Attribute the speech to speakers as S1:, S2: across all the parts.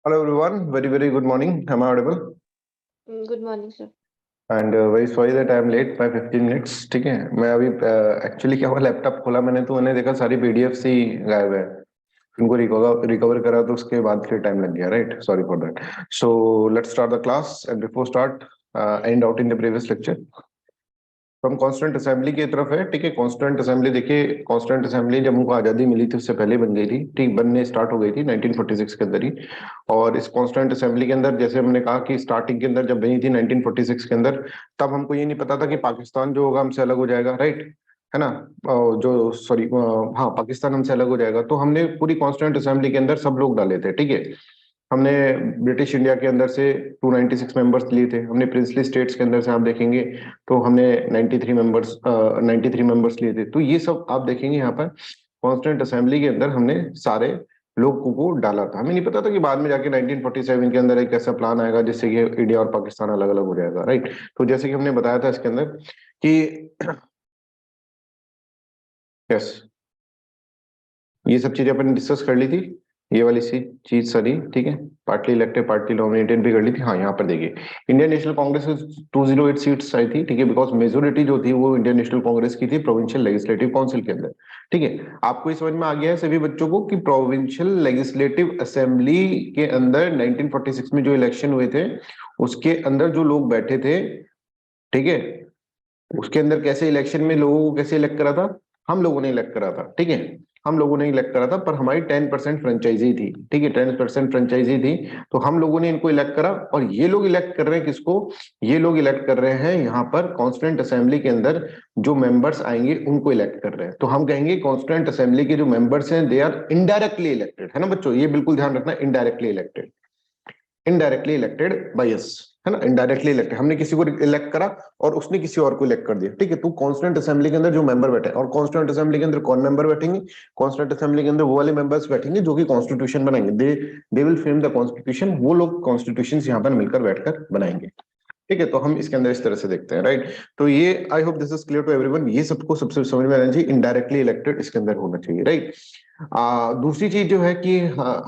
S1: Hello everyone, very good morning. Am I audible?
S2: Good morning, sir.
S1: And very sorry that I am late by 15 minutes. ठीक है, मैं अभी actually क्या हुआ, laptop खोला मैंने तो मैंने देखा सारी पीडीएफ ही गायब है। उनको रिकवर करा तो उसके बाद फिर टाइम लग गया, right? Sorry for that. So let's start the class and before start and out in the previous lecture हम कॉन्स्टिट्यूंट असेंबली की तरफ है। ठीक है, कॉन्स्टिट्यूंट असेंबली देखिए, कॉन्स्टिट्यूंट असेंबली जब हमको आजादी मिली थी उससे पहले बन गई थी, ठीक, बनने स्टार्ट हो गई थी 1946 के अंदर ही। और इस कॉन्स्टिट्यूंट असेंबली के अंदर जैसे हमने कहा कि स्टार्टिंग के अंदर जब बनी थी 1946 के अंदर, तब हमको ये नहीं पता था कि पाकिस्तान जो होगा हमसे अलग हो जाएगा, राइट? है ना? जो सॉरी, हाँ, पाकिस्तान हमसे अलग हो जाएगा। तो हमने पूरी कॉन्स्टिट्यूंट असेंबली के अंदर सब लोग डाले थे, ठीक है। हमने ब्रिटिश इंडिया के अंदर से 296 मेंबर्स लिए थे, हमने प्रिंसली स्टेट्स के अंदर से आप देखेंगे तो हमने 93 मेंबर्स लिए थे। तो ये सब आप देखेंगे यहाँ पर कॉन्स्टिट्यूंट असेंबली के अंदर हमने सारे लोगों को डाला था। हमें नहीं पता था कि बाद में जाके 1947 के अंदर एक ऐसा प्लान आएगा जिससे कि इंडिया और पाकिस्तान अलग अलग हो जाएगा, राइट? तो जैसे कि हमने बताया था इसके अंदर कि यस, ये सब चीजें अपन डिस्कस कर ली थी, ये वाली सी चीज सारी, ठीक है। पार्टली इलेक्टेड पार्टली नॉमिनेटेड भी कर ली थी। हाँ, यहाँ पर देखिए इंडियन नेशनल कांग्रेस 208 सीट्स आई थी, ठीक है, बिकॉज मेजोरिटी जो थी वो इंडियन नेशनल कांग्रेस की थी प्रोविंशियल लेजिस्लेटिव काउंसिल के अंदर। ठीक है, आपको ये समझ में आ गया है सभी बच्चों को कि प्रोविंशियल लेजिस्लेटिव असेंबली के अंदर 1946 में जो इलेक्शन हुए थे उसके अंदर जो लोग बैठे थे, ठीक है, उसके अंदर कैसे इलेक्शन में लोगों को कैसे इलेक्ट करा था? हम लोगों ने इलेक्ट करा था, ठीक है, हम लोगों ने इलेक्ट करा था, पर हमारी 10% फ्रेंचाइजी थी, ठीक है, 10% फ्रेंचाइजी थी। तो हम लोगों ने इनको इलेक्ट करा और ये लोग इलेक्ट कर रहे हैं किसको? ये लोग इलेक्ट कर रहे हैं यहाँ पर कॉन्स्टिट्यूंट असेंबली के अंदर जो मेंबर्स आएंगे उनको इलेक्ट कर रहे हैं। तो हम कहेंगे कॉन्स्टिट्यूंट असेंबली के जो मेंबर्स हैं दे आर इनडायरेक्टली इलेक्टेड, है ना बच्चों? ये बिल्कुल ध्यान रखना, indirectly elected, indirectly elected by us, है ना? इनडायरेक्टली इलेक्टेड, हमने किसी को इलेक्ट करा और उसने किसी और को इलेक्ट कर दिया, ठीक है। तो कॉन्स्टिट्यूंट असेंबली के अंदर जो मेंबर बैठे, और कॉन्स्टिट्यूंट असेंबली के अंदर कौन मेंबर बैठेंगे? कॉन्स्टिट्यूंट असेंबली के अंदर वो वाले मेंबर्स बैठेंगे जो कि कॉन्स्टिट्यूशन बनाएंगे। They will frame the constitution, वो लोग कॉन्स्टिट्यूशन यहाँ पर मिलकर बैठकर बनाएंगे, ठीक है। तो हम इसके अंदर इस तरह से देखते हैं, राइट? तो ये I hope this is clear to everyone, ये सबको सबसे समझ में आना चाहिए, इनडायरेक्टली इलेक्टेड इसके अंदर होना चाहिए, राइट? दूसरी चीज जो है कि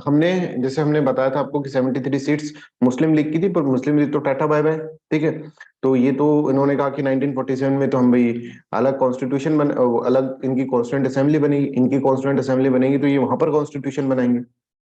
S1: हमने जैसे हमने बताया था आपको कि 73 सीट्स मुस्लिम लीग की थी, पर मुस्लिम लीग तो टाटा बाय बाय, ठीक है। तो ये तो इन्होंने कहा कि 1947 में तो हम भाई अलग कॉन्स्टिट्यूशन बन, अलग इनकी कॉन्स्टिट्यूंट असेंबली बनेगी, इनकी कॉन्स्टिट्यूंट असेंबली बनेगी तो ये वहां पर कॉन्स्टिट्यूशन बनाएंगे,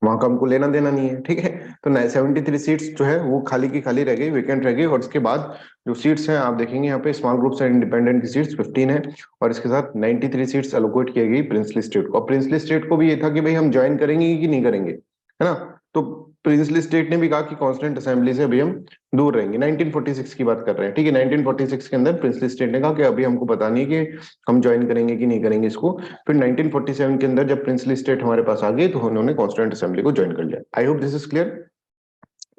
S1: वहां का हमको लेना देना नहीं है, ठीक है। तो 73 सीट्स जो है वो खाली की खाली रह गई, वेकेंट रह गई। और इसके बाद जो सीट्स हैं आप देखेंगे यहाँ पे स्मॉल ग्रुप्स एंड इंडिपेंडेंट की सीट्स 15 है, और इसके साथ 93 सीट्स अलोकेट की गई प्रिंसली स्टेट को। और प्रिंसली स्टेट को भी ये था कि भाई हम ज्वाइन करेंगे कि नहीं करेंगे, है ना? तो प्रिंसली स्टेट ने भी कहा कि कॉन्स्टिट्यूंट असेंबली से अभी हम दूर रहेंगे। 1946 की बात कर रहे हैं, ठीक है। 1946 के अंदर प्रिंसली स्टेट ने कहा कि अभी हमको पता नहीं कि हम ज्वाइन करेंगे कि नहीं करेंगे इसको। फिर 1947 के अंदर जब प्रिंसली स्टेट हमारे पास आ गई तो उन्होंने कॉन्स्टिट्यूंट असेंबली को ज्वाइन कर लिया। आई होप दिस इज क्लियर,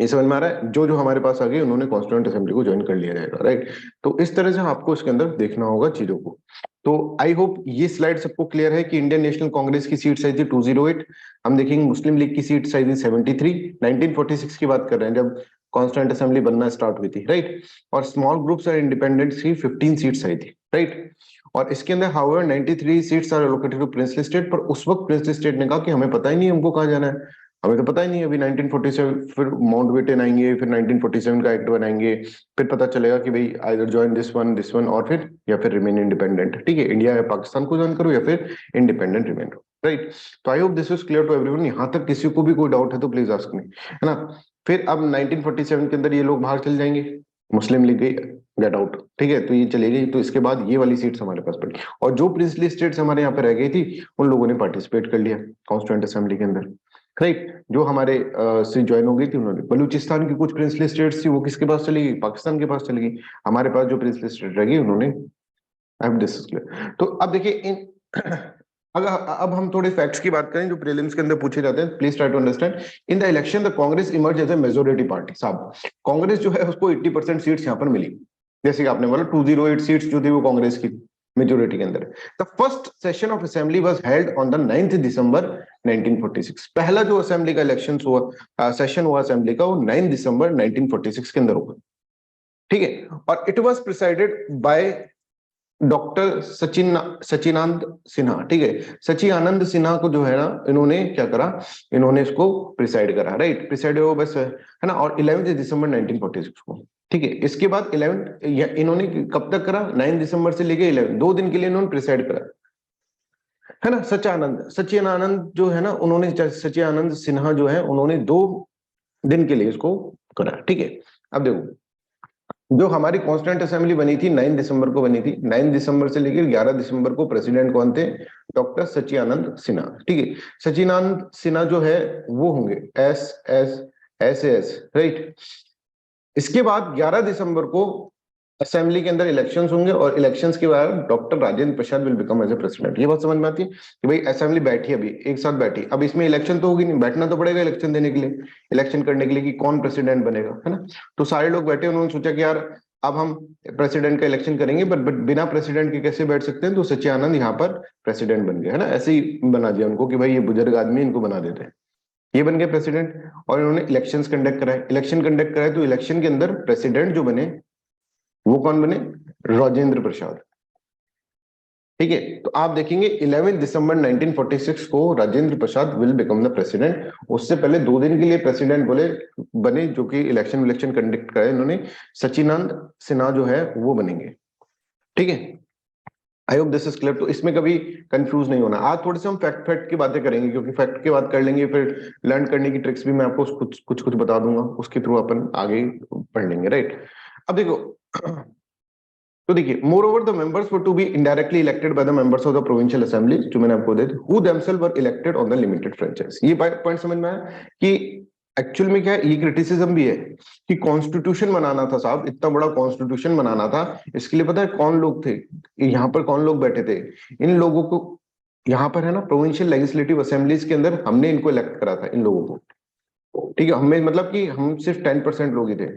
S1: ये समझ में आ रहा है? जो जो हमारे पास आ गए उन्होंने कॉन्स्टिट्यूंट असेंबली को ज्वाइन कर लिया जाएगा, राइट? तो इस तरह से आपको इसके अंदर देखना होगा चीजों को। तो आई होप ये स्लाइड सबको क्लियर है कि इंडियन नेशनल कांग्रेस की सीट आई थी 208, हम देखेंगे मुस्लिम लीग की सीट आई थी 73। 1946 की बात कर रहे हैं जब कॉन्स्टिट्यूंट असेंबली बनना स्टार्ट हुई थी, राइट? और स्मॉल ग्रुप्स और इंडिपेंडेंट्स की 15 सीट्स आई थी, राइट? और इसके अंदर however 93 seats are allocated to princely state, पर उस वक्त प्रिंसली स्टेट ने कहा कि हमें पता ही नहीं हमको कहाँ जाना है, हमें तो पता ही नहीं। अभी 1947 फिर माउंटबेटन आएंगे, फिर 1947 का एक्ट बनाएंगे, फिर पता चलेगा कि भाई आइदर ज्वाइन दिस वन और फिर या फिर रिमेन इंडिपेंडेंट, ठीक है। इंडिया या पाकिस्तान को ज्वाइन करो या फिर इंडिपेंडेंट रिमेन करो, राइट? तो I hope this is clear to everyone. यहाँ तक किसी को भी कोई डाउट है तो प्लीज आस्क मी, है ना? फिर अब 1947 के अंदर ये लोग बाहर चले जाएंगे, मुस्लिम लीग गई, गेट आउट, ठीक है। तो ये चली गई, तो इसके बाद ये वाली सीट्स हमारे पास पड़ी, और जो प्रिंसली स्टेट्स हमारे यहाँ पे रह गई थी उन लोगों ने पार्टिसिपेट कर लिया कॉन्स्टिट्यूंट असेंबली के अंदर, राइट? जो हमारे से ज्वाइन हो गई थी उन्होंने, बलूचिस्तान की कुछ प्रिंसली स्टेट्स थी वो किसके पास चली गई? पाकिस्तान के पास चली गई। हमारे पास जो प्रिंसली स्टेट रह गई उन्होंने, आई एम दिस क्लियर। तो अब देखिए इन अगर अब हम थोड़े फैक्ट्स की बात करें जो प्रीलिम्स के अंदर पूछे जाते हैं, please try to understand. In the election the Congress emerge as a majority party. साहब, कांग्रेस जो है उसको 80% सीट्स यहाँ पर मिली, जैसे कि आपने बोला 208 सीट्स जो थी वो कांग्रेस की मेजोरिटी के अंदर। The first session of assembly was held on the 9th दिसंबर 1946। पहला जो असेंबली का इलेक्शन हुआ, सेशन हुआ असेंबली का, वो 9 दिसंबर 1946 के अंदर हुआ, ठीक है। और it was presided by doctor Sachinanand Sinha, ठीक है। सचिनानंद सिन्हा को जो है ना, इन्होंने क्या करा, इन्होंने इसको प्रिसाइड करा, राइट। प्रिसाइड वो बस है ना। और 11 दिसंबर 1946 को, ठीक है। इसके बाद 11 इन्होंने कब तक करा, 9 दिसंबर से लेके 11, 2 दिन के लिए इन्होंने प्रिसाइड करा, है ना। सचिनानंद जो है ना, उन्होंने सचिनानंद सिन्हा जो है, उन्होंने 2 दिन के लिए इसको करा, ठीक है। अब देखो, जो हमारी कॉन्स्टिट्यूंट असेंबली बनी थी 9 दिसंबर को बनी थी। 9 दिसंबर से लेकर 11 दिसंबर को प्रेसिडेंट कौन थे, डॉक्टर सचिदानंद सिन्हा, ठीक है। सचिदानंद सिन्हा जो है वो होंगे एस राइट। इसके बाद 11 दिसंबर को असेंबली के अंदर इलेक्शंस होंगे, और इलेक्शंस के बाद doctor Rajendra Prasad will become as a president. ये बात समझ में आती है कि भाई असेंबली बैठी अभी एक साथ बैठी, अब इसमें इलेक्शन तो होगी नहीं, बैठना तो पड़ेगा इलेक्शन देने के लिए, इलेक्शन करने के लिए कि कौन प्रेसिडेंट बनेगा, है ना। तो सारे लोग बैठे, उन्होंने सोचा कि यार अब हम प्रेसिडेंट का इलेक्शन करेंगे, बट बिना प्रेसिडेंट के कैसे बैठ सकते हैं। तो सचिदानंद यहाँ पर प्रेसिडेंट बन गए, है ना। ऐसे ही बना दिया उनको कि भाई ये बुजुर्ग आदमी, इनको बना देते हैं। ये बन गए प्रेसिडेंट, और इन्होंने इलेक्शंस कंडक्ट कराए। इलेक्शन कंडक्ट कराए तो इलेक्शन के अंदर प्रेसिडेंट जो बने वो कौन बने, राजेंद्र प्रसाद, ठीक है। तो आप देखेंगे 11 दिसंबर 1946 को Rajendra Prasad will become the president. उससे पहले 2 दिन के लिए प्रेसिडेंट बने, जो कि इलेक्शन कंडक्ट कराए इन्होंने, सचिदानंद सिन्हा जो है वो बनेंगे, ठीक है। I hope this is clear. तो इसमें कभी कंफ्यूज नहीं होना। आज थोड़े से हम फैक्ट की बातें करेंगे, क्योंकि फैक्ट की बात कर लेंगे, फिर लर्न करने की ट्रिक्स भी मैं आपको कुछ बता दूंगा, उसके थ्रू अपन आगे पढ़ लेंगे, राइट। अब देखो, तो देखिए, more over the members were to be indirectly elected by the members of the provincial assembly, जो मैंने आपको दे दी, who themselves were elected on the limited franchise. ये पॉइंट समझ में आया कि एक्चुअल में क्या है, ये क्रिटिसिज्म भी है कि कॉन्स्टिट्यूशन बनाना था साहब, इतना बड़ा कॉन्स्टिट्यूशन बनाना था, इसके लिए पता है कौन लोग थे, यहाँ पर कौन लोग बैठे थे, इन लोगों को यहाँ पर है ना, प्रोविंशियल लेजिस्लेटिव असेंबलीज के अंदर हमने इनको इलेक्ट करा था, इन लोगों को, ठीक है। हमें मतलब कि हम सिर्फ 10% लोग ही थे,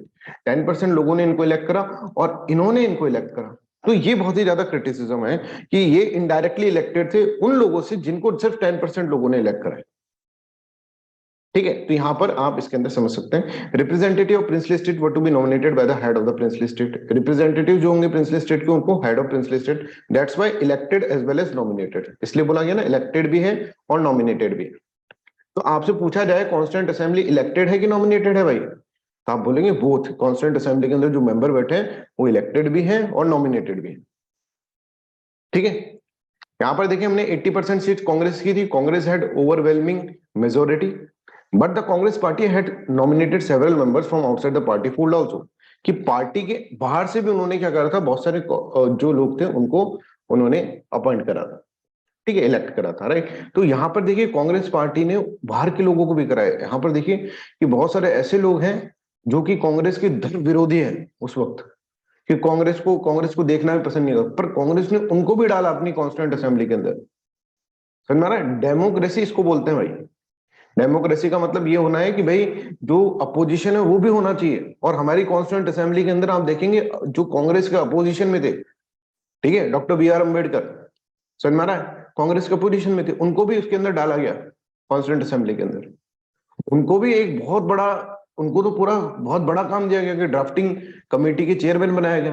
S1: 10% लोगों ने इनको इलेक्ट करा, और इन्होंने इनको इलेक्ट करा। तो ये बहुत ही ज्यादा क्रिटिसिज्म है कि ये इनडायरेक्टली इलेक्टेड थे उन लोगों से जिनको सिर्फ 10% लोगों ने इलेक्ट करा है, ठीक है। तो यहां पर आप इसके अंदर समझ सकते हैं, representative of princely state were to be nominated by the head of the princely state. Representative जो होंगे प्रिंसली स्टेट के, उनको head of princely state, that's why elected as well as nominated, इसलिए बोला गया ना, इलेक्टेड भी है और नॉमिनेटेड भी है। तो आपसे पूछा जाए कॉन्स्टिट्यूंट असेंबली इलेक्टेड है कि नॉमिनेटेड है भाई, तो आप बोलेंगे बोथ। कॉन्स्टिट्यूंट असेंबली के अंदर जो मेंबर बैठे हैं वो इलेक्टेड भी हैं और नॉमिनेटेड भी हैं, ठीक है। यहां पर देखिए, हमने 80% सीट कांग्रेस की थी, Congress had overwhelming majority, but the Congress party had nominated several members from outside the party fold also, कि पार्टी के बाहर से भी उन्होंने क्या करा था, बहुत सारे जो लोग थे उनको उन्होंने अपॉइंट करा था, ठीक है, इलेक्ट करा था, राइट। तो यहाँ पर देखिए, कांग्रेस पार्टी ने बाहर के लोगों को भी कराया। यहाँ पर देखिए कि बहुत सारे ऐसे लोग हैं जो कि कांग्रेस के दृढ़ विरोधी हैं उस वक्त, कि कांग्रेस को देखना भी पसंद नहीं करता, पर कांग्रेस ने उनको भी डाला अपनी कॉन्स्टिट्यूंट असेंबली के अंदर। समझ में आ रहा है, डेमोक्रेसी इसको बोलते हैं भाई। डेमोक्रेसी का मतलब ये होना है कि भाई जो अपोजिशन है वो भी होना चाहिए, और हमारी कॉन्स्टिट्यूंट असेंबली के अंदर आप देखेंगे जो कांग्रेस के अपोजिशन में थे, ठीक है, डॉक्टर BR अम्बेडकर, समझ में आ रहा है, कांग्रेस के अपोजिशन में थे, उनको भी उसके अंदर डाला गया कॉन्स्टिट्यूंट असेंबली के अंदर। उनको भी एक बहुत बड़ा, उनको तो पूरा बहुत बड़ा काम दिया गया कि ड्राफ्टिंग कमेटी के चेयरमैन बनाया गया।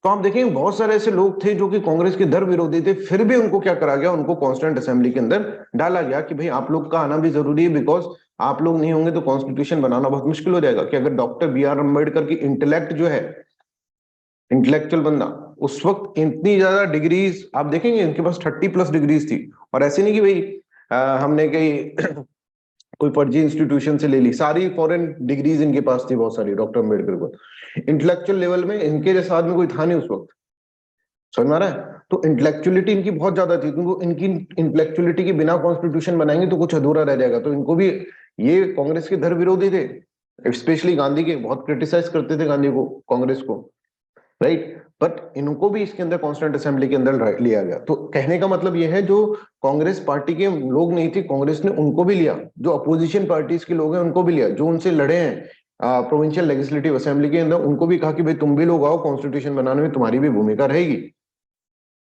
S1: तो आप देखेंगे बहुत सारे ऐसे लोग थे जो कि कांग्रेस के दर विरोधी थे, फिर भी उनको क्या करा गया, उनको कॉन्स्टिट्यूंट असेंबली के अंदर डाला गया कि भाई आप लोग का आना भी जरूरी है, बिकॉज आप लोग नहीं होंगे तो कॉन्स्टिट्यूशन बनाना बहुत मुश्किल हो जाएगा। कि अगर डॉक्टर BR अम्बेडकर की इंटेलेक्ट जो है, इंटेलेक्चुअल बंदा, उस वक्त इतनी ज्यादा डिग्रीज आप देखेंगे इनके पास 30+ डिग्रीज थी, और ऐसे नहीं कि भाई हमने कहीं कोई फर्जी इंस्टीट्यूशन से ले ली, सारी फॉरेन डिग्रीज इनके पास थी बहुत सारी, डॉक्टर अम्बेडकर को। इंटेलेक्चुअल लेवल में इनके जैसा आदमी कोई था नहीं उस वक्त, समझ में आ रहा है। तो इंटेलेक्चुअलिटी इनकी बहुत ज्यादा थी, क्योंकि इनकी इंटेलेक्चुअलिटी के बिना कॉन्स्टिट्यूशन बनाएंगे तो कुछ अधूरा रह जाएगा। तो इनको भी, ये कांग्रेस के धर विरोधी थे, स्पेशली गांधी के, बहुत क्रिटिसाइज करते थे गांधी को, कांग्रेस को, राइट। बट इनको भी इसके अंदर कॉन्स्टिट्यूंट असेंबली के अंदर लिया गया। तो कहने का मतलब यह है, जो कांग्रेस पार्टी के लोग नहीं थे, कांग्रेस ने उनको भी लिया, जो अपोजिशन पार्टीज के लोग हैं उनको भी लिया, जो उनसे लड़े हैं प्रोविंशियल लेजिस्लेटिव असेंबली के अंदर, उनको भी कहा कि भाई तुम भी लोग आओ, कॉन्स्टिट्यूशन बनाने में तुम्हारी भी भूमिका रहेगी।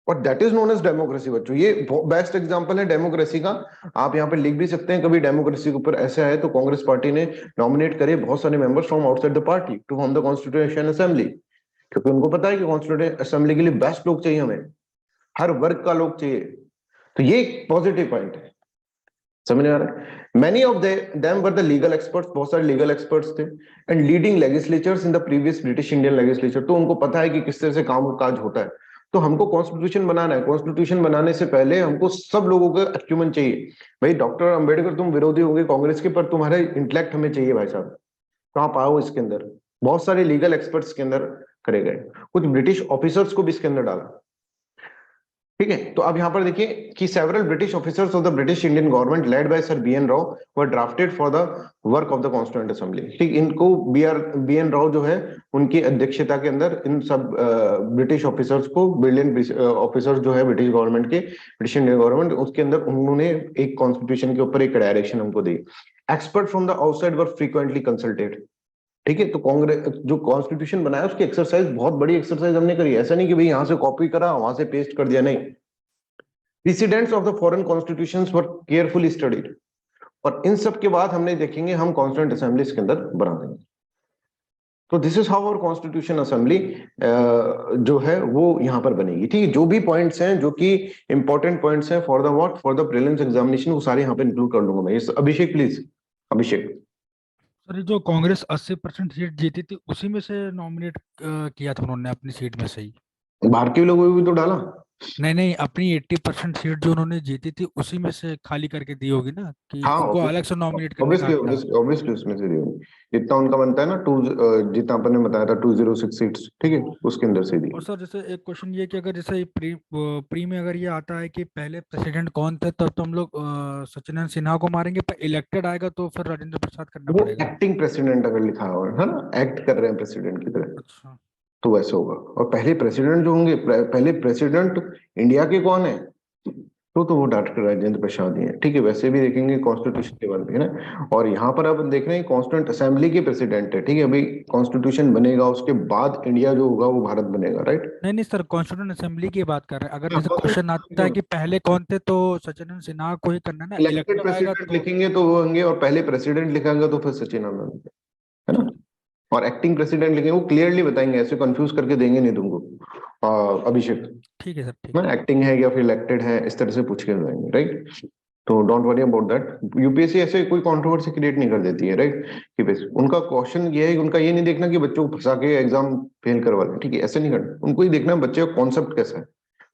S1: और that is known as democracy बच्चों, ये बेस्ट एग्जांपल है डेमोक्रेसी का। आप यहाँ पे लिख भी सकते हैं, कभी डेमोक्रेसी के ऊपर ऐसा है तो कांग्रेस पार्टी ने नॉमिनेट करे बहुत सारे members from outside the party to form the constitution assembly, क्योंकि उनको पता है कि कॉन्स्टिट्यूएंट असेंबली के लिए बेस्ट लोग चाहिए, हमें हर वर्ग का लोग चाहिए। तो ये एक पॉजिटिव पॉइंट है, समझ में आ रहा है। Many of them were the legal experts, बहुत सारे लीगल एक्सपर्ट्स थे, and leading legislatures in the previous British Indian legislature. तो उनको पता है कि किस तरह से काम काज होता है। तो हमको कॉन्स्टिट्यूशन बनाना है, कॉन्स्टिट्यूशन बनाने से पहले हमको सब लोगों का अक्यूमेंट चाहिए। भाई डॉक्टर अंबेडकर तुम विरोधी होंगे कांग्रेस के, पर तुम्हारा इंटेलेक्ट हमें चाहिए भाई साहब, तो आप आओ इसके अंदर। बहुत सारे लीगल एक्सपर्ट्स के अंदर करे गए, कुछ ब्रिटिश ऑफिसर्स को भी इसके अंदर डाला, ठीक है। तो अब यहां पर देखिए कि several British officers of the British Indian government led by sir B N Rao were drafted for the work of the constituent assembly. ठीक, इनको बी एन राव जो है उनकी अध्यक्षता के अंदर इन सब ब्रिटिश ऑफिसर्स को, ब्रिलियंट ऑफिसर्स जो है ब्रिटिश गवर्नमेंट के, ब्रिटिश इंडियन गवर्नमेंट, उसके अंदर उन्होंने एक कॉन्स्टिट्यूशन के ऊपर एक डायरेक्शन हमको दी। Expert from the outside were frequently consulted. ठीक है, तो कांग्रेस जो कॉन्स्टिट्यूशन बनाया उसकी एक्सरसाइज, बहुत बड़ी एक्सरसाइज हमने करी। ऐसा नहीं कि भाई यहां से कॉपी करा वहां से पेस्ट कर दिया, नहीं। Presidents of the foreign constitutions were carefully studied. और इन सब के बाद हमने देखेंगे हम कॉन्स्टिट्यूंट असेंबलीज के अंदर बना देंगे। तो this is how our constitution assembly जो है वो यहाँ पर बनेगी। ठीक है, जो भी पॉइंट्स हैं जो कि इंपॉर्टेंट पॉइंट्स हैं for the what, for the prelims examination, वो सारे यहाँ पे इंक्लूड कर लूंगा मैं। अभिषेक प्लीज, अभिषेक।
S3: सर ये जो कांग्रेस 80% सीट जीती थी उसी में से नॉमिनेट किया था उन्होंने अपनी सीट में से ही?
S1: भारतीय लोगों को भी तो डाला।
S3: नहीं नहीं, अपनी 80% सीट जो उन्होंने जीती थी उसी में से खाली करके दी होगी ना, कि
S1: हाँ,
S3: उनको अलग से नॉमिनेट करने का
S1: ऑब्वियसली
S3: हक था?
S1: ऑब्वियसली ऑब्वियसली उसमें से दी। जितना उनका बनता है ना, जितना अपन ने बताया था 206 सीट्स, ठीक है, उसके अंदर से दी।
S3: और सर जैसे एक क्वेश्चन ये कि अगर जैसे ये प्री में अगर ये आता है कि पहले प्रेसिडेंट कौन थे, तब तो हम लोग सचिन सिन्हा को मारेंगे, पर इलेक्टेड आएगा तो फिर राजेंद्र प्रसाद करना
S1: वो
S3: पड़ेगा।
S1: एक्टिंग प्रेसिडेंट अगर लिखा हुआ है ना, एक्ट कर रहे हैं प्रेसिडेंट की तरह,
S3: अच्छा।
S1: तो वैसे होगा। और पहले प्रेसिडेंट जो होंगे, पहले प्रेसिडेंट इंडिया के कौन है, तो वो डॉक्टर राजेंद्र प्रसाद ही है। ठीक है, वैसे भी देखेंगे कॉन्स्टिट्यूशन के बाद भी है ना। और यहाँ पर अब देख रहे हैं कॉन्स्टिट्यूंट असेंबली के प्रेसिडेंट है। ठीक है, अभी कॉन्स्टिट्यूशन बनेगा उसके बाद इंडिया जो होगा वो भारत बनेगा, राइट।
S3: नहीं नहीं सर, कॉन्स्टिट्यूंट असेंबली की बात कर रहे हैं। अगर
S1: हाँ,
S3: जैसे क्वेश्चन आता है
S1: कॉन्स्टिट्यूशन
S3: कि पहले कौन थे, तो सचिन सिन्हा को ही करना है ना,
S1: इलेक्टेड
S3: इलेक्टेड आएगा
S1: प्रेसिडेंट
S3: तो?
S1: लिखेंगे तो वो होंगे, और पहले प्रेसिडेंट लिखेंगे तो फिर सचिन आनंद, है ना। और एक्टिंग प्रेसिडेंट लिखेंगे, वो क्लियरली बताएंगे, ऐसे कंफ्यूज करके देंगे नहीं तुमको। अभिषेक,
S3: ठीक है सर, ठीक
S1: ना
S3: है।
S1: एक्टिंग है या फिर इलेक्टेड है, इस तरह से पूछ के जाएंगे, राइट। तो don't worry about that. UPSC ऐसे कोई कंट्रोवर्सी क्रिएट नहीं कर देती है, राइट। कि बस उनका क्वेश्चन ये है कि उनका ये नहीं देखना कि बच्चों को फंसा के एग्जाम फेल करवा दें, ठीक है, ऐसे नहीं करना। उनको ये देखना है बच्चे का कॉन्सेप्ट कैसा है,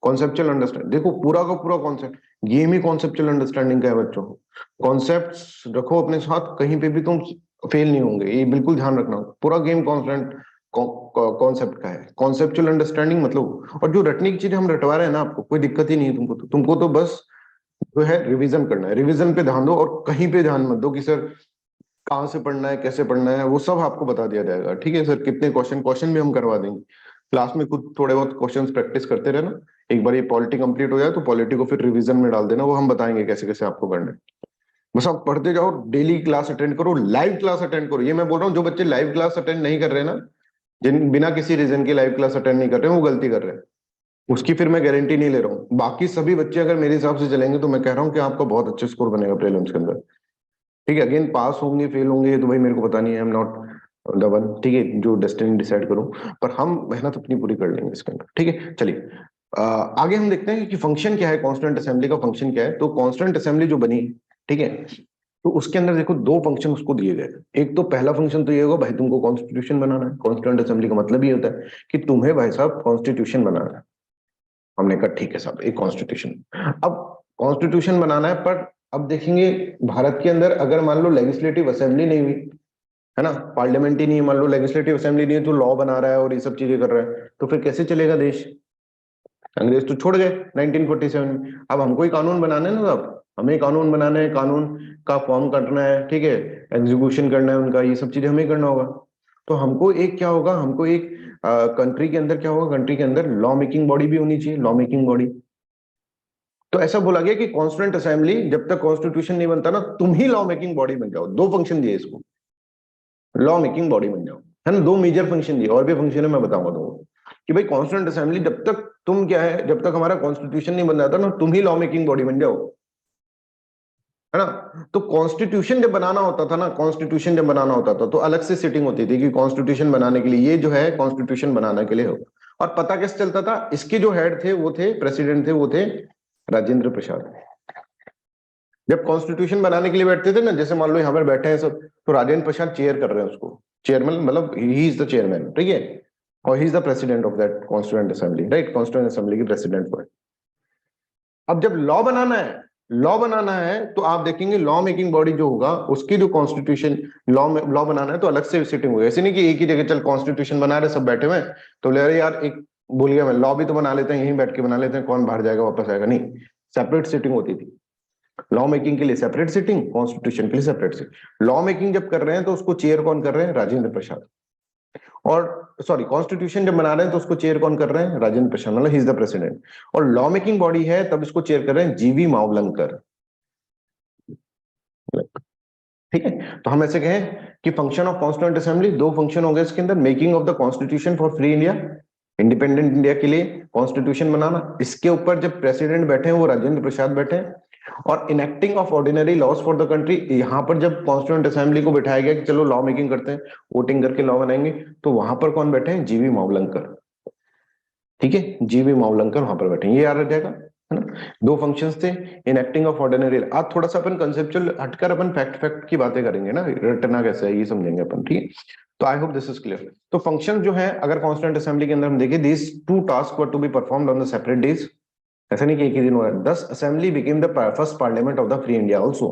S1: कॉन्सेप्चुअल अंडरस्टैंडिंग। देखो पूरा का पूरा कॉन्सेप्ट, गेम ही कॉन्सेप्चुअल अंडरस्टैंडिंग का है बच्चों को। कॉन्सेप्ट रखो अपने साथ, कहीं पे भी तुम फेल नहीं होंगे, ये बिल्कुल ध्यान रखना। पूरा गेम कॉन्सेप्ट कॉन्सेप्ट का है, कॉन्सेप्चुअल अंडरस्टैंडिंग मतलब। और जो रटने की चीजें हम रटवा रहे हैं ना, आपको कोई दिक्कत ही नहीं है। तुमको तो बस जो है रिवीजन करना है, रिवीजन पे ध्यान दो, और कहीं पे ध्यान मत दो कि सर कहाँ से पढ़ना है, कैसे पढ़ना है, वो सब आपको बता दिया जाएगा। ठीक है सर, कितने क्वेश्चन भी हम करवा देंगे क्लास में। खुद थोड़े बहुत क्वेश्चंस प्रैक्टिस करते रहना। एक बार ये पॉलिटी कंप्लीट हो जाए तो पॉलिटी को फिर रिवीजन में डाल देना, वो हम बताएंगे कैसे कैसे आपको करना है। बस आप पढ़ते जाओ, डेली क्लास अटेंड करो, लाइव क्लास अटेंड करो। ये मैं बोल रहा हूँ, जो बच्चे लाइव क्लास अटेंड नहीं कर रहे ना, जिन बिना किसी रीजन के लाइव क्लास अटेंड नहीं कर रहे हैं, वो गलती कर रहे हैं। उसकी फिर मैं गारंटी नहीं ले रहा हूँ। बाकी सभी बच्चे अगर मेरे हिसाब से चलेंगे तो मैं कह रहा हूँ कि आपका बहुत अच्छे स्कोर बनेगा प्रीलिम्स के अंदर। ठीक है, अगेन पास होंगे फेल होंगे तो भाई मेरे को पता नहीं है, I am not the one, ठीक है, जो डेस्टिनी डिसाइड करूं। पर हम मेहनत अपनी पूरी कर लेंगे इसके अंदर। ठीक है, चलिए आगे हम देखते हैं कि फंक्शन क्या है, कॉन्स्टिट्यूएंट असेंबली का फंक्शन क्या है। तो कॉन्स्टिट्यूएंट असेंबली जो बनी, ठीक है, तो उसके अंदर देखो दो फंक्शन उसको दिए गए। एक तो पहला फंक्शन तो ये होगा भाई तुमको कॉन्स्टिट्यूशन बनाना है। कॉन्स्टिट्यूएंट असेंबली का मतलब ये होता है कि तुम्हें भाई साहब कॉन्स्टिट्यूशन बनाना है। हमने कहा ठीक है साहब, एक कॉन्स्टिट्यूशन। अब कॉन्स्टिट्यूशन बनाना है, पर अब देखेंगे भारत के अंदर अगर मान लो लेजिस्लेटिव असेंबली नहीं हुई, है ना, पार्लियामेंट ही नहीं है, मान लो लेजिस्लेटिव असेंबली नहीं है, तो लॉ बना रहा है और ये सब चीजें कर रहा है, तो फिर कैसे चलेगा देश। अंग्रेज तो छोड़ गए 1947 में। अब हमको ही कानून बनाना है ना साहब, हमें कानून बनाना है, कानून का फॉर्म करना है, ठीक है, एग्जीक्यूशन करना है उनका, ये सब चीजें हमें करना होगा। तो हमको एक क्या होगा, हमको एक कंट्री के अंदर क्या होगा, कंट्री के अंदर लॉ मेकिंग बॉडी भी होनी चाहिए, लॉ मेकिंग बॉडी। तो ऐसा बोला गया कि कॉन्स्टिट्यूएंट असेंबली जब तक कॉन्स्टिट्यूशन नहीं बनता ना, तुम ही लॉ मेकिंग बॉडी बन जाओ। दो फंक्शन दिए इसको, लॉ मेकिंग बॉडी बन जाओ, है ना। दो मेजर फंक्शन दिए, और भी फंक्शन है मैं बताऊंगा तुमको कि भाई कॉन्स्टिट्यूएंट असेंबली जब तक तुम क्या है, जब तक हमारा कॉन्स्टिट्यूशन नहीं बन जाता ना, तुम ही लॉ मेकिंग बॉडी बन जाओ। है ना। तो कॉन्स्टिट्यूशन जब बनाना होता था ना, कॉन्स्टिट्यूशन जब बनाना होता था तो अलग से सिटिंग होती थी कि कॉन्स्टिट्यूशन बनाने के लिए ये जो है कॉन्स्टिट्यूशन बनाने के लिए हो। और पता कैसे चलता था, इसके जो हेड थे वो थे, प्रेसिडेंट थे वो थे राजेंद्र प्रसाद। जब कॉन्स्टिट्यूशन बनाने के लिए बैठते थे ना, जैसे मान लो यहाँ पर बैठे हैं सब, तो राजेंद्र प्रसाद चेयर कर रहे हैं उसको, चेयरमैन मतलब ही इज द चेयरमैन, ठीक है, और he is the president of that constituent assembly, right, constituent assembly की प्रेसिडेंट वो है। अब जब लॉ बनाना है, लॉ बनाना है तो आप देखेंगे लॉ मेकिंग बॉडी जो होगा उसकी जो कॉन्स्टिट्यूशन, लॉ बनाना है तो अलग से सिटिंग होगी। ऐसे नहीं कि एक ही जगह चल कॉन्स्टिट्यूशन बना रहे सब बैठे हुए हैं, तो ले रहे यार एक भूल गया मैं, लॉ भी तो बना लेते हैं, यहीं बैठ के बना लेते हैं, कौन बाहर जाएगा वापस आएगा, नहीं, सेपरेट सिटिंग होती थी। लॉ मेकिंग के लिए सेपरेट सिटिंग, कॉन्स्टिट्यूशन के लिए सेपरेट सिटिंग। लॉ मेकिंग जब कर रहे हैं तो उसको चेयर कौन कर रहे हैं, राजेंद्र प्रसाद। और सॉरी, कॉन्स्टिट्यूशन जब बना रहे हैं तो उसको चेयर कौन कर रहे हैं, राजेंद्र प्रसाद, मतलब ही इज द प्रेसिडेंट। और लॉ मेकिंग बॉडी है तब इसको चेयर कर रहे हैं जीवी मावलंकर, ठीक है। तो हम ऐसे कहें कि फंक्शन ऑफ कॉन्स्टिट्यूएंट असेंबली, दो फंक्शन हो गए इसके अंदर, making of the constitution for free India, independent India के लिए कॉन्स्टिट्यूशन बनाना, इसके ऊपर जब प्रेसिडेंट बैठे हैं वो राजेंद्र प्रसाद बैठे हैं। और enacting of ordinary laws for the country, यहाँ पर जब कॉन्स्टिट्यूएंट असेंबली को बिठाया गया कि चलो लॉ मेकिंग करते हैं, वोटिंग करके लॉ बनाएंगे, तो वहां पर कौन बैठे हैं, जीवी मावलंकर, ठीक है, जीवी मावलंकर वहां पर बैठे हैं, ये याद रह जाएगा, है ना। दो फंक्शंस थे, इनेक्टिंग ऑफ ऑर्डिनरी। आज थोड़ा सा अपन कंसेप्चुअल हटकर अपन फैक्ट फैक्ट की बातें करेंगे ना, रटना कैसे है ये समझेंगे अपन, ठीक है। तो I hope this is clear. तो फंक्शन जो है अगर कॉन्स्टिट्यूएंट असेंबली के अंदर हम देखें, this two task were to be performed on the separate days, ऐसा नहीं कि एक ही दिन हुआ। This assembly became the first parliament of the free India also,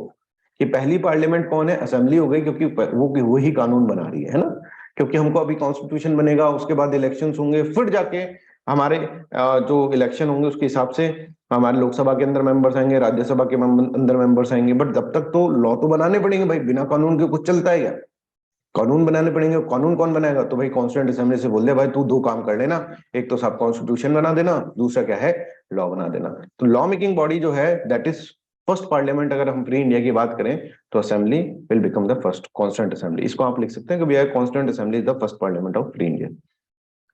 S1: कि पहली पार्लियामेंट कौन है, असेंबली हो गई, क्योंकि वो ही कानून बना रही है ना। क्योंकि हमको अभी कॉन्स्टिट्यूशन बनेगा, उसके बाद इलेक्शन होंगे, फिर जाके हमारे जो इलेक्शन होंगे उसके हिसाब से हमारे लोकसभा के अंदर मेंबर्स आएंगे, राज्यसभा के अंदर मेंबर्स आएंगे। बट जब तक तो लॉ तो बनाने पड़ेंगे भाई, बिना कानून के कुछ चलता है क्या, कानून बनाने पड़ेंगे। कानून कौन बनाएगा, तो भाई कॉन्स्टिट्यूएंट असेंबली से बोल दे भाई तू दो काम कर लेना, एक तो साहब कॉन्स्टिट्यूशन बना देना, दूसरा क्या है, लॉ बना देना। तो लॉ मेकिंग बॉडी जो है दैट इज फर्स्ट पार्लियामेंट। अगर हम फ्री इंडिया की बात करें तो assembly will become the first constituent assembly. इसको आप लिख सकते हैं कि भैया constituent assembly is the first parliament of free India,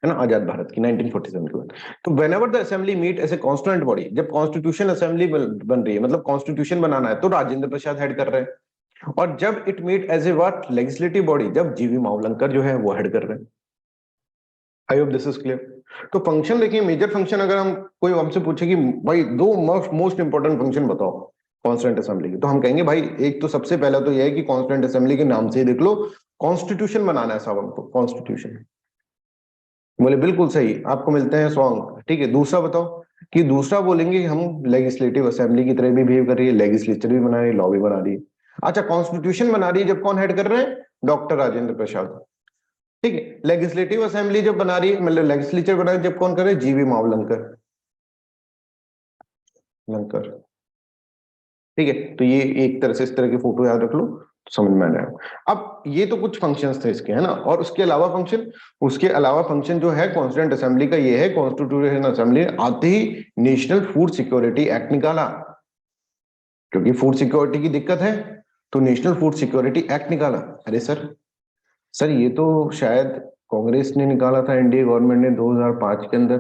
S1: है ना, आजाद भारत की 1947 के बाद। तो whenever the assembly meet as a constituent body, जब कॉन्स्टिट्यूशन असेंबली बन रही है, मतलब कॉन्स्टिट्यूशन बनाना है, तो राजेंद्र प्रसाद हेड कर रहे हैं। और जब it meet as a what, legislative body, जब जीवी मावलंकर जो है वो हेड कर रहे हैं। I hope this is clear. तो फंक्शन देखिए, मेजर फंक्शन अगर हम कोई हमसे पूछे कि भाई दो मोस्ट इंपॉर्टेंट फंक्शन बताओ कॉन्स्टिट्यूएंट असेंबली की, तो हम कहेंगे भाई एक तो सबसे पहला तो यह है कि कॉन्स्टिट्यूएंट असेंबली के नाम से ही देख लो, कॉन्स्टिट्यूशन बनाना है साहब हमको, कॉन्स्टिट्यूशन। बोले बिल्कुल सही, आपको मिलते हैं 100 अंक, ठीक है। दूसरा बताओ, कि दूसरा बोलेंगे हम लेजिस्लेटिव असेंबली की तरह भी बिहेव कर रही है, लेजिस्लेचर भी बना रही है, लॉ भी बना रही है। अच्छा, कॉन्स्टिट्यूशन बना रही है जब कौन हेड कर रहे हैं, डॉक्टर राजेंद्र प्रसाद, ठीक है। लेजिस्लेटिव असेंबली जब बना रही है, मतलब लेजिस्लेचर बना रही है, जब कौन कर रहे हैं, जीवी मावलंकर, लंकर, ठीक है। तो ये एक तरह से इस तरह की फोटो याद रख लो तो समझ में आ जाएगा। अब ये तो कुछ फंक्शंस थे इसके, है ना। और उसके अलावा फंक्शन, उसके अलावा फंक्शन जो है कॉन्स्टिट्यूएंट असेंबली का ये है, कॉन्स्टिट्यूशन असेंबली आते ही नेशनल फूड सिक्योरिटी एक्ट निकाला, क्योंकि फूड सिक्योरिटी की दिक्कत है, तो नेशनल फूड सिक्योरिटी एक्ट निकाला। अरे सर ये तो शायद कांग्रेस ने निकाला था, एनडीए गवर्नमेंट ने 2005 के अंदर,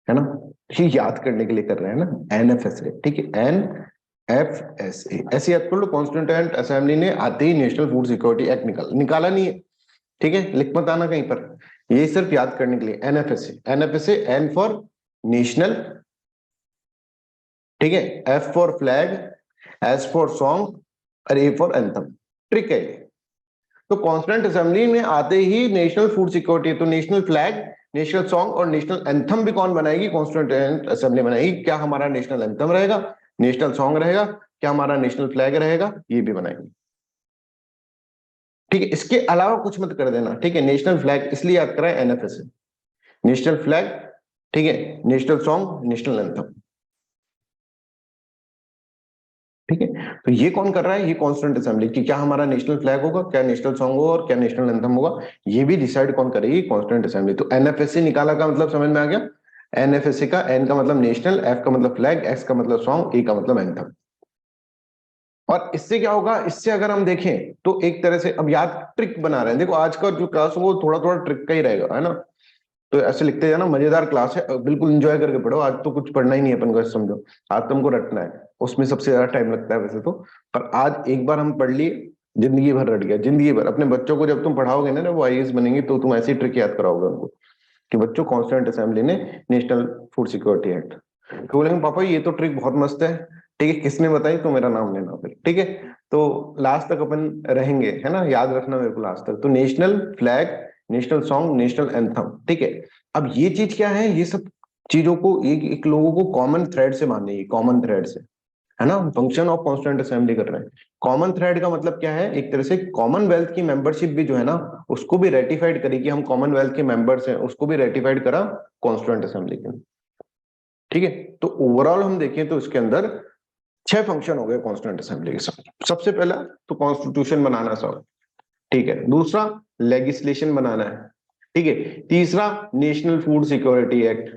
S1: है ना। ये याद करने के लिए कर रहे हैं ना, एनएफएसए, ठीक है, एनएफएसए ऐसे याद कर लो। कॉन्स्टिट्यूएंट असेंबली ने आते ही नेशनल फूड सिक्योरिटी एक्ट निकाला नहीं है, ठीक है, लिख मत आना कहीं पर, ये सिर्फ याद करने के लिए। NFSA, NFSA, N for national, ठीक है, F for flag, S for song और ए फॉर एंथम, ट्रिक है ये। तो कॉन्स्टिट्यूएंट असेंबली में आते ही नेशनल फूड सिक्योरिटी, तो नेशनल फ्लैग, नेशनल सॉन्ग और नेशनल एंथम भी कौन बनाएगी, कॉन्स्टिट्यूएंट असेंबली बनाएगी। क्या हमारा नेशनल एंथम रहेगा, नेशनल सॉन्ग रहेगा, क्या हमारा नेशनल फ्लैग रहेगा, ये भी बनाएंगे, ठीक है। इसके अलावा कुछ मत कर देना, ठीक है। नेशनल फ्लैग इसलिए याद कराए एनएफएसए, नेशनल फ्लैग, ठीक है, नेशनल सॉन्ग, नेशनल एंथम, ठीक है। तो ये कौन कर रहा है, ये कॉन्स्टिट्यूएंट असेंबली, कि क्या हमारा नेशनल फ्लैग होगा, क्या नेशनल सॉन्ग होगा और क्या नेशनल एंथम होगा, ये भी डिसाइड कौन करेगी, कॉन्स्टिट्यूएंट असेंबली। तो एनएफएसए निकाला का मतलब समझ में आ गया, एनएफएसए का एन का मतलब नेशनल, एफ का मतलब फ्लैग, एक्स का मतलब सॉन्ग, ए का मतलब एंथम। और इससे क्या होगा, इससे अगर हम देखें तो एक तरह से अब याद ट्रिक बना रहे हैं। देखो आज का जो क्लास वो थोड़ा थोड़ा ट्रिक का ही रहेगा, है ना। तो ऐसे लिखते जाना, मजेदार क्लास है, बिल्कुल एंजॉय करके पढ़ो। आज तो कुछ पढ़ना ही नहीं है अपन को, समझो आज तुमको रटना है। उसमें सबसे ज्यादा टाइम लगता है वैसे तो, पर आज एक बार हम पढ़ लिए, जिंदगी भर रट गया, जिंदगी भर। अपने बच्चों को जब तुम पढ़ाओगे ना वो आईएएस बनेंगे, तो तुम ऐसी ट्रिक याद कराओगे उनको कि बच्चों कॉन्स्टिट्यूएंट असेंबली ने नेशनल फूड सिक्योरिटी एक्ट, तो बोलेंगे पापा ये तो ट्रिक बहुत मस्त है, ठीक है किसने बताई, तो मेरा नाम लेना फिर, ठीक है। तो लास्ट तक अपन रहेंगे, है ना, याद रखना मेरे को लास्ट तक। तो national flag, national song, national anthem, ठीक है। अब ये चीज क्या है, ये सब चीजों को एक एक लोगों को कॉमन थ्रेड से माननी है, कॉमन थ्रेड से, है ना। फंक्शन ऑफ कॉन्स्टिट्यूएंट असेंबली कर रहे हैं। कॉमन थ्रेड का मतलब क्या है, एक तरह से कॉमनवेल्थ की मेंबरशिप भी जो है ना, उसको भी रेटिफाइड करी कि हम कॉमनवेल्थ के मेंबर्स हैं, उसको भी रेटिफाइड करा कॉन्स्टिट्यूएंट असेंबली के, ठीक है। तो ओवरऑल हम देखें तो इसके अंदर 6 फंक्शन हो गए कॉन्स्टिट्यूएंट असेंबली के साथ। सबसे पहला तो कॉन्स्टिट्यूशन बनाना सब, ठीक है। दूसरा लेजिस्लेशन बनाना है, ठीक है। तीसरा नेशनल फूड सिक्योरिटी एक्ट,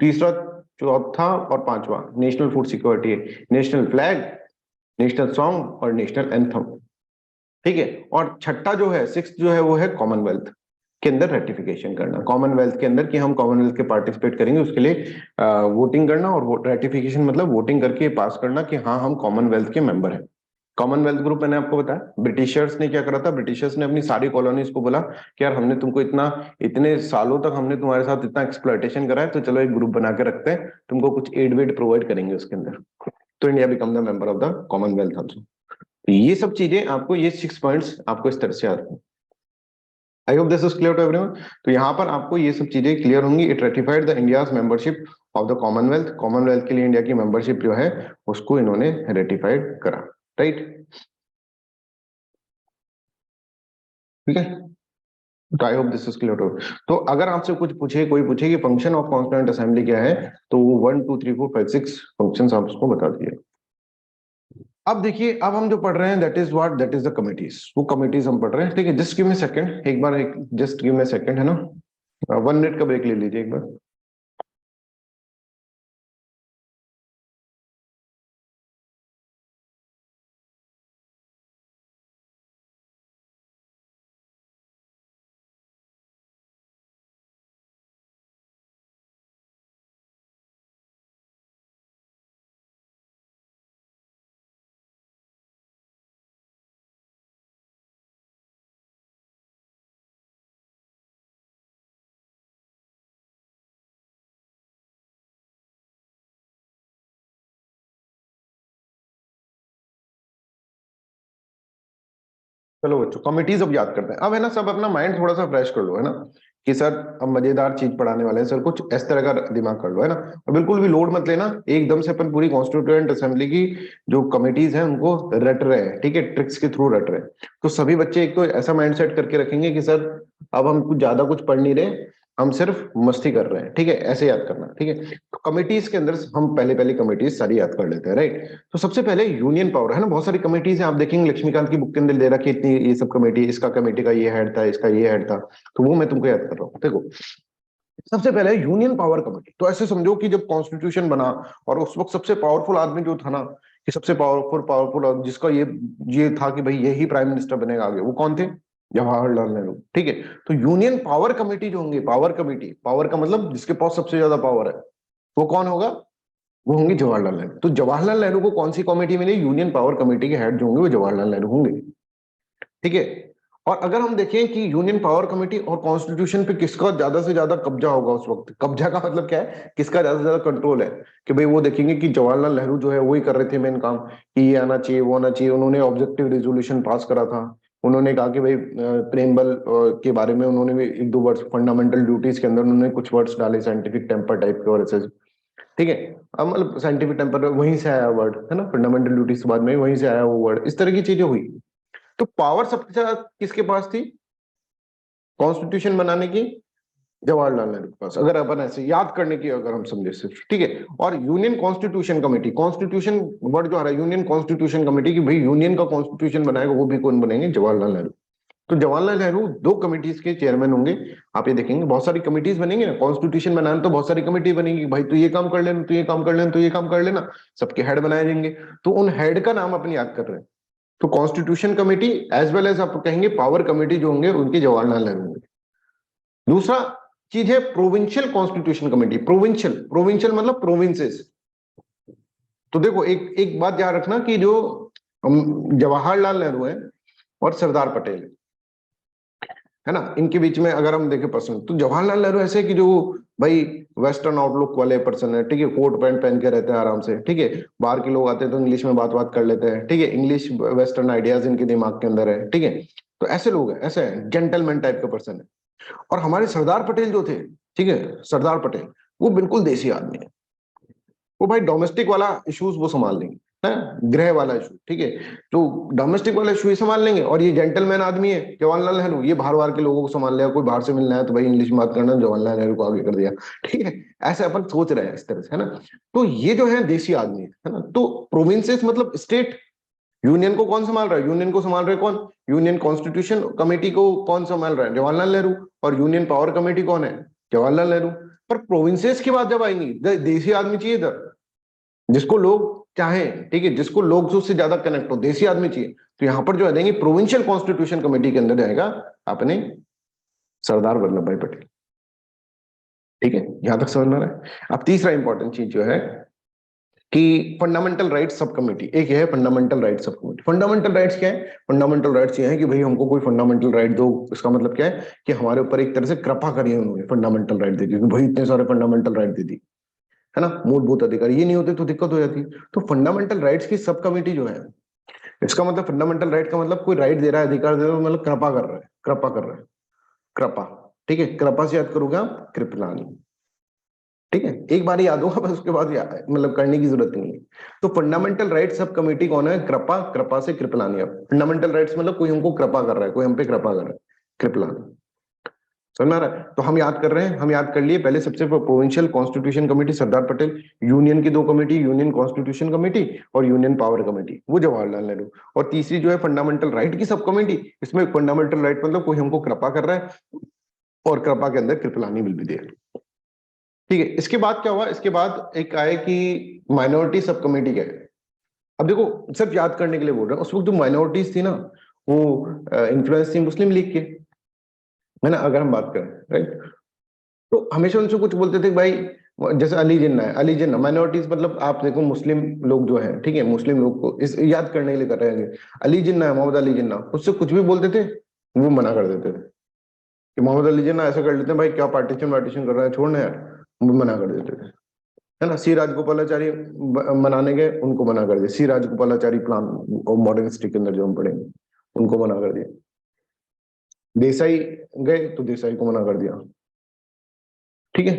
S1: तीसरा, चौथा और पांचवा national food security, national flag, national song और नेशनल एंथम, ठीक है। और छठा जो है, सिक्स जो है, वो है कॉमनवेल्थ के अंदर रेटिफिकेशन करना। कॉमनवेल्थ के अंदर कि हम कॉमनवेल्थ के पार्टिसिपेट करेंगे, उसके लिए वोटिंग करना, और रेटिफिकेशन मतलब वोटिंग करके पास करना कि हाँ हम कॉमनवेल्थ के मेंबर हैं। कॉमनवेल्थ ग्रुप मैंने आपको बताया, ब्रिटिशर्स ने क्या करा था, ब्रिटिशर्स ने अपनी सारी कॉलोनीज को बोला कि यार हमने तुमको इतना, इतने सालों तक हमने तुम्हारे साथ इतना एक्सप्लॉयटेशन करा है, तो चलो एक ग्रुप बना के रखते हैं, तुमको कुछ एड वेड प्रोवाइड करेंगे उसके अंदर। तो India become the member of the Commonwealth also. ये सब चीजें आपको, ये 6 पॉइंट्स आपको इस तरह से आते हैं। I hope this is clear to everyone. तो यहाँ पर आपको ये सब चीजें क्लियर होंगी। It ratified the India's membership of the Commonwealth, Commonwealth के लिए इंडिया की मेंबरशिप जो है उसको इन्होंने रेटिफाइड करा, राइट, ठीक है। तो I hope this is clear to. तो अगर आपसे कुछ पूछे, कोई पूछे कि फंक्शन ऑफ कॉन्स्टिट्यूएंट असेंबली क्या है, तो वो 1 2 3 4 5 6 फंक्शंस आप उसको बता दिए। अब देखिए, अब हम जो पढ़ रहे हैं that is what, that is the committees, वो कमिटीज हम पढ़ रहे हैं, ठीक है। जस्ट गिव मी सेकंड, एक बार, एक जस्ट गिव मी सेकंड, है ना, 1 मिनट का ब्रेक ले लीजिए एक बार। चलो बच्चों, कमिटीज अब याद करते हैं। अब है ना, सब अपना माइंड थोड़ा सा फ्रेश कर लो, है ना, कि सर अब मजेदार चीज पढ़ाने वाले हैं सर, कुछ इस तरह का दिमाग कर लो, है ना। और बिल्कुल भी लोड मत लेना, एकदम से अपन पूरी कॉन्स्टिट्यूएंट असेंबली की जो कमिटीज हैं उनको रट रहे हैं, ठीक है, ट्रिक्स के थ्रू रट रहे हैं। तो सभी बच्चे एक तो ऐसा माइंडसेट करके रखेंगे कि सर अब हम कुछ ज्यादा कुछ पढ़ नहीं रहे, हम सिर्फ मस्ती कर रहे हैं, ठीक है, ऐसे याद करना, ठीक है। तो कमिटीज के अंदर हम पहले पहले कमिटीज सारी याद कर लेते हैं, राइट। तो सबसे पहले यूनियन पावर, है ना, बहुत सारी कमेटीज हैं, आप देखेंगे लक्ष्मीकांत की बुक के अंदर दे रखी इतनी, ये सब कमेटी, इसका कमेटी का ये हेड था, इसका ये हेड था, तो वो मैं तुमको याद कर रहा हूँ, देखो। सबसे पहले यूनियन पावर कमेटी, तो ऐसे समझो कि जब कॉन्स्टिट्यूशन बना, और उस वक्त सबसे पावरफुल आदमी जो था ना, कि सबसे पावरफुल पावरफुल जिसका ये था कि भाई यही प्राइम मिनिस्टर बनेगा आगे, वो कौन थे, जवाहरलाल नेहरू, ठीक है। तो यूनियन पावर कमेटी जो होंगे, पावर कमेटी, पावर का मतलब जिसके पास सबसे ज्यादा पावर है, वो कौन होगा, वो होंगे जवाहरलाल नेहरू। तो जवाहरलाल नेहरू को कौन सी कमेटी मिली, यूनियन पावर कमेटी के हेड जो होंगे वो जवाहरलाल नेहरू होंगे, ठीक है। और अगर हम देखें कि यूनियन पावर कमेटी और कॉन्स्टिट्यूशन पे किसका ज्यादा से ज्यादा कब्जा होगा उस वक्त, कब्जा का मतलब क्या है, किसका ज्यादा से ज्यादा कंट्रोल है, कि भाई वो देखेंगे कि जवाहरलाल नेहरू जो है वही कर रहे थे मेन काम, कि ये आना चाहिए, वो आना चाहिए। उन्होंने ऑब्जेक्टिव रेजोल्यूशन पास करा था, उन्होंने कहा कि भाई प्रेमबल के बारे में उन्होंने भी एक दो वर्ड्स, फंडामेंटल ड्यूटीज के अंदर उन्होंने कुछ वर्ड्स डाले, साइंटिफिक टेम्पर टाइप के और ऐसे, ठीक है। अब मतलब साइंटिफिक टेम्पर वहीं से आया वर्ड, है ना, फंडामेंटल ड्यूटीज के बाद में वहीं से आया वो वर्ड, इस तरह की चीजें हुई। तो पावर सबसे ज्यादा किसके पास थी कॉन्स्टिट्यूशन बनाने की, जवाहरलाल नेहरू के पास, अगर अपन ऐसे याद करने की अगर हम समझे सिर्फ, ठीक है। और union constitution committee, constitution word जो आ रहा है, यूनियन कॉन्स्टिट्यूशन कमेटी, की भाई यूनियन का कॉन्स्टिट्यूशन बनाएगा, वो भी कौन बनेंगे, जवाहरलाल नेहरू। तो जवाहरलाल नेहरू दो कमिटीज के चेयरमैन होंगे। आप ये देखेंगे बहुत सारी कमिटीज बनेंगी ना, कॉन्स्टिट्यूशन बनाने तो बहुत सारी कमिटी बनेगी, भाई तू ये काम कर लेना, तू ये काम कर लेना, तू ये काम कर लेना, सबके हेड बनाए जाएंगे। तो उन हेड का नाम अपन याद कर रहे हैं। तो constitution committee as well as आप कहेंगे पावर कमेटी जो होंगे उनके जवाहरलाल नेहरू होंगे। दूसरा चीज है provincial constitution committee, provincial, provincial मतलब प्रोविंसेस, तो देखो एक एक बात याद रखना कि जो जवाहरलाल नेहरू है और सरदार पटेल है ना, इनके बीच में अगर हम देखें पर्सन, तो जवाहरलाल नेहरू ऐसे कि जो भाई वेस्टर्न आउटलुक वाले पर्सन है, ठीक है, कोट पैंट पहन के रहते हैं आराम से, ठीक है, बाहर के लोग आते हैं तो इंग्लिश में बात कर लेते हैं, ठीक है, इंग्लिश वेस्टर्न आइडियाज इनके दिमाग के अंदर है, ठीक है, तो ऐसे लोग हैं, ऐसे जेंटलमैन टाइप का पर्सन है। और हमारे सरदार पटेल जो थे, ठीक है, सरदार पटेल वो बिल्कुल देसी आदमी है, वो भाई डोमेस्टिक वाला इश्यूज वो संभाल लेंगे, है, गृह वाला इशू, ठीक है, तो डोमेस्टिक वाला इशू ही संभाल लेंगे। और ये जेंटलमैन आदमी है जवाहरलाल नेहरू, ये बाहर बाहर के लोगों को संभाल लेगा, कोई बाहर से मिलना है तो भाई इंग्लिश में बात करना, जवाहरलाल नेहरू को आगे कर दिया, ठीक है, ऐसे अपन सोच रहे हैं इस तरह से, है ना। तो ये जो है देसी आदमी है ना। तो प्रोविंसेस मतलब स्टेट, यूनियन को कौन संभाल रहा है, यूनियन को संभाल रहे कौन, यूनियन कॉन्स्टिट्यूशन कमेटी को कौन संभाल रहा है, जवाहरलाल नेहरू, और यूनियन पावर कमेटी कौन है, जवाहरलाल नेहरू। पर प्रोविंसेस की बात जब आएंगी, देसी आदमी चाहिए इधर, जिसको लोग चाहें, ठीक है, जिसको लोग उससे ज्यादा कनेक्ट हो, देसी आदमी चाहिए, तो यहां पर जो आ जाएंगे प्रोविंशियल कॉन्स्टिट्यूशन कमेटी के अंदर जाएगा अपने सरदार वल्लभ भाई पटेल, ठीक है, यहां तक समझ में आ रहा है। अब तीसरा इंपॉर्टेंट चीज जो है कि फंडामेंटल राइट्स सब कमेटी, एक है fundamental rights sub committee. Fundamental rights क्या है, फंडामेंटल राइट्स ये है कि भाई हमको कोई फंडामेंटल राइट दो, इसका मतलब क्या है कि हमारे ऊपर एक तरह से कृपा करी है उन्होंने, फंडामेंटल राइट दे दी, भाई इतने सारे फंडामेंटल राइट दे दी, है ना, मूलभूत अधिकार, ये नहीं होते तो दिक्कत हो जाती। तो फंडामेंटल राइट्स की सब कमेटी जो है, इसका मतलब फंडामेंटल राइट का मतलब कोई राइट दे रहा है, अधिकार दे रहा है, मतलब कृपा कर रहा है, कृपा कर रहा है, कृपा, ठीक है, कृपा से याद करोगे आप कृपलानी, ठीक है, एक बार याद होगा बस, उसके बाद मतलब करने की जरूरत नहीं है। तो फंडामेंटल राइट सब कमेटी कौन है, कृपा, कृपा से कृपलानी। अब फंडामेंटल राइट्स मतलब कोई हमको कृपा कर रहा है, कोई हम पे कृपा कर रहा है, कृपलानी, समझ में आ रहा है। तो हम याद कर रहे हैं, हम याद कर लिए पहले सबसे provincial constitution committee Sardar Patel, union की दो कमेटी, यूनियन कॉन्स्टिट्यूशन कमेटी और यूनियन पावर कमेटी, वो जवाहरलाल नेहरू। और तीसरी जो है फंडामेंटल राइट की सब कमेटी, इसमें फंडामेंटल राइट मतलब कोई हमको कृपा कर रहा है और कृपा के अंदर कृपलानी विल बी देयर, ठीक है। इसके बाद क्या हुआ, इसके बाद एक आए कि माइनॉरिटी सब कमेटी क्या है। अब देखो सिर्फ याद करने के लिए बोल रहा हूँ, उस वक्त जो माइनॉरिटीज थी ना, वो इन्फ्लुएंस थी मुस्लिम लीग के, है ना, अगर हम बात करें, राइट। तो हमेशा उनसे कुछ बोलते थे भाई, जैसे अली जिन्ना है, अली जिन्ना माइनॉरिटीज मतलब आप देखो मुस्लिम लोग जो है, ठीक है, मुस्लिम लोग को इस याद करने के लिए कर रहे हैं, अली जिन्ना है, मोहम्मद अली जिन्ना, उससे कुछ भी बोलते थे वो मना कर देते थे कि मोहम्मद अली जिन्ना ऐसा कर लेते हैं, भाई क्या पार्टीशन वार्टीशन कर रहा है, छोड़ना यार, वो मना कर देते थे, है ना। सी राजगोपालाचारी मनाने गए, उनको मना कर दिया, सी राजगोपालाचारी प्लान और मॉडर्न हिस्ट्री के अंदर जो हम पढ़ेंगे उनको मना कर दिया। देसाई गए तो देसाई को मना कर दिया, ठीक है।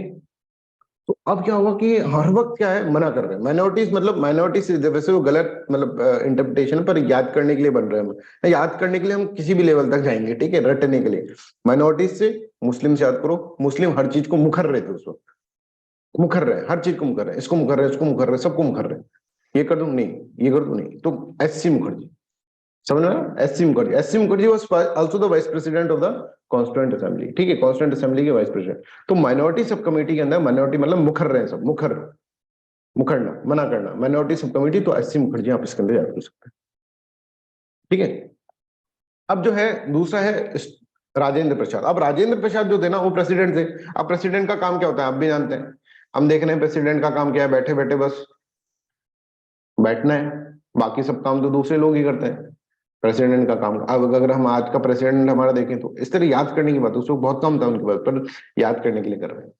S1: तो अब क्या हुआ कि हर वक्त क्या है, मना कर रहे हैं माइनॉरिटीज, मतलब माइनॉरिटीज वैसे वो गलत मतलब इंटरप्रिटेशन, पर याद करने के लिए बन रहे हैं हम, याद करने के लिए हम किसी भी लेवल तक जाएंगे, ठीक है, रटने के लिए। माइनॉरिटीज से मुस्लिम से याद करो, मुस्लिम हर चीज को मुखर रहे थे उस वक्त, मुखर रहे, हर चीज को मुखर रहे, इसको मुखर रहे, इसको मुखर रहे, सबको मुखर रहे, ये कर दूं नहीं, ये कर दूं नहीं, तो एससी मुखर्जी, समझ में, SC Mukherjee, SC Mukherjee was also the vice president of the constituent assembly, ठीक है, कॉन्स्टिट्यूएंट असेंबली के वाइस प्रेसिडेंट। तो माइनॉरिटी सब कमेटी के अंदर, माइनॉरिटी मतलब मुखर रहे हैं सब, मुखर, मुखरना, मना करना, माइनॉरिटी सब कमेटी, तो एससी मुखर्जी आप इसके अंदर याद कर सकते हैं, ठीक है। अब जो है दूसरा है राजेंद्र प्रसाद। अब राजेंद्र प्रसाद जो थे ना वो प्रेसिडेंट थे। अब प्रेसिडेंट का काम क्या होता है आप भी जानते हैं, हम देख रहे हैं प्रेसिडेंट का काम क्या है, बैठे बैठे बस बैठना है, बाकी सब काम तो दूसरे लोग ही करते हैं। प्रेसिडेंट का काम, अब अगर हम आज का प्रेसिडेंट हमारा देखें तो इस तरह याद करने की बात, उसको बहुत कम था उनके पास, पर याद करने के लिए कर रहे हैं।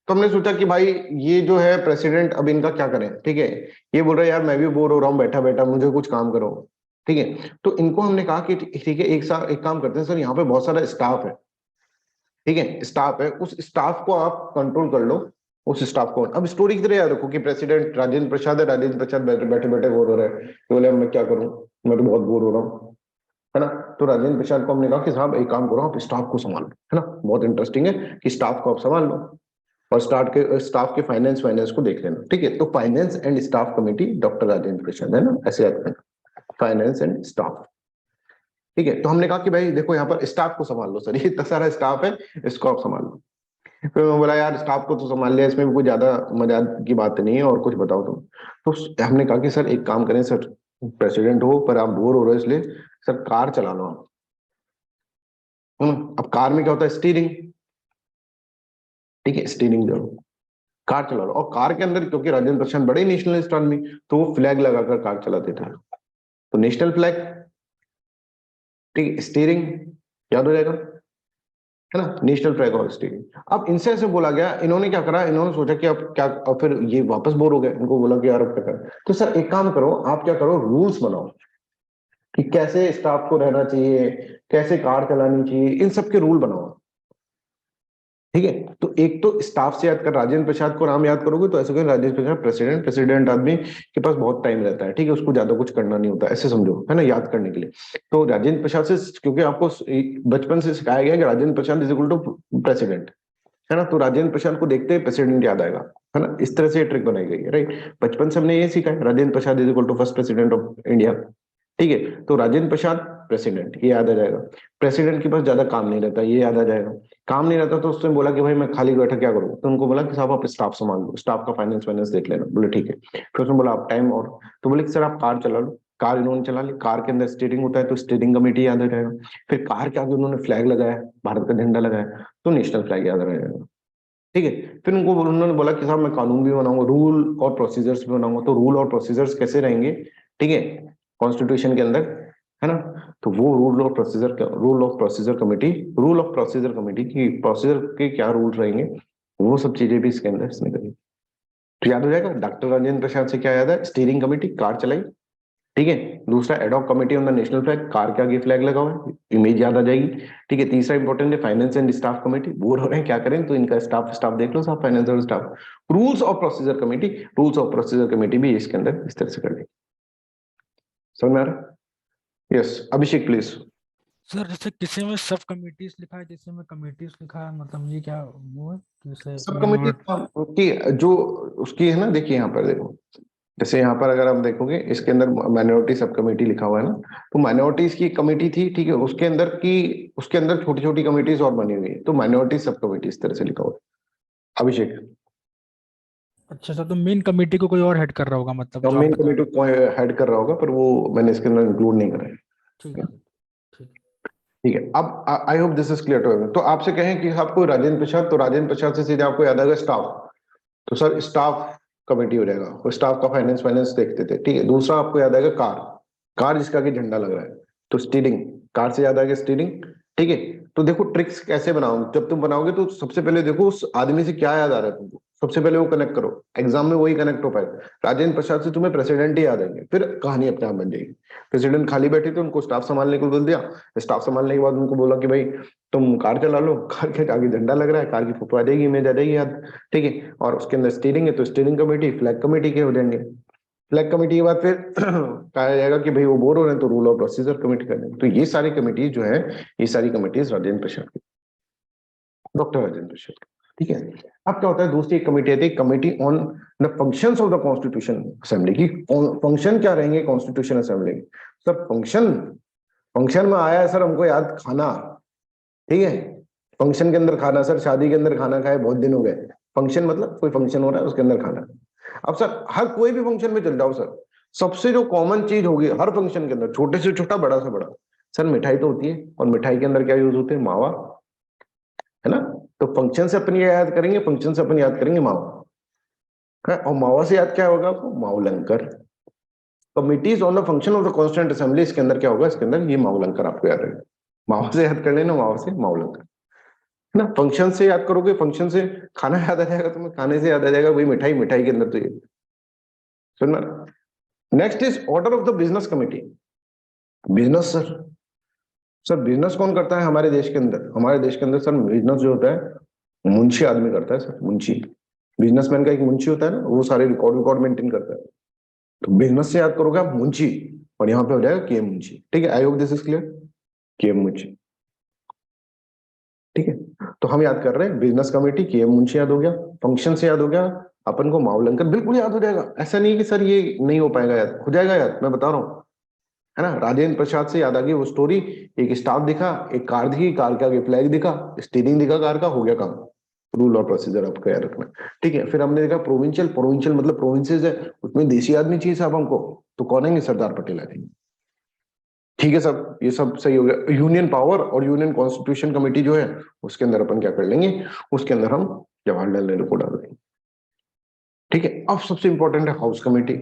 S1: तो हमने सोचा कि भाई ये जो है प्रेसिडेंट, अब इनका क्या करें, ठीक है, ये बोल रहे हैं यार मैं भी बोर हो रहा हूँ बैठा बैठा, मुझे कुछ काम करो, ठीक है। तो इनको हमने कहा कि ठीक है, एक काम करते हैं सर, यहाँ पे बहुत सारा स्टाफ है, ठीक है, स्टाफ है, उस स्टाफ को आप कंट्रोल कर लो, उस स्टाफ को। अब स्टोरी की तरह याद रखो कि प्रेसिडेंट राजेंद्र प्रसाद है, राजेंद्र प्रसाद बैठे बैठे बैठे बोर हो रहे हैं, तो बोले मैं क्या करूं, मैं तो बहुत बोर हो रहा हूँ, है ना। तो राजेंद्र प्रसाद को हमने कहा कि साहब एक काम करो, आप स्टाफ को संभाल लो, है ना, बहुत इंटरेस्टिंग है कि स्टाफ को आप संभाल लो, और स्टाफ के फाइनेंस फाइनेंस को देख लेना, ठीक है। तो finance and staff committee doctor Rajendra Prasad, है ना, ऐसे याद करना, फाइनेंस एंड स्टाफ, ठीक है। तो हमने कहा कि भाई देखो यहाँ पर स्टाफ को संभाल लो सर, ये इतना सारा स्टाफ है, इसको आप संभाल लो। फिर मैं बोला यार स्टाफ को तो संभाल लिया, इसमें भी कोई ज्यादा मजाक की बात नहीं है, और कुछ बताओ तुम। तो हमने कहा कि सर एक काम करें सर, प्रेसिडेंट हो पर आप बोर हो रहे हो, इसलिए सर कार चला लो आप। अब कार में क्या होता है, स्टीयरिंग, ठीक है, स्टीयरिंग जो, कार चला लो। और कार के अंदर क्योंकि राजेंद्र प्रसाद बड़े नेशनलिस्ट आदमी, तो वो फ्लैग लगाकर कार चलाते थे। तो नेशनल फ्लैग, ठीक, स्टीयरिंग याद हो जाएगा, है ना, नेशनल फ्लैग और स्टीयरिंग। अब इनसे ऐसे बोला गया, इन्होंने क्या करा, इन्होंने सोचा कि अब क्या, और फिर ये वापस बोर हो गए, इनको बोला कि यार अब क्या करें। तो सर एक काम करो, आप क्या करो, रूल्स बनाओ कि कैसे स्टाफ को रहना चाहिए, कैसे कार चलानी चाहिए, इन सब के रूल बनाओ, ठीक है। तो एक तो स्टाफ से याद कर, राजेंद्र प्रसाद को नाम याद करोगे तो ऐसे करें, राजेंद्र प्रसाद प्रेसिडेंट, प्रेसिडेंट आदमी के पास बहुत टाइम रहता है, ठीक है, उसको ज्यादा कुछ करना नहीं होता, ऐसे समझो, है ना, याद करने के लिए। तो राजेंद्र प्रसाद से, क्योंकि आपको बचपन से सिखाया गया कि Rajendra Prasad is equal to president, है ना, तो राजेंद्र प्रसाद को देखते ही प्रेसिडेंट याद आएगा, है ना, इस तरह से ट्रिक बनाई गई है, राइट। बचपन से हमने ये सीखा है, Rajendra Prasad is equal to first president of India, ठीक है। तो राजेंद्र प्रसाद प्रेसिडेंट, ये याद आ जाएगा। प्रेसिडेंट के पास ज्यादा काम नहीं रहता, ये याद आ जाएगा। काम नहीं रहता तो उसने बोला कि भाई मैं खाली बैठा क्या करूँ, तो उनको बोला कि साहब आप स्टाफ संभाल लो, स्टाफ का फाइनेंस वाइनेंस देख लेना, बोले ठीक है। फिर उसने बोला आप टाइम, और तो बोले कि सर आप कार चला लो। कार इन्होंने चला ली, कार के अंदर स्टीयरिंग होता है तो स्टीयरिंग कमेटी याद आ जाएगा। फिर कार के आगे उन्होंने फ्लैग लगाया, भारत का झंडा लगाया, तो नेशनल फ्लैग याद रहेगा, ठीक है। फिर उनको उन्होंने बोला कि साहब मैं कानून भी बनाऊंगा, रूल और प्रोसीजर्स भी बनाऊंगा, तो रूल और प्रोसीजर्स कैसे रहेंगे, ठीक है, कॉन्स्टिट्यूशन के अंदर, है ना। तो वो rule of procedure committee, rule of procedure committee की प्रोसीजर के क्या रूल रहेंगे, वो सब चीजें भी इसके अंदर इसने करी। तो याद हो जाएगा, डॉक्टर राजेंद्र प्रसाद से क्या याद है, स्टीयरिंग कमेटी, कार चलाई, ठीक है। दूसरा ad hoc committee on the national flag, car के आगे फ्लैग लगा हुआ है, इमेज याद आ जाएगी, ठीक है। तीसरा इंपॉर्टेंट है finance and staff committee, bore हो रहे हैं क्या करें, तो इनका स्टाफ स्टाफ देख लो साहब, फाइनेंस और staff. Rules of procedure committee, rules of procedure committee भी इसके अंदर इस तरह से कर दी, समझ में आ रहा है। Yes Abhishek please.
S3: सर जैसे किसी में सब कमिटीज लिखा है, किसी में कमिटीज लिखा है, मतलब ये क्या वो है, जैसे
S1: सब कमेटी की जो उसकी है ना, देखिए यहाँ पर देखो, जैसे यहाँ पर अगर आप देखोगे इसके अंदर माइनॉरिटी सब कमेटी लिखा हुआ है ना, तो माइनॉरिटीज की कमेटी थी, ठीक है, उसके अंदर छोटी छोटी कमेटीज और बनी हुई है, तो माइनॉरिटी सब कमेटी इस तरह से लिखा हुआ है। अभिषेक,
S3: अच्छा सर, तो मेन कमेटी को कोई और हेड कर रहा होगा, मतलब जो आप
S1: मेन
S3: बता रहे
S1: कमेटी को हेड कर रहा होगा, पर वो मैंने इसके अंदर इंक्लूड नहीं करा है।
S3: हो। ठीक है सर, ठीक है।
S1: ठीक है, अब I hope this is clear to everyone. तो आपसे कहें कि आपको राजेंद्र प्रसाद, तो राजेंद्र प्रसाद से सीधे आपको याद आएगा स्टाफ, तो सर स्टाफ कमेटी हो जाएगा, वो स्टाफ का फाइनेंस फाइनेंस देखते थे, ठीक है। दूसरा आपको याद आएगा कार, कार जिसका कि झंडा लग रहा है, तो स्टीयरिंग, कार से याद आएगा स्टीयरिंग, ठीक है। तो देखो ट्रिक्स कैसे बनाओ, जब तुम बनाओगे तो सबसे पहले देखो उस आदमी से क्या याद आ रहा है तुमको, सबसे पहले वो कनेक्ट करो, एग्जाम में वही कनेक्ट हो पाए। राजेंद्र प्रसाद से तुम्हें प्रेसिडेंट ही याद आएंगे, फिर कहानी अपने आप बन जाएगी। प्रेसिडेंट खाली बैठे थे, उनको स्टाफ संभालने को बोल दिया, स्टाफ संभालने के बाद उनको बोला कि भाई तुम कार चला लो, कार के आगे झंडा लग रहा है, कार की फोटो आ जाएगी, इमेज आ जाएगी याद, ठीक है। और उसके अंदर स्टीयरिंग है तो स्टीयरिंग कमेटी, फ्लैग कमेटी के हो जाएंगे। फ्लैग कमेटी के बाद फिर कहा जाएगा कि भाई वो बोर हो रहे हैं तो रूल ऑफ प्रोसीजर कमेटी कर देंगे। तो ये सारी कमेटी जो है, ये सारी कमेटीज राजेंद्र प्रसाद की, डॉक्टर राजेंद्र प्रसाद की, ठीक है। अब क्या होता है, दूसरी एक कमेटी आती है, committee on the functions of the constitution assembly की, फंक्शन क्या रहेंगे कॉन्स्टिट्यूशन असेंबली के। सर फंक्शन, फंक्शन में आया है सर हमको याद, खाना, ठीक है, फंक्शन के अंदर खाना, सर शादी के अंदर खाना खाए बहुत दिन हो गए, फंक्शन मतलब कोई फंक्शन हो रहा है उसके अंदर खाना। अब सर हर कोई भी फंक्शन में चल जाओ सर, सबसे जो कॉमन चीज होगी हर फंक्शन के अंदर, छोटे से छोटा बड़ा से बड़ा, सर मिठाई तो होती है, और मिठाई के अंदर क्या यूज होते हैं, मावा, है ना। तो फंक्शन से अपन ये याद करेंगे, फंक्शन से अपन याद करेंगे मावा, है? और मावा से याद क्या होगा आपको, Mavalankar. Committees on the function of the constituent assembly, इसके अंदर क्या होगा, इसके अंदर ये मावलंकर आपको याद रहेगा, मावा से याद कर लेना, मावा से मावलंकर, है ना। फंक्शन से याद करोगे, फंक्शन से खाना याद आ जाएगा तुम्हें, खाने से याद आ जाएगा वही मिठाई, मिठाई के अंदर तो ये सुनना। Next is order of the business committee, business sir, sir business कौन करता है हमारे देश के अंदर, हमारे देश के अंदर सर बिजनेस जो होता है मुंशी आदमी करता है सर, मुंशी, बिजनेसमैन का एक मुंशी होता है ना, वो सारे रिकॉर्ड रिकॉर्ड मेंटेन करता है। तो बिजनेस से याद करोगे आप मुंशी, और यहाँ पे हो जाएगा के मुंशी, ठीक है। I hope this is clear, के मुंशी, ठीक है। तो हम याद कर रहे हैं बिजनेस कमेटी, के मुंशी याद हो गया, फंक्शन से याद हो गया अपन को मावलंकर, बिल्कुल याद हो जाएगा, ऐसा नहीं कि सर ये नहीं हो पाएगा, याद हो जाएगा, याद मैं बता रहा हूँ, है ना। राजेंद्र प्रसाद से याद आ गई वो स्टोरी, एक स्टाफ दिखा, एक कार दिखी, कार के आगे फ्लैग दिखा, स्टीयरिंग दिखा कार का, हो गया काम, रूल और प्रोसीजर आपको याद रखना, ठीक है। फिर हमने देखा प्रोविंशियल, प्रोविंशियल मतलब प्रोविंसेस है, उसमें देसी आदमी चाहिए साहब हमको, तो कौन आएंगे, सरदार पटेल आएंगे, ठीक है सब, ये सब सही हो गया। यूनियन पावर और यूनियन कॉन्स्टिट्यूशन कमेटी जो है उसके अंदर अपन क्या कर लेंगे, उसके अंदर हम जवाहरलाल नेहरू को डाल देंगे, ठीक है। अब सबसे इंपॉर्टेंट है हाउस कमेटी,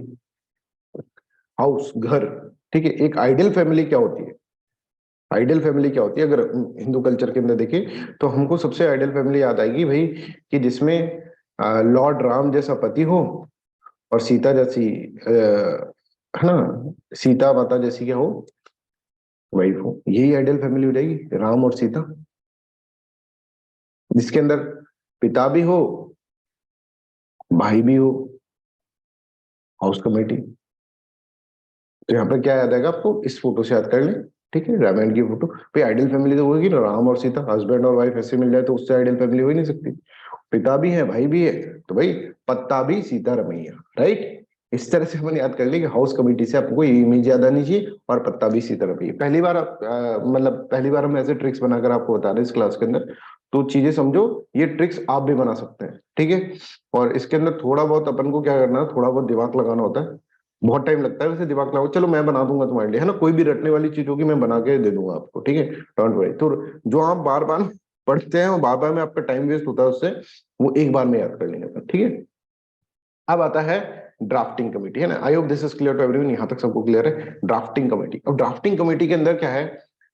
S1: हाउस घर, ठीक है। एक आइडियल फैमिली क्या होती है, आइडियल फैमिली क्या होती है, अगर हिंदू कल्चर के अंदर देखें तो हमको सबसे आइडियल फैमिली याद आएगी भाई, कि जिसमें लॉर्ड राम जैसा पति हो और सीता जैसी है ना, सीता माता जैसी क्या हो, वाइफ हो। यही आइडियल फैमिली हो जाएगी, राम और सीता, जिसके अंदर पिता भी हो, भाई भी हो, हाउस कमेटी। तो यहाँ पर क्या याद आएगा आपको, इस फोटो से याद कर लें, ठीक है, रामायण की फोटो। भाई आइडियल फैमिली तो होगी ना, राम और सीता, हस्बैंड और वाइफ ऐसे मिल जाए तो उससे आइडियल फैमिली हो ही नहीं सकती। पिता भी है, भाई भी है, तो भाई पत्ता भी सीता रमैया, राइट। इस तरह से हमने याद कर लिया कि हाउस कमेटी से आपको ये इमेज याद आनी चाहिए, और पत्ता भी सीता रमैया। पहली बार आप मतलब पहली बार हम ऐसे ट्रिक्स बनाकर आपको बता रहे हैं इस क्लास के अंदर, तो चीजें समझो, ये ट्रिक्स आप भी बना सकते हैं, ठीक है। और इसके अंदर थोड़ा बहुत अपन को क्या करना है, थोड़ा बहुत दिमाग लगाना होता है। बहुत टाइम लगता है वैसे दिमाग लगाओ, चलो मैं बना दूंगा तुम्हारे लिए, है ना, कोई भी रटने वाली चीज होगी मैं बना के दे दूंगा आपको, ठीक है, डोंट वरी। तो जो आप बार बार पढ़ते हैं और बार बार में आपका टाइम वेस्ट होता है उससे, वो एक बार में याद कर लेंगे, ठीक है। अब आता है ड्राफ्टिंग कमेटी, है ना। I hope this is clear to everyone, यहाँ तक सबको क्लियर है। ड्राफ्टिंग कमेटी, अब ड्राफ्टिंग कमेटी के अंदर क्या है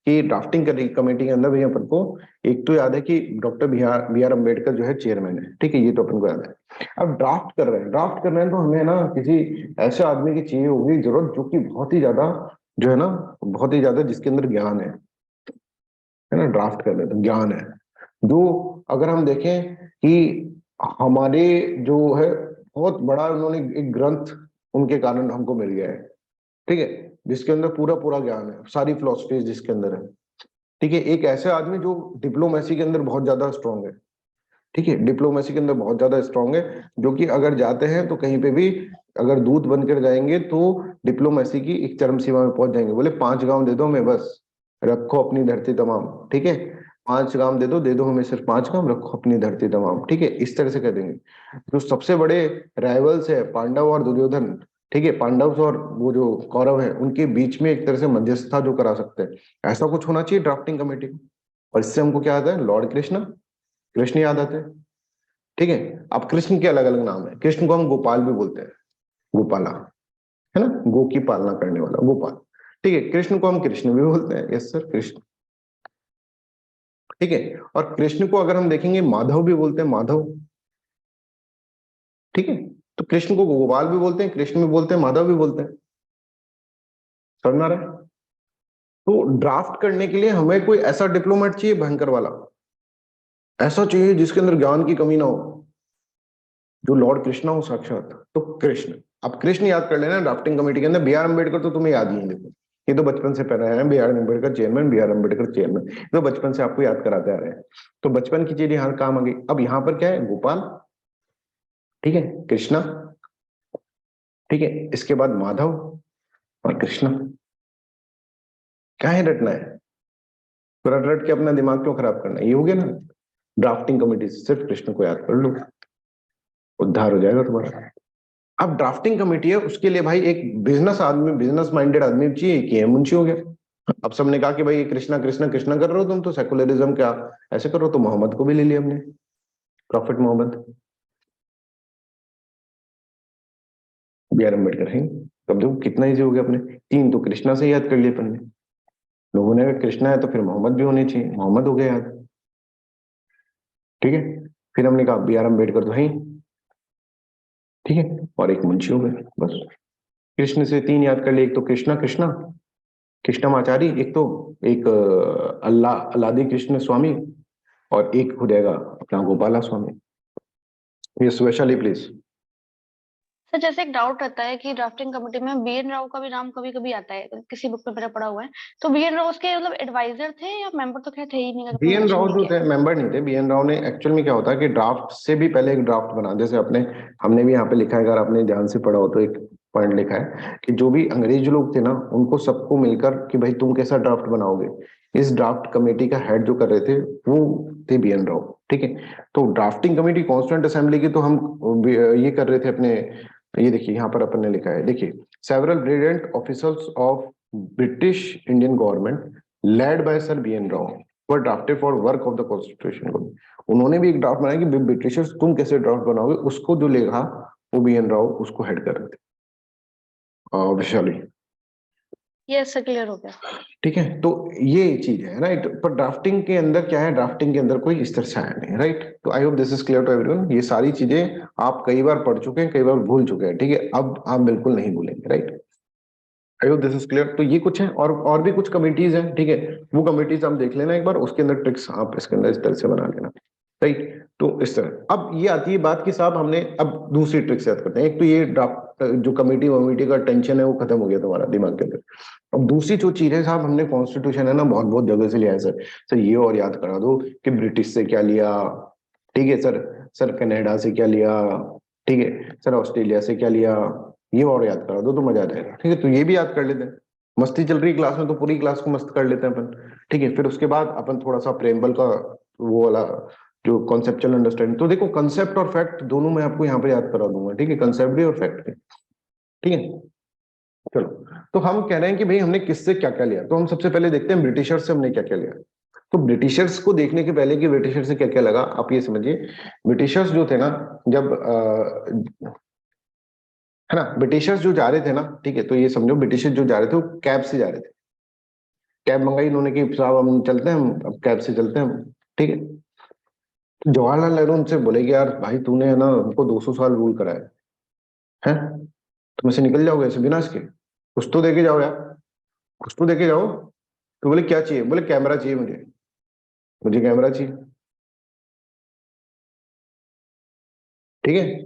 S1: कि ड्राफ्टिंग कमेटी के अंदर भैया अपन को एक तो याद है कि डॉक्टर बी आर अम्बेडकर जो है चेयरमैन है, ठीक है, ये तो अपन को याद है। अब ड्राफ्ट कर रहे हैं, ड्राफ्ट कर रहे हैं, तो हमें ना किसी ऐसे आदमी की चाहिए होगी जरूरत, जो कि बहुत ही ज्यादा जो है ना, बहुत ही ज्यादा जिसके अंदर ज्ञान है ना, ड्राफ्ट कर रहे हैं तो ज्ञान है। जो अगर हम देखें कि हमारे जो है बहुत बड़ा उन्होंने एक ग्रंथ उनके कारण हमको मिल गया है, ठीक है, जिसके अंदर पूरा पूरा ज्ञान है, सारी फिलोसफी जिसके अंदर है, ठीक है। एक ऐसे आदमी जो डिप्लोमेसी के अंदर बहुत ज्यादा स्ट्रांग है, ठीक है, डिप्लोमेसी के अंदर बहुत ज्यादा स्ट्रांग है, जो कि अगर जाते हैं तो कहीं पे भी अगर दूत बनकर जाएंगे तो डिप्लोमेसी की एक चरम सीमा में पहुंच जाएंगे। बोले 5 गांव दे दो हमें बस, रखो अपनी धरती तमाम, ठीक है, 5 गांव दे दो हमें सिर्फ 5 गांव, रखो अपनी धरती तमाम, ठीक है, इस तरह से कह देंगे। जो सबसे बड़े राइवल्स है पांडव और दुर्योधन, ठीक है, पांडव और वो जो कौरव है, उनके बीच में एक तरह से मध्यस्थता जो करा सकते हैं, ऐसा कुछ होना चाहिए ड्राफ्टिंग कमेटी को। और इससे हमको क्या आता है, लॉर्ड कृष्ण, कृष्ण याद आते हैं, ठीक है। अब कृष्ण के अलग अलग नाम है, कृष्ण को हम गोपाल भी बोलते हैं, गोपाला, है ना, गो की पालना करने वाला गोपाल, ठीक है। कृष्ण को हम कृष्ण भी बोलते हैं, यस सर, कृष्ण, ठीक है। और कृष्ण को अगर हम देखेंगे माधव भी बोलते हैं, माधव, ठीक है। तो कृष्ण को गोपाल भी बोलते हैं, कृष्ण भी बोलते हैं, माधव भी बोलते हैं, समझ में आ रहा है। तो ड्राफ्ट करने के लिए हमें कोई ऐसा डिप्लोमेट चाहिए भयंकर वाला, ऐसा चाहिए जिसके अंदर ज्ञान की कमी ना हो, जो लॉर्ड कृष्णा हो साक्षात, तो कृष्ण। अब कृष्ण याद कर लेना ड्राफ्टिंग कमेटी के अंदर। बी आर अम्बेडकर तो तुम्हें याद ही है, देखो ये तो बचपन से पढ़ा है, B R Ambedkar chairman, B R Ambedkar chairman, तो बचपन से आपको याद कराते आ रहे हैं, तो बचपन की चीज यहाँ काम आ गई। अब यहाँ पर क्या है, गोपाल, ठीक है, कृष्णा, ठीक है, इसके बाद माधव और कृष्णा। क्या है, रटना है, तो रट रट के अपना दिमाग क्यों खराब करना है, ये हो गया ना। ड्राफ्टिंग कमेटी से सिर्फ कृष्ण को याद कर लो, उद्धार हो जाएगा तुम्हारा। अब ड्राफ्टिंग कमेटी है, उसके लिए भाई एक बिजनेस आदमी, बिजनेस माइंडेड आदमी चाहिए, कि मुंशी हो गया। अब सबने कहा कि भाई कृष्णा कृष्णा कृष्णा कर रहे हो तुम, तो सेकुलरिज्म क्या ऐसे करो, तो मोहम्मद को भी ले लिया हमने, prophet Muhammad, B R Ambedkar है। तब देखो कितना इजी हो गया अपने, 3 तो कृष्णा से याद कर लिए अपन ने, लोगों ने अगर कृष्णा है तो फिर मोहम्मद भी होने चाहिए, मोहम्मद हो गया याद, ठीक है। फिर हमने कहा बी आर अम्बेडकर तो है, ठीक है, और एक मुंशी हो गए, बस। कृष्ण से 3 याद कर लिए, एक तो कृष्णा कृष्णा कृष्णमाचारी, एक तो एक अल्लाह अल्लादी कृष्ण स्वामी, और एक हो जाएगा अपना गोपाला स्वामी। ये स्पेशली प्लीज।
S2: सर जैसे एक डाउट रहता है कि ड्राफ्टिंग कमेटी में बीएन राव का भी नाम कभी कभी आता है, किसी बुक में मेरा पढ़ा हुआ है, तो बीएन राव उसके मतलब एडवाइजर थे या मेंबर तो खैर थे ही नहीं, अगर
S1: बी
S2: उन्होंने
S1: एन
S2: कुछ
S1: राव
S2: नहीं
S1: जो
S2: किया
S1: थे
S2: तो।
S1: मेंबर नहीं थे, बी एन राव ने एक्चुअल में क्या होता है कि ड्राफ्ट से भी पहले एक ड्राफ्ट बना, जैसे अपने हमने भी यहाँ पे लिखा है, अगर आपने ध्यान से पढ़ा हो तो एक पॉइंट लिखा है कि जो भी अंग्रेज लोग थे ना, उनको सबको मिलकर कि भाई तुम कैसा ड्राफ्ट बनाओगे, इस ड्राफ्ट कमेटी का हेड जो कर रहे थे वो थे बी एन राव, ठीक है। तो ड्राफ्टिंग कमेटी कॉन्स्टिट्यूंट असेंबली की तो हम ये कर रहे थे अपने, ये देखिए यहाँ पर अपन ने लिखा है, देखिए, several brilliant officers of British Indian government led by sir B N Rao were drafted for work of the constitution. उन्होंने भी एक ड्राफ्ट बनाया कि ब्रिटिशर्स तुम कैसे ड्राफ्ट बनाओगे, उसको जो लेगा वो BN राव उसको हेड कर रहे थे, वैशाली।
S2: यस सर, क्लियर हो गया।
S1: ठीक है, तो ये चीज है राइट। पर ड्राफ्टिंग के अंदर क्या है, ड्राफ्टिंग के अंदर कोई इस तरह से आया नहीं, राइट। तो I hope this is clear to everyone. ये सारी चीजें आप कई बार पढ़ चुके हैं, कई बार भूल चुके हैं, ठीक है, अब आप बिल्कुल नहीं भूलेंगे, right. I hope this is clear. तो ये कुछ है, और भी कुछ कमिटीज हैं, ठीक है, वो कमिटीज आप देख लेना एक बार, उसके अंदर ट्रिक्स आप इसके अंदर इस तरह से बना लेना, राइट। तो इस तरह अब ये आती है बात कि साहब हमने अब दूसरी ट्रिक्स याद करते हैं। एक तो ये ड्राफ्ट जो कमिटी वमिटी का टेंशन है वो खत्म हो गया तुम्हारा दिमाग के अंदर। अब दूसरी जो चीज है साहब, हमने कॉन्स्टिट्यूशन है ना बहुत बहुत जगह से लिया है सर। सर ये और याद करा दो कि ब्रिटिश से क्या लिया, ठीक है सर। सर कनाडा से क्या लिया, ठीक है सर, ऑस्ट्रेलिया से क्या लिया, ये और याद करा दो तो मजा आ जाएगा, ठीक है। तो ये भी याद कर लेते हैं, मस्ती चल रही क्लास में तो पूरी क्लास को मस्त कर लेते हैं अपन, ठीक है। फिर उसके बाद अपन थोड़ा सा प्रेमबल का वो वाला जो कॉन्सेप्चुअल अंडरस्टैंडिंग, तो देखो कंसेप्ट और फैक्ट दोनों मैं आपको यहाँ पे याद करा दूंगा, ठीक है, कंसेप्ट भी और फैक्ट भी, ठीक है। चलो, तो हम कह रहे हैं कि भाई हमने किससे क्या क्या लिया, तो हम सबसे पहले देखते हैं ब्रिटिशर्स से हमने क्या क्या लिया। तो ब्रिटिशर्स को देखने के पहले कि ब्रिटिशर्स से क्या क्या लगा, आप ये समझिए, ब्रिटिशर्स जो थे ना, जब है ना, ब्रिटिशर्स जो जा रहे थे ना, ठीक है, तो ये समझो ब्रिटिशर्स जो जा रहे थे वो कैब से जा रहे थे। कैब मंगाई इन्होंने कि साहब हम चलते हैं, हम अब कैब से चलते हैं हम, ठीक है। तो जवाहरलाल नेहरू उनसे बोले कि यार भाई तूने है ना हमको 200 साल रूल कराया है, तुम ऐसे निकल जाओगे ऐसे बिना इसके, कुछ तो देके जाओ यार, कुछ तो देके जाओ। तो बोले क्या चाहिए, बोले कैमरा चाहिए मुझे, मुझे कैमरा चाहिए, ठीक है,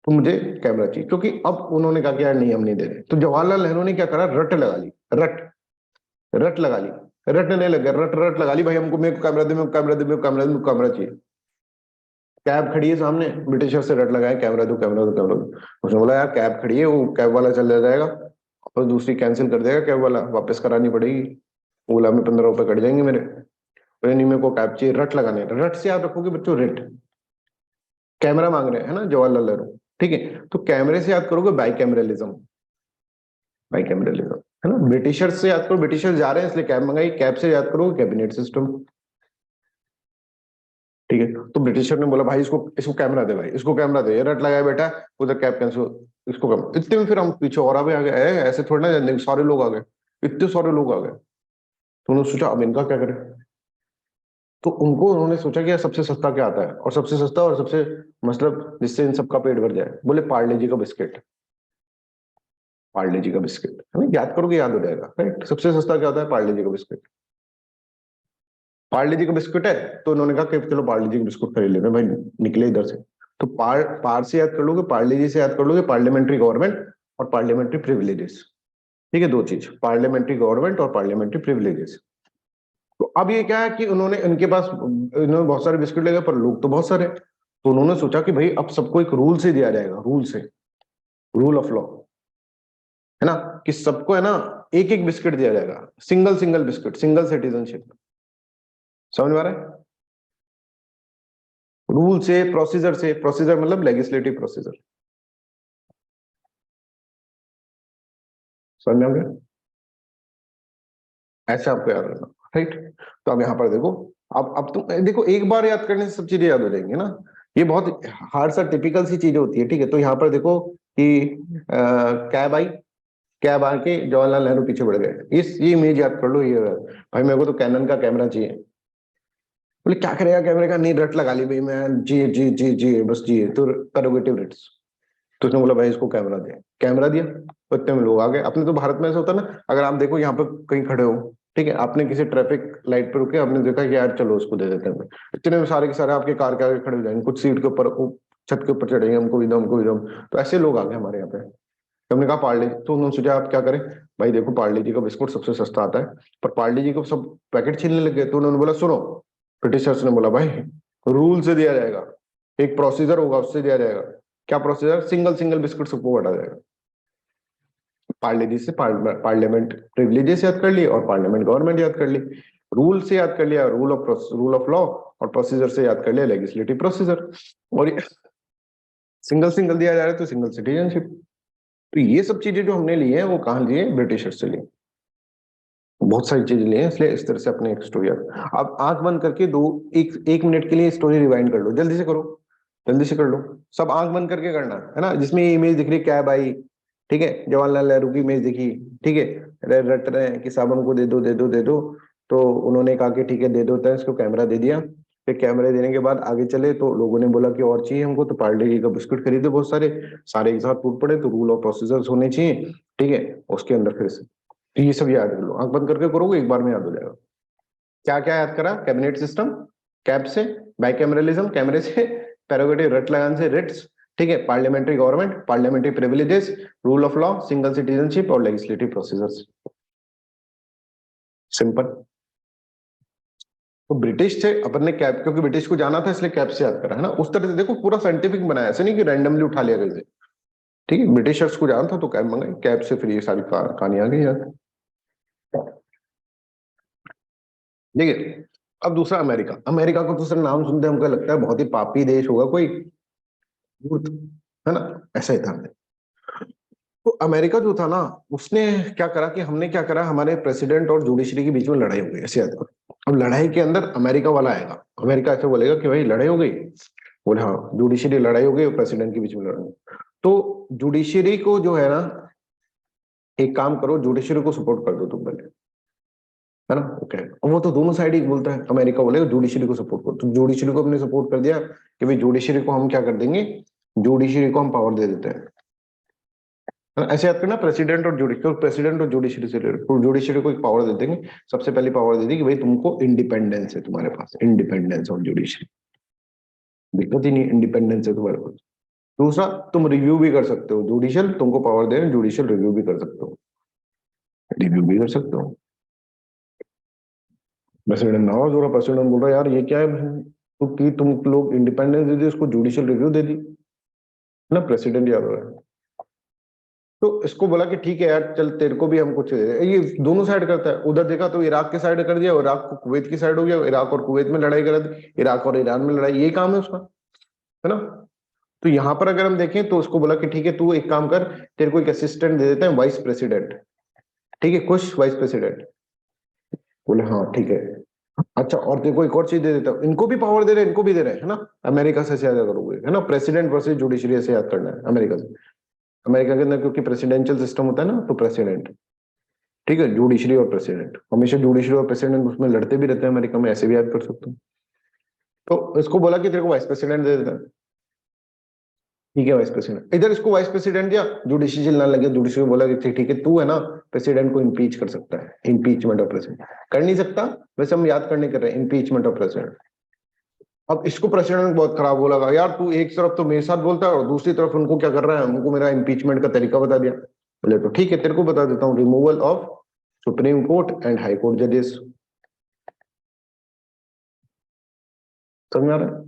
S1: तो मुझे कैमरा चाहिए। क्योंकि अब उन्होंने कहा कि यार नहीं हम नहीं दे रहे, तो जवाहरलाल नेहरू ने क्या करा, रट लगा ली, रट रट लगा ली, रटने लगे, रट रट लगा ली, भाई हमको, मेरे को कैमरा दे, मेरे को कैमरा दे, मेरे को कैमरा दे, मेरे को कैमरा चाहिए। कैब खड़ी है सामने, ब्रिटिशर से रट लगाया, कैमरा दो कैमरा दो कैमरा दो। उसने बोला यार कैब खड़ी है, वो कैब वाला चल जाएगा और दूसरी कैंसिल कर देगा, कैब वाला वापस करानी पड़ेगी, ओला में 15 रुपए कट जाएंगे मेरे। बोले नहीं मेरे को कैब चाहिए, रट लगाने, रट से याद रखोगे बच्चों, रेट, कैमरा मांग रहे हैं है ना जवाहरलाल नेहरू, ठीक है। तो कैमरे से याद करोगे बाई कैमरलिज्म, बाई कैमरलिज्म, है ना। ब्रिटिशर्स से याद करो, ब्रिटिशर्स जा रहे हैं इसलिए कैब मंगाई, कैब से याद करोगे कैबिनेट सिस्टम, ठीक है। तो ब्रिटिशर ने बोला भाई इसको इसको कैमरा दे, भाई इसको कैमरा दे, ये रट लगाया बेटा, उधर कैब कैंसिल, इसको कैमरा। इतने में फिर हम पीछे और भी आ गए, ऐसे थोड़ी ना जानते, सारे लोग आ गए, इतने सारे लोग आ गए। तो उन्होंने सोचा अब इनका क्या करें, तो उनको उन्होंने सोचा कि यार सबसे सस्ता क्या आता है, और सबसे सस्ता और सबसे मतलब जिससे इन सबका पेट भर जाए, बोले पार्ले जी का बिस्किट, पार्ले जी का बिस्किट, है ना, याद करोगे याद हो जाएगा, राइट। सबसे सस्ता क्या होता है, पार्ले जी का बिस्किट। पार्ले जी का बिस्कुट है, तो उन्होंने कहा कि चलो पार्ले जी का बिस्कुट खरीद लेते हैं भाई, निकले इधर से। तो पार से याद कर लोगे, पार्ले जी से याद कर लोगे पार्लियामेंट्री गवर्नमेंट और पार्लियामेंट्री प्रिविलेजेस, ठीक है, दो चीज, पार्लियामेंट्री गवर्नमेंट और पार्लियामेंट्री प्रिविलेजेस। तो अब ये क्या है कि उन्होंने उनके पास इन्होंने बहुत सारे बिस्कुट लगे पर लोग तो बहुत सारे, तो उन्होंने सोचा कि भाई अब सबको एक रूल से दिया जाएगा, रूल से, रूल ऑफ लॉ, है ना, कि सबको है ना एक एक बिस्किट दिया जाएगा, single single biscuit, single citizenship, समझ में आ रहा है। रूल से, प्रोसीजर मतलब लेजिस्लेटिव प्रोसीजर, समझ में आ गया, ऐसे आपको याद रखना, राइट। तो अब यहाँ पर देखो, अब तुम देखो एक बार याद करने से सब चीजें याद हो जाएंगी ना, ये बहुत हार्ड सा टिपिकल सी चीजें होती है, ठीक है। तो यहाँ पर देखो कि कैब आई, कैब आके जवाहरलाल नेहरू पीछे बढ़ गए, ये इमेज याद कर लो, ये भाई मेरे को तो कैनन का कैमरा चाहिए, बोले क्या करेगा कैमरे का, नहीं रट लगा ली भाई मैं, जी जी जी जी बस जी, तो करोगेटिव रेट्स। तो उसने बोला भाई इसको कैमरा दे, कैमरा दिया, तो इतने में लोग आ गए। अपने तो भारत में ऐसा होता है ना, अगर आप देखो यहाँ पर कहीं खड़े हो, ठीक है, आपने किसी ट्रैफिक लाइट पर रुके, आपने देखा कि यार चलो उसको दे देते हैं, इतने में सारे के सारे आपके कार के आगे खड़े हो जाएंगे, कुछ सीट के ऊपर छत के ऊपर चढ़ेंगे, हमको भी दो हमको भी दो। तो ऐसे लोग आ गए हमारे यहाँ पे, तो हमने कहा पार्ले, तो उन्होंने सोचा आप क्या करें, भाई देखो पार्ले जी का बिस्कुट सबसे सस्ता आता है, पर पार्ले जी को सब पैकेट छीनने लगे। तो उन्होंने बोला सुनो, ब्रिटिशर्स ने बोला भाई रूल से दिया जाएगा, एक प्रोसीजर होगा उससे दिया जाएगा। क्या प्रोसीजर, सिंगल सिंगल बिस्कुट सबको बांटा जाएगा। पार्ले जी से पार्लियामेंट प्रिविलेजेस याद कर लिए और पार्लियामेंट गवर्नमेंट याद कर ली, रूल से याद कर लिया रूल ऑफ लॉ, और प्रोसीजर से याद कर लिया लेजिस्लेटिव प्रोसीजर, और सिंगल सिंगल दिया जा रहा है तो सिंगल सिटीजनशिप। तो ये सब चीजें जो हमने ली है वो कहाँ लिए, ब्रिटिशर्स से लिए, बहुत सारी चीजें ली हैं, इसलिए इस तरह से अपने एक स्टोरी। आप आंख बंद करके एक मिनट के लिए स्टोरी रिवाइंड कर लो, जल्दी से करो, जल्दी से कर लो, सब आंख बंद करके करना है ना। जिसमें ये इमेज दिख रही कैब आई, ठीक है, जवाहरलाल नेहरू की इमेज दिखी, ठीक है, रट रहे हैं कि साहब हमको दे दो दे दो दे दो, तो उन्होंने कहा कि ठीक है दे दो, इसको कैमरा दे दिया। फिर कैमरे देने के बाद आगे चले तो लोगों ने बोला कि और चाहिए हमको, तो पार्ले का बिस्कुट खरीदे बहुत सारे, सारे एक साथ टूट पड़े, तो रूल ऑफ प्रोसीजर्स होने चाहिए, ठीक है, उसके अंदर फिर से तो ये सब याद कर लो, आंख बंद करके करोगे एक बार में याद हो जाएगा। क्या क्या याद करा? कैबिनेट सिस्टम, कैब से, बाइकैमरलिज्म कैमरे से, प्रेरोगेटिव रट लगान से रिट्स, ठीक है, parliamentary government, parliamentary privileges, rule of law, single citizenship और लेजिस्लेटिव प्रोसीजर्स। सिंपल। तो ब्रिटिश से अपन ने कैब, क्योंकि ब्रिटिश को जाना था इसलिए कैब से याद करा है ना। उस तरह से देखो पूरा साइंटिफिक बनाया, ऐसे नहीं कि रैंडमली उठा लिया कहीं से, ठीक है, ब्रिटिशर्स को जाना था तो कैब मंगाई, कैब से फिर ये सारी कहानी आ गई याद। ठीक है, अब दूसरा अमेरिका। अमेरिका को तो सर नाम सुनते हमको लगता है बहुत ही पापी देश होगा कोई, है ना, ऐसा ही था। तो अमेरिका जो था ना, उसने क्या करा कि हमने क्या करा, हमारे प्रेसिडेंट और जुडिशरी के बीच में लड़ाई हो गई, ऐसे याद करो। अब लड़ाई के अंदर अमेरिका वाला आएगा, अमेरिका ऐसे बोलेगा कि भाई लड़ाई हो गई, बोले हाँ जुडिशरी लड़ाई हो गई और प्रेसिडेंट के बीच में लड़ाई। तो जुडिशरी को जो है ना, एक काम करो, जुडिशरी को सपोर्ट कर दो तुम पहले, है ना, ओके। और वो तो दोनों साइड ही बोलता है, अमेरिका बोलेगा जुडिशरी को सपोर्ट करो, तो जुडिशरी को हमने सपोर्ट कर दिया कि भाई जुडिशरी को हम क्या कर देंगे, जुडिशरी को हम पावर दे देते हैं, है ना? ऐसे याद करना, प्रेसिडेंट और जुडिशरी, प्रेसिडेंट और जुडिशरी से जुडिशरी को एक पावर दे देंगे, सबसे पहली पावर दे दी कि भाई तुमको इंडिपेंडेंस है, तुम्हारे पास इंडिपेंडेंस ऑफ जुडिशरी, दिक्कत ही नहीं, इंडिपेंडेंस है तुम्हारे पास। दूसरा, तुम रिव्यू भी कर सकते हो, जुडिशियल तुमको पावर दे रहे हैं, जुडिशियल रिव्यू भी कर सकते हो, रिव्यू भी कर सकते हो। प्रेसिडेंट नाराज हो रहा, प्रेसिडेंट बोल रहा यार ये क्या है, तो कि तुम लोग इंडिपेंडेंस दे दी, उसको जुडिशियल रिव्यू दे दी ना, प्रेसिडेंट याद हो रहा है। तो इसको बोला कि ठीक है यार चल तेरे को भी हम कुछ दे दें। ये दोनों साइड करता है, उधर देखा तो इराक के साइड कर दिया, इराक को कुवैत की साइड हो गया, इराक और कुवैत में लड़ाई करा दी, इराक और ईरान में लड़ाई, यही काम है उसका, है ना। तो यहाँ पर अगर हम देखें तो उसको बोला कि ठीक है तू एक काम कर, तेरे को एक असिस्टेंट दे देते हैं, वाइस प्रेसिडेंट, ठीक है, खुश वाइस प्रेसिडेंट, बोले हाँ ठीक है। अच्छा और तेरे को एक और चीज दे देता हूँ, इनको भी पावर दे रहे हैं, इनको भी दे रहे हैं, है ना। अमेरिका से याद करोगे, है ना, प्रेसिडेंट वर्सेस जुडिशरी से याद करना है अमेरिका से। अमेरिका के अंदर क्योंकि प्रेसिडेंशियल सिस्टम होता है ना, तो प्रेसिडेंट, ठीक है, जुडिशरी और प्रेसिडेंट, हमेशा जुडिशरी और प्रेसिडेंट उसमें लड़ते भी रहते हैं अमेरिका में, ऐसे भी याद कर सकते हो। तो इसको बोला कि तेरे को वाइस प्रेसिडेंट दे देता है, ठीक है, वाइस प्रेसिडेंट, इधर इसको वाइस प्रेसिडेंट दिया, जुडिशरी चिल्लाने लगे, जुडिशरी बोला कि ठीक है तू है ना प्रेसिडेंट को इम्पीच कर सकता है, इम्पीचमेंट ऑफ प्रेसिडेंट कर नहीं सकता, वैसे हम याद करने कर रहे हैं, इम्पीचमेंट ऑफ प्रेसिडेंट। अब इसको प्रेसिडेंट बहुत खराब हो लगा, यार तू एक तरफ तो मेरे साथ बोलता है और दूसरी तरफ उनको क्या कर रहा है, उनको मेरा इम्पीचमेंट का तरीका बता दिया। बोले तो ठीक है तेरे को बता देता हूँ, removal of supreme court and high court जजेस। समझ में आ रहा है,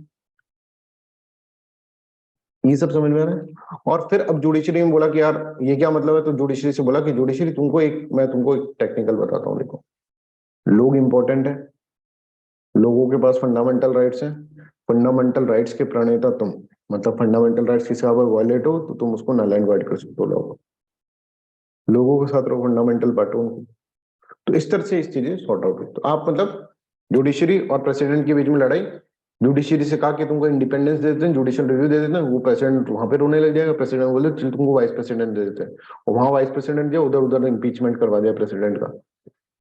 S1: ये सब समझ में आ रहा है। और फिर अब जुडिशरी में बोला कि यार ये क्या मतलब है, तो जुडिशरी से बोला कि जुडिशरी तुमको एक, मैं तुमको एक टेक्निकल बताता हूँ, देखो लोग इंपॉर्टेंट है, लोगों के पास फंडामेंटल राइट्स हैं, फंडामेंटल राइट्स के प्रणेता तुम, मतलब फंडामेंटल राइट्स किसी का वायलेट हो तो तुम उसको नल एंड वाइड कर सकते हो, लोगों के साथ रहो, फंडामेंटल बांटो उनको। तो इस तरह से इस चीजें सॉर्ट आउट हुई। तो आप मतलब जुडिशरी और प्रेसिडेंट के बीच में लड़ाई, जुडिशरी से कहा कि तुमको इंडिपेंडेंस दे देते हैं, जुडिशियल रिव्यू दे देते हैं, वो प्रेसिडेंट वहां पे रोने लग जाएगा, प्रेसिडेंट बोले चल तुमको वाइस प्रेसिडेंट दे देते हैं, और वहां वाइस प्रेसिडेंट दिया, उधर उधर इम्पीचमेंट करवा दिया प्रेसिडेंट का,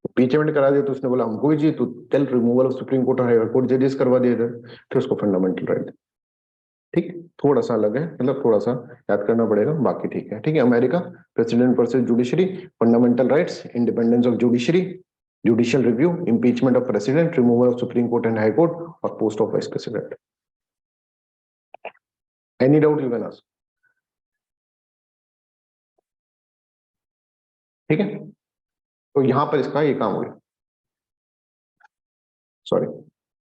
S1: इम्पीचमेंट करा दिया, तो उसने बोला हमको भी चाहिए, तो चल रिमूवल ऑफ सुप्रीम कोर्ट और हाई कोर्ट जजेस करवा दिए इधर, फिर उसको फंडामेंटल राइट। ठीक, थोड़ा सा अलग है, मतलब थोड़ा सा याद करना पड़ेगा, बाकी ठीक है। ठीक है, America, president versus judiciary, fundamental rights, independence of judiciary, judicial review, impeachment of president, removal of supreme court and high court, और post of vice president. Any doubt you can ask. ठीक है, तो यहां पर इसका ये काम हो गया, सॉरी,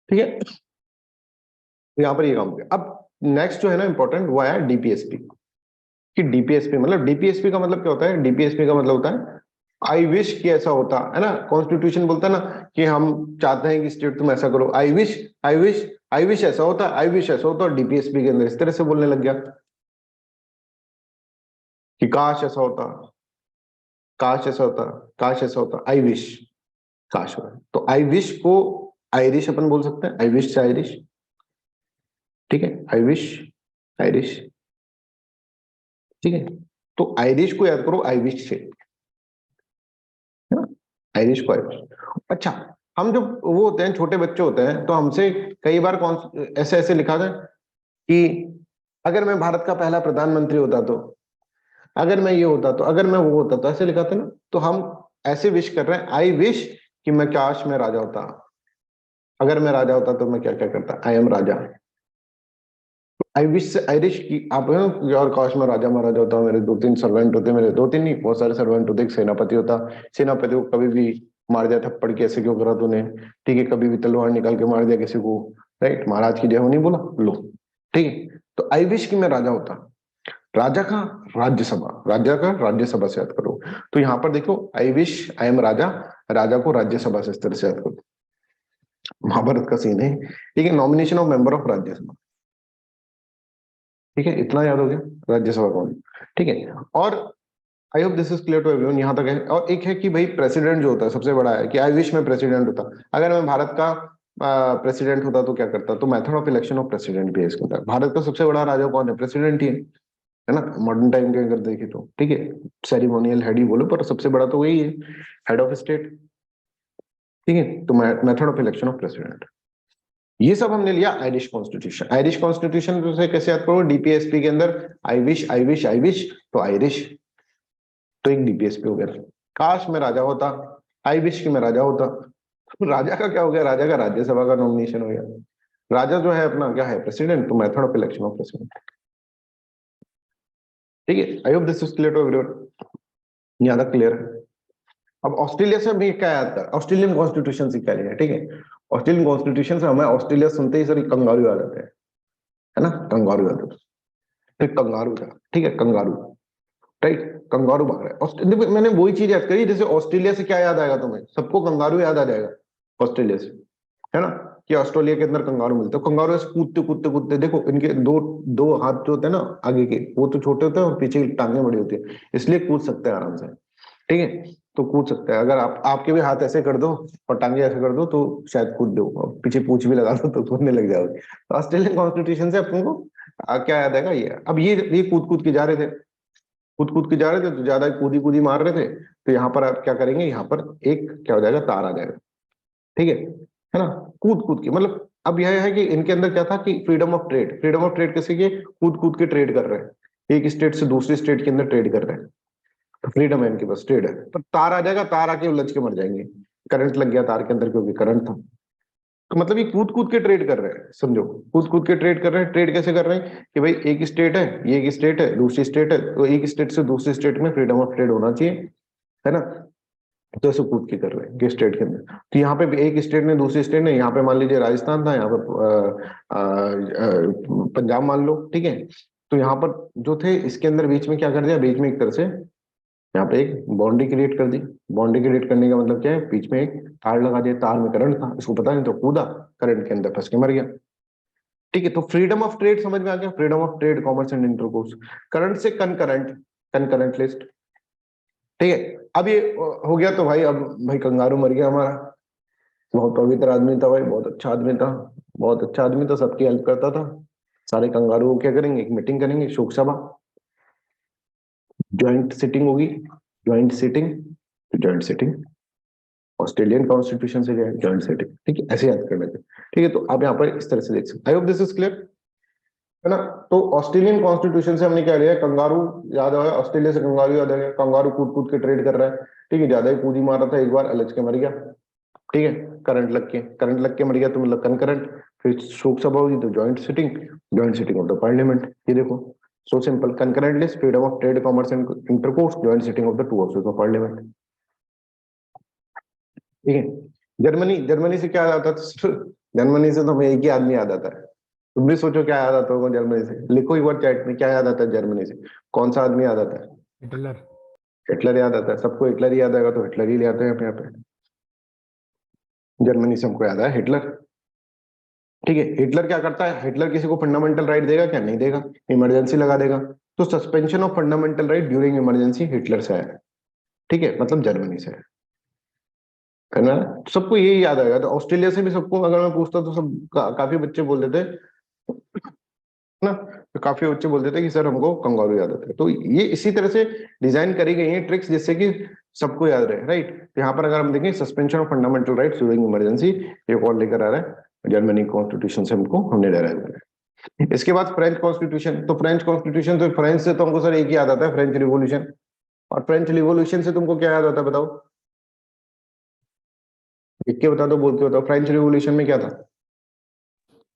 S1: ठीक है, तो यहां पर ये काम हो गया। अब नेक्स्ट जो है ना इंपॉर्टेंट, वो है डीपीएसपी। कि डीपीएसपी मतलब, डीपीएसपी का मतलब क्या होता है, डीपीएसपी का मतलब होता है आई विश कि ऐसा होता है ना, कॉन्स्टिट्यूशन बोलता है ना कि हम चाहते हैं कि स्टेट तुम ऐसा करो, I wish, I wish, I wish ऐसा होता है, आई विश ऐसा होता है, और डीपीएसपी के अंदर इस तरह से बोलने लग गया कि काश ऐसा होता, काश ऐसा होता, काश ऐसा होता, आई विश, काश हो। तो आई विश को आयरिश अपन बोल सकते हैं, आई विश से आयरिश, ठीक है, आई विश आयरिश, ठीक है। तो आयरिश को याद करो आइविश से, है ना, आयरिश को आइविश। अच्छा, हम जब वो होते हैं छोटे बच्चे होते हैं तो हमसे कई बार कौन ऐसे ऐसे लिखा था कि अगर मैं भारत का पहला प्रधानमंत्री होता तो, अगर मैं ये होता तो, अगर मैं वो होता तो, ऐसे लिखा था ना। तो हम ऐसे विश कर रहे हैं, आई विश कि मैं काश मैं राजा होता, अगर मैं राजा होता तो मैं क्या क्या करता, I am Raja. I wish से आयरिश की आप हैं कि यार काश मैं राजा महाराजा होता, मेरे 2-3 सर्वेंट होते, मेरे 2-3 नहीं बहुत सारे सर्वेंट होते, एक सेनापति होता, सेनापति को कभी भी मार दिया थप्पड़ के, ऐसे क्यों करा तूने, ठीक है, कभी भी तलवार निकाल के मार दिया किसी को, राइट, महाराज की जय हो नहीं बोला लो, ठीक है। तो आई विश कि मैं राजा होता, राजा का राज्यसभा, राजा का राज्यसभा से याद करो। तो यहाँ पर देखो आई विश आई एम राजा, राजा को राज्यसभा से इस तरह से याद करो, महाभारत का सीन है, ठीक है। Nomination of member of Rajya Sabha, ठीक है, इतना याद हो गया राज्यसभा कौन, ठीक है। और I hope this is clear to everyone, यहाँ तक है। और एक है कि भाई प्रेसिडेंट जो होता है सबसे बड़ा है कि आई विश मैं प्रेसिडेंट होता, अगर मैं भारत का प्रेसिडेंट होता तो क्या करता, तो method of election of president भी है इसके अंदर। भारत का सबसे बड़ा राजा कौन है, प्रेसिडेंट ही है ना, मॉडर्न टाइम के अगर देखें तो, ठीक है, सेरिमोनियल हेड ही बोलो पर सबसे बड़ा तो वही है, हेड ऑफ स्टेट, ठीक है। तो method of election of president, ये सब हमने लिया आयरिश कॉन्स्टिट्यूशन। आयरिश कॉन्स्टिट्यूशन से कैसे याद करो, डीपीएसपी के अंदर I wish I wish I wish, तो आयरिश, तो एक डीपीएसपी हो गया। काश मैं राजा होता, आई विश कि मैं राजा होता, तो राजा का क्या हो गया, राजा का राज्यसभा का नॉमिनेशन हो गया। राजा जो है अपना क्या है, प्रेसिडेंट, तो method of election of president, ठीक है। I hope this is clear to everyone, यहाँ तक क्लियर है। अब ऑस्ट्रेलिया से हमें क्या याद कर, ऑस्ट्रेलियन कॉन्स्टिट्यूशन से क्या लिया, ठीक है। ऑस्ट्रेलियन कॉन्स्टिट्यूशन से हमें ऑस्ट्रेलिया सुनते ही सर कंगारू याद आता है ना, कंगारू याद आता है, फिर कंगारू था, ठीक है, कंगारू, राइट, कंगारू भाग रहा है देखो मैंने वही चीज याद करी, जैसे ऑस्ट्रेलिया से क्या याद आएगा तुम्हें, सबको कंगारू याद आ जाएगा ऑस्ट्रेलिया से, है ना, कि ऑस्ट्रेलिया के अंदर कंगारू मिलते हैं, कंगारू ऐसे कूदते कूदते कूदते, देखो इनके दो दो हाथ जो होते हैं ना आगे के, वो तो छोटे होते हैं और पीछे की टांगे बड़ी होती है, इसलिए कूद सकते हैं आराम से, ठीक है। तो कूद सकते हैं, अगर आप आपके भी हाथ ऐसे कर दो और टांगे ऐसे कर दो तो शायद कूद दो, और पीछे पूंछ भी लगा दो तो कूदने लग जाओगे। तो ऑस्ट्रेलियन कॉन्स्टिट्यूशन से अपन को क्या याद आएगा, ये अब ये कूद कूद के जा रहे थे, कूद कूद के जा रहे थे तो ज्यादा कूदी कूदी मार रहे थे, तो यहाँ पर आप क्या करेंगे, यहाँ पर एक क्या हो जाएगा, तार आ जाएगा, ठीक है ना, कूद कूद के मतलब अब यह है कि इनके अंदर क्या था कि freedom of trade, freedom of trade कैसे कि कूद कूद के ट्रेड कर रहे हैं, एक स्टेट से दूसरी स्टेट के अंदर ट्रेड कर रहे हैं, तो फ्रीडम है इनके पास, ट्रेड है, पर तार आ जाएगा, तार आके उलझ के मर जाएंगे, करंट लग गया तार के अंदर क्योंकि करंट था। तो मतलब ये कूद कूद के ट्रेड कर रहे हैं, समझो, कूद कूद के ट्रेड कर रहे हैं। ट्रेड कैसे कर रहे हैं कि भाई एक स्टेट है, ये एक स्टेट है, दूसरी स्टेट है, तो एक स्टेट से दूसरी स्टेट में फ्रीडम ऑफ ट्रेड होना चाहिए, है ना, तो ऐसे कूद के कर रहे हैं कि स्टेट के अंदर। तो यहाँ पे भी एक स्टेट ने दूसरी स्टेट ने, यहाँ पे मान लीजिए राजस्थान था, यहाँ पे पंजाब मान लो, ठीक है। तो यहाँ पर जो थे इसके अंदर बीच में क्या कर दिया, बीच में एक तरह से यहाँ पे एक बाउंड्री क्रिएट कर दी। बाउंड्री क्रिएट करने का मतलब क्या है, बीच में एक तार लगा दिया, तार में करंट था, इसको पता नहीं तो कूदा, करंट के अंदर फंस के मर गया, ठीक है। तो फ्रीडम ऑफ ट्रेड समझ में आ गया, freedom of trade, commerce and intercourse. Current से कनकरंट, कनकरंट लिस्ट, ठीक है। अब ये हो गया, तो भाई अब भाई कंगारू मर गया हमारा, बहुत पवित्र आदमी था भाई, बहुत अच्छा आदमी था, बहुत अच्छा आदमी था, सबकी हेल्प करता था। सारे कंगारू क्या करेंगे, एक मीटिंग करेंगे, शोक सभा, ज्वाइंट सिटिंग होगी, joint sitting, joint sitting, Australian constitution से ज्वाइंट सिटिंग, ठीक है, ऐसे याद करना चाहिए, ठीक है। तो आप यहाँ पर इस तरह से देख सकते, आई होप दिस इज क्लियर, है ना। तो ऑस्ट्रेलियन कॉन्स्टिट्यूशन से हमने क्या लिया, कंगारू याद आया, ऑस्ट्रेलिया से कंगारू याद आ गया, कंगारू कूद कूद के ट्रेड कर रहा है, ठीक है, ज्यादा ही कूदी मार रहा था, एक बार अलझ के मर गया, ठीक है, करंट लग के मर गया, तो मतलब कनकरंट, फिर शोक सभा होगी तो joint sitting of the parliament, ये देखो so simple, concurrent list, freedom of trade, commerce and intercourse, joint sitting of the two houses of parliament, ठीक है। जर्मनी, जर्मनी से क्या याद आता है, जर्मनी से तो हमें एक ही आदमी याद आता है, तुम भी सोचो क्या याद आता होगा जर्मनी से, लिखो एक बार चैट में क्या याद आता है जर्मनी से, कौन सा आदमी याद आता है,
S3: हिटलर।
S1: हिटलर याद आता है, सबको हिटलर ही याद आएगा, तो हिटलर ही ले आते हैं यहाँ पे, जर्मनी से हमको याद आया हिटलर, ठीक है। हिटलर क्या करता है, हिटलर किसी को फंडामेंटल राइट देगा क्या, नहीं देगा, इमरजेंसी लगा देगा, तो suspension of fundamental right during emergency Hitler से है, ठीक है, मतलब जर्मनी से है ना। सबको यही याद आएगा, तो ऑस्ट्रेलिया से भी सबको अगर मैं पूछता तो सब काफी बच्चे बोल देते ना। तो काफी बच्चे बोलते थे कि सर हमको कंगारू याद आता है। तो ये इसी तरह से डिजाइन करी गई है ट्रिक्स जिससे कि सबको याद रहे, राइट। तो यहाँ पर अगर हम देखें suspension of fundamental rights during emergency, ये कौन लेकर आ रहा है, जर्मनी कॉन्स्टिट्यूशन से हमको हमने डेराइव करा है। इसके बाद फ्रेंच कॉन्स्टिट्यूशन। तो फ्रेंच कॉन्स्टिट्यूशन, तो फ्रेंच से तो हमको सर एक ही याद आता है, फ्रेंच रिवॉल्यूशन। और फ्रेंच रिवॉल्यूशन से तुमको क्या याद आता है बताओ, लिख के बता दो, बोल के बताओ, फ्रेंच रिवॉल्यूशन में क्या था?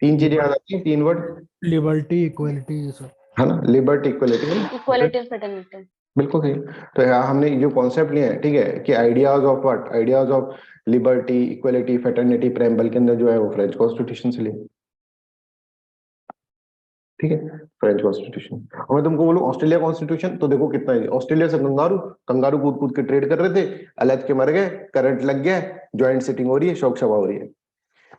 S1: तीन चीजें याद आती हैं, तीन वर्ड,
S3: लिबर्टी, इक्वलिटी, ये सब।
S1: है ना, लिबर्टी, इक्वलिटी,
S2: इक्वालिटी और फ्रेटर्निटी।
S1: बिल्कुल सही। तो यहाँ हमने जो कॉन्सेप्ट लिया है, ठीक है, कि ideas of what, ideas of liberty, equality, fraternity preamble के अंदर जो है वो फ्रेंच कॉन्स्टिट्यूशन से लिए, ठीक है, फ्रेंच कॉन्स्टिट्यूशन। और मैं तुमको बोलूं ऑस्ट्रेलिया कॉन्स्टिट्यूशन, तो देखो कितना है, ऑस्ट्रेलिया से कंगारू, कंगारू कूद कूद के ट्रेड कर रहे थे, अलग के मर गए, करंट लग गया, ज्वाइंट सिटिंग हो रही है, शोक सभा हो रही है।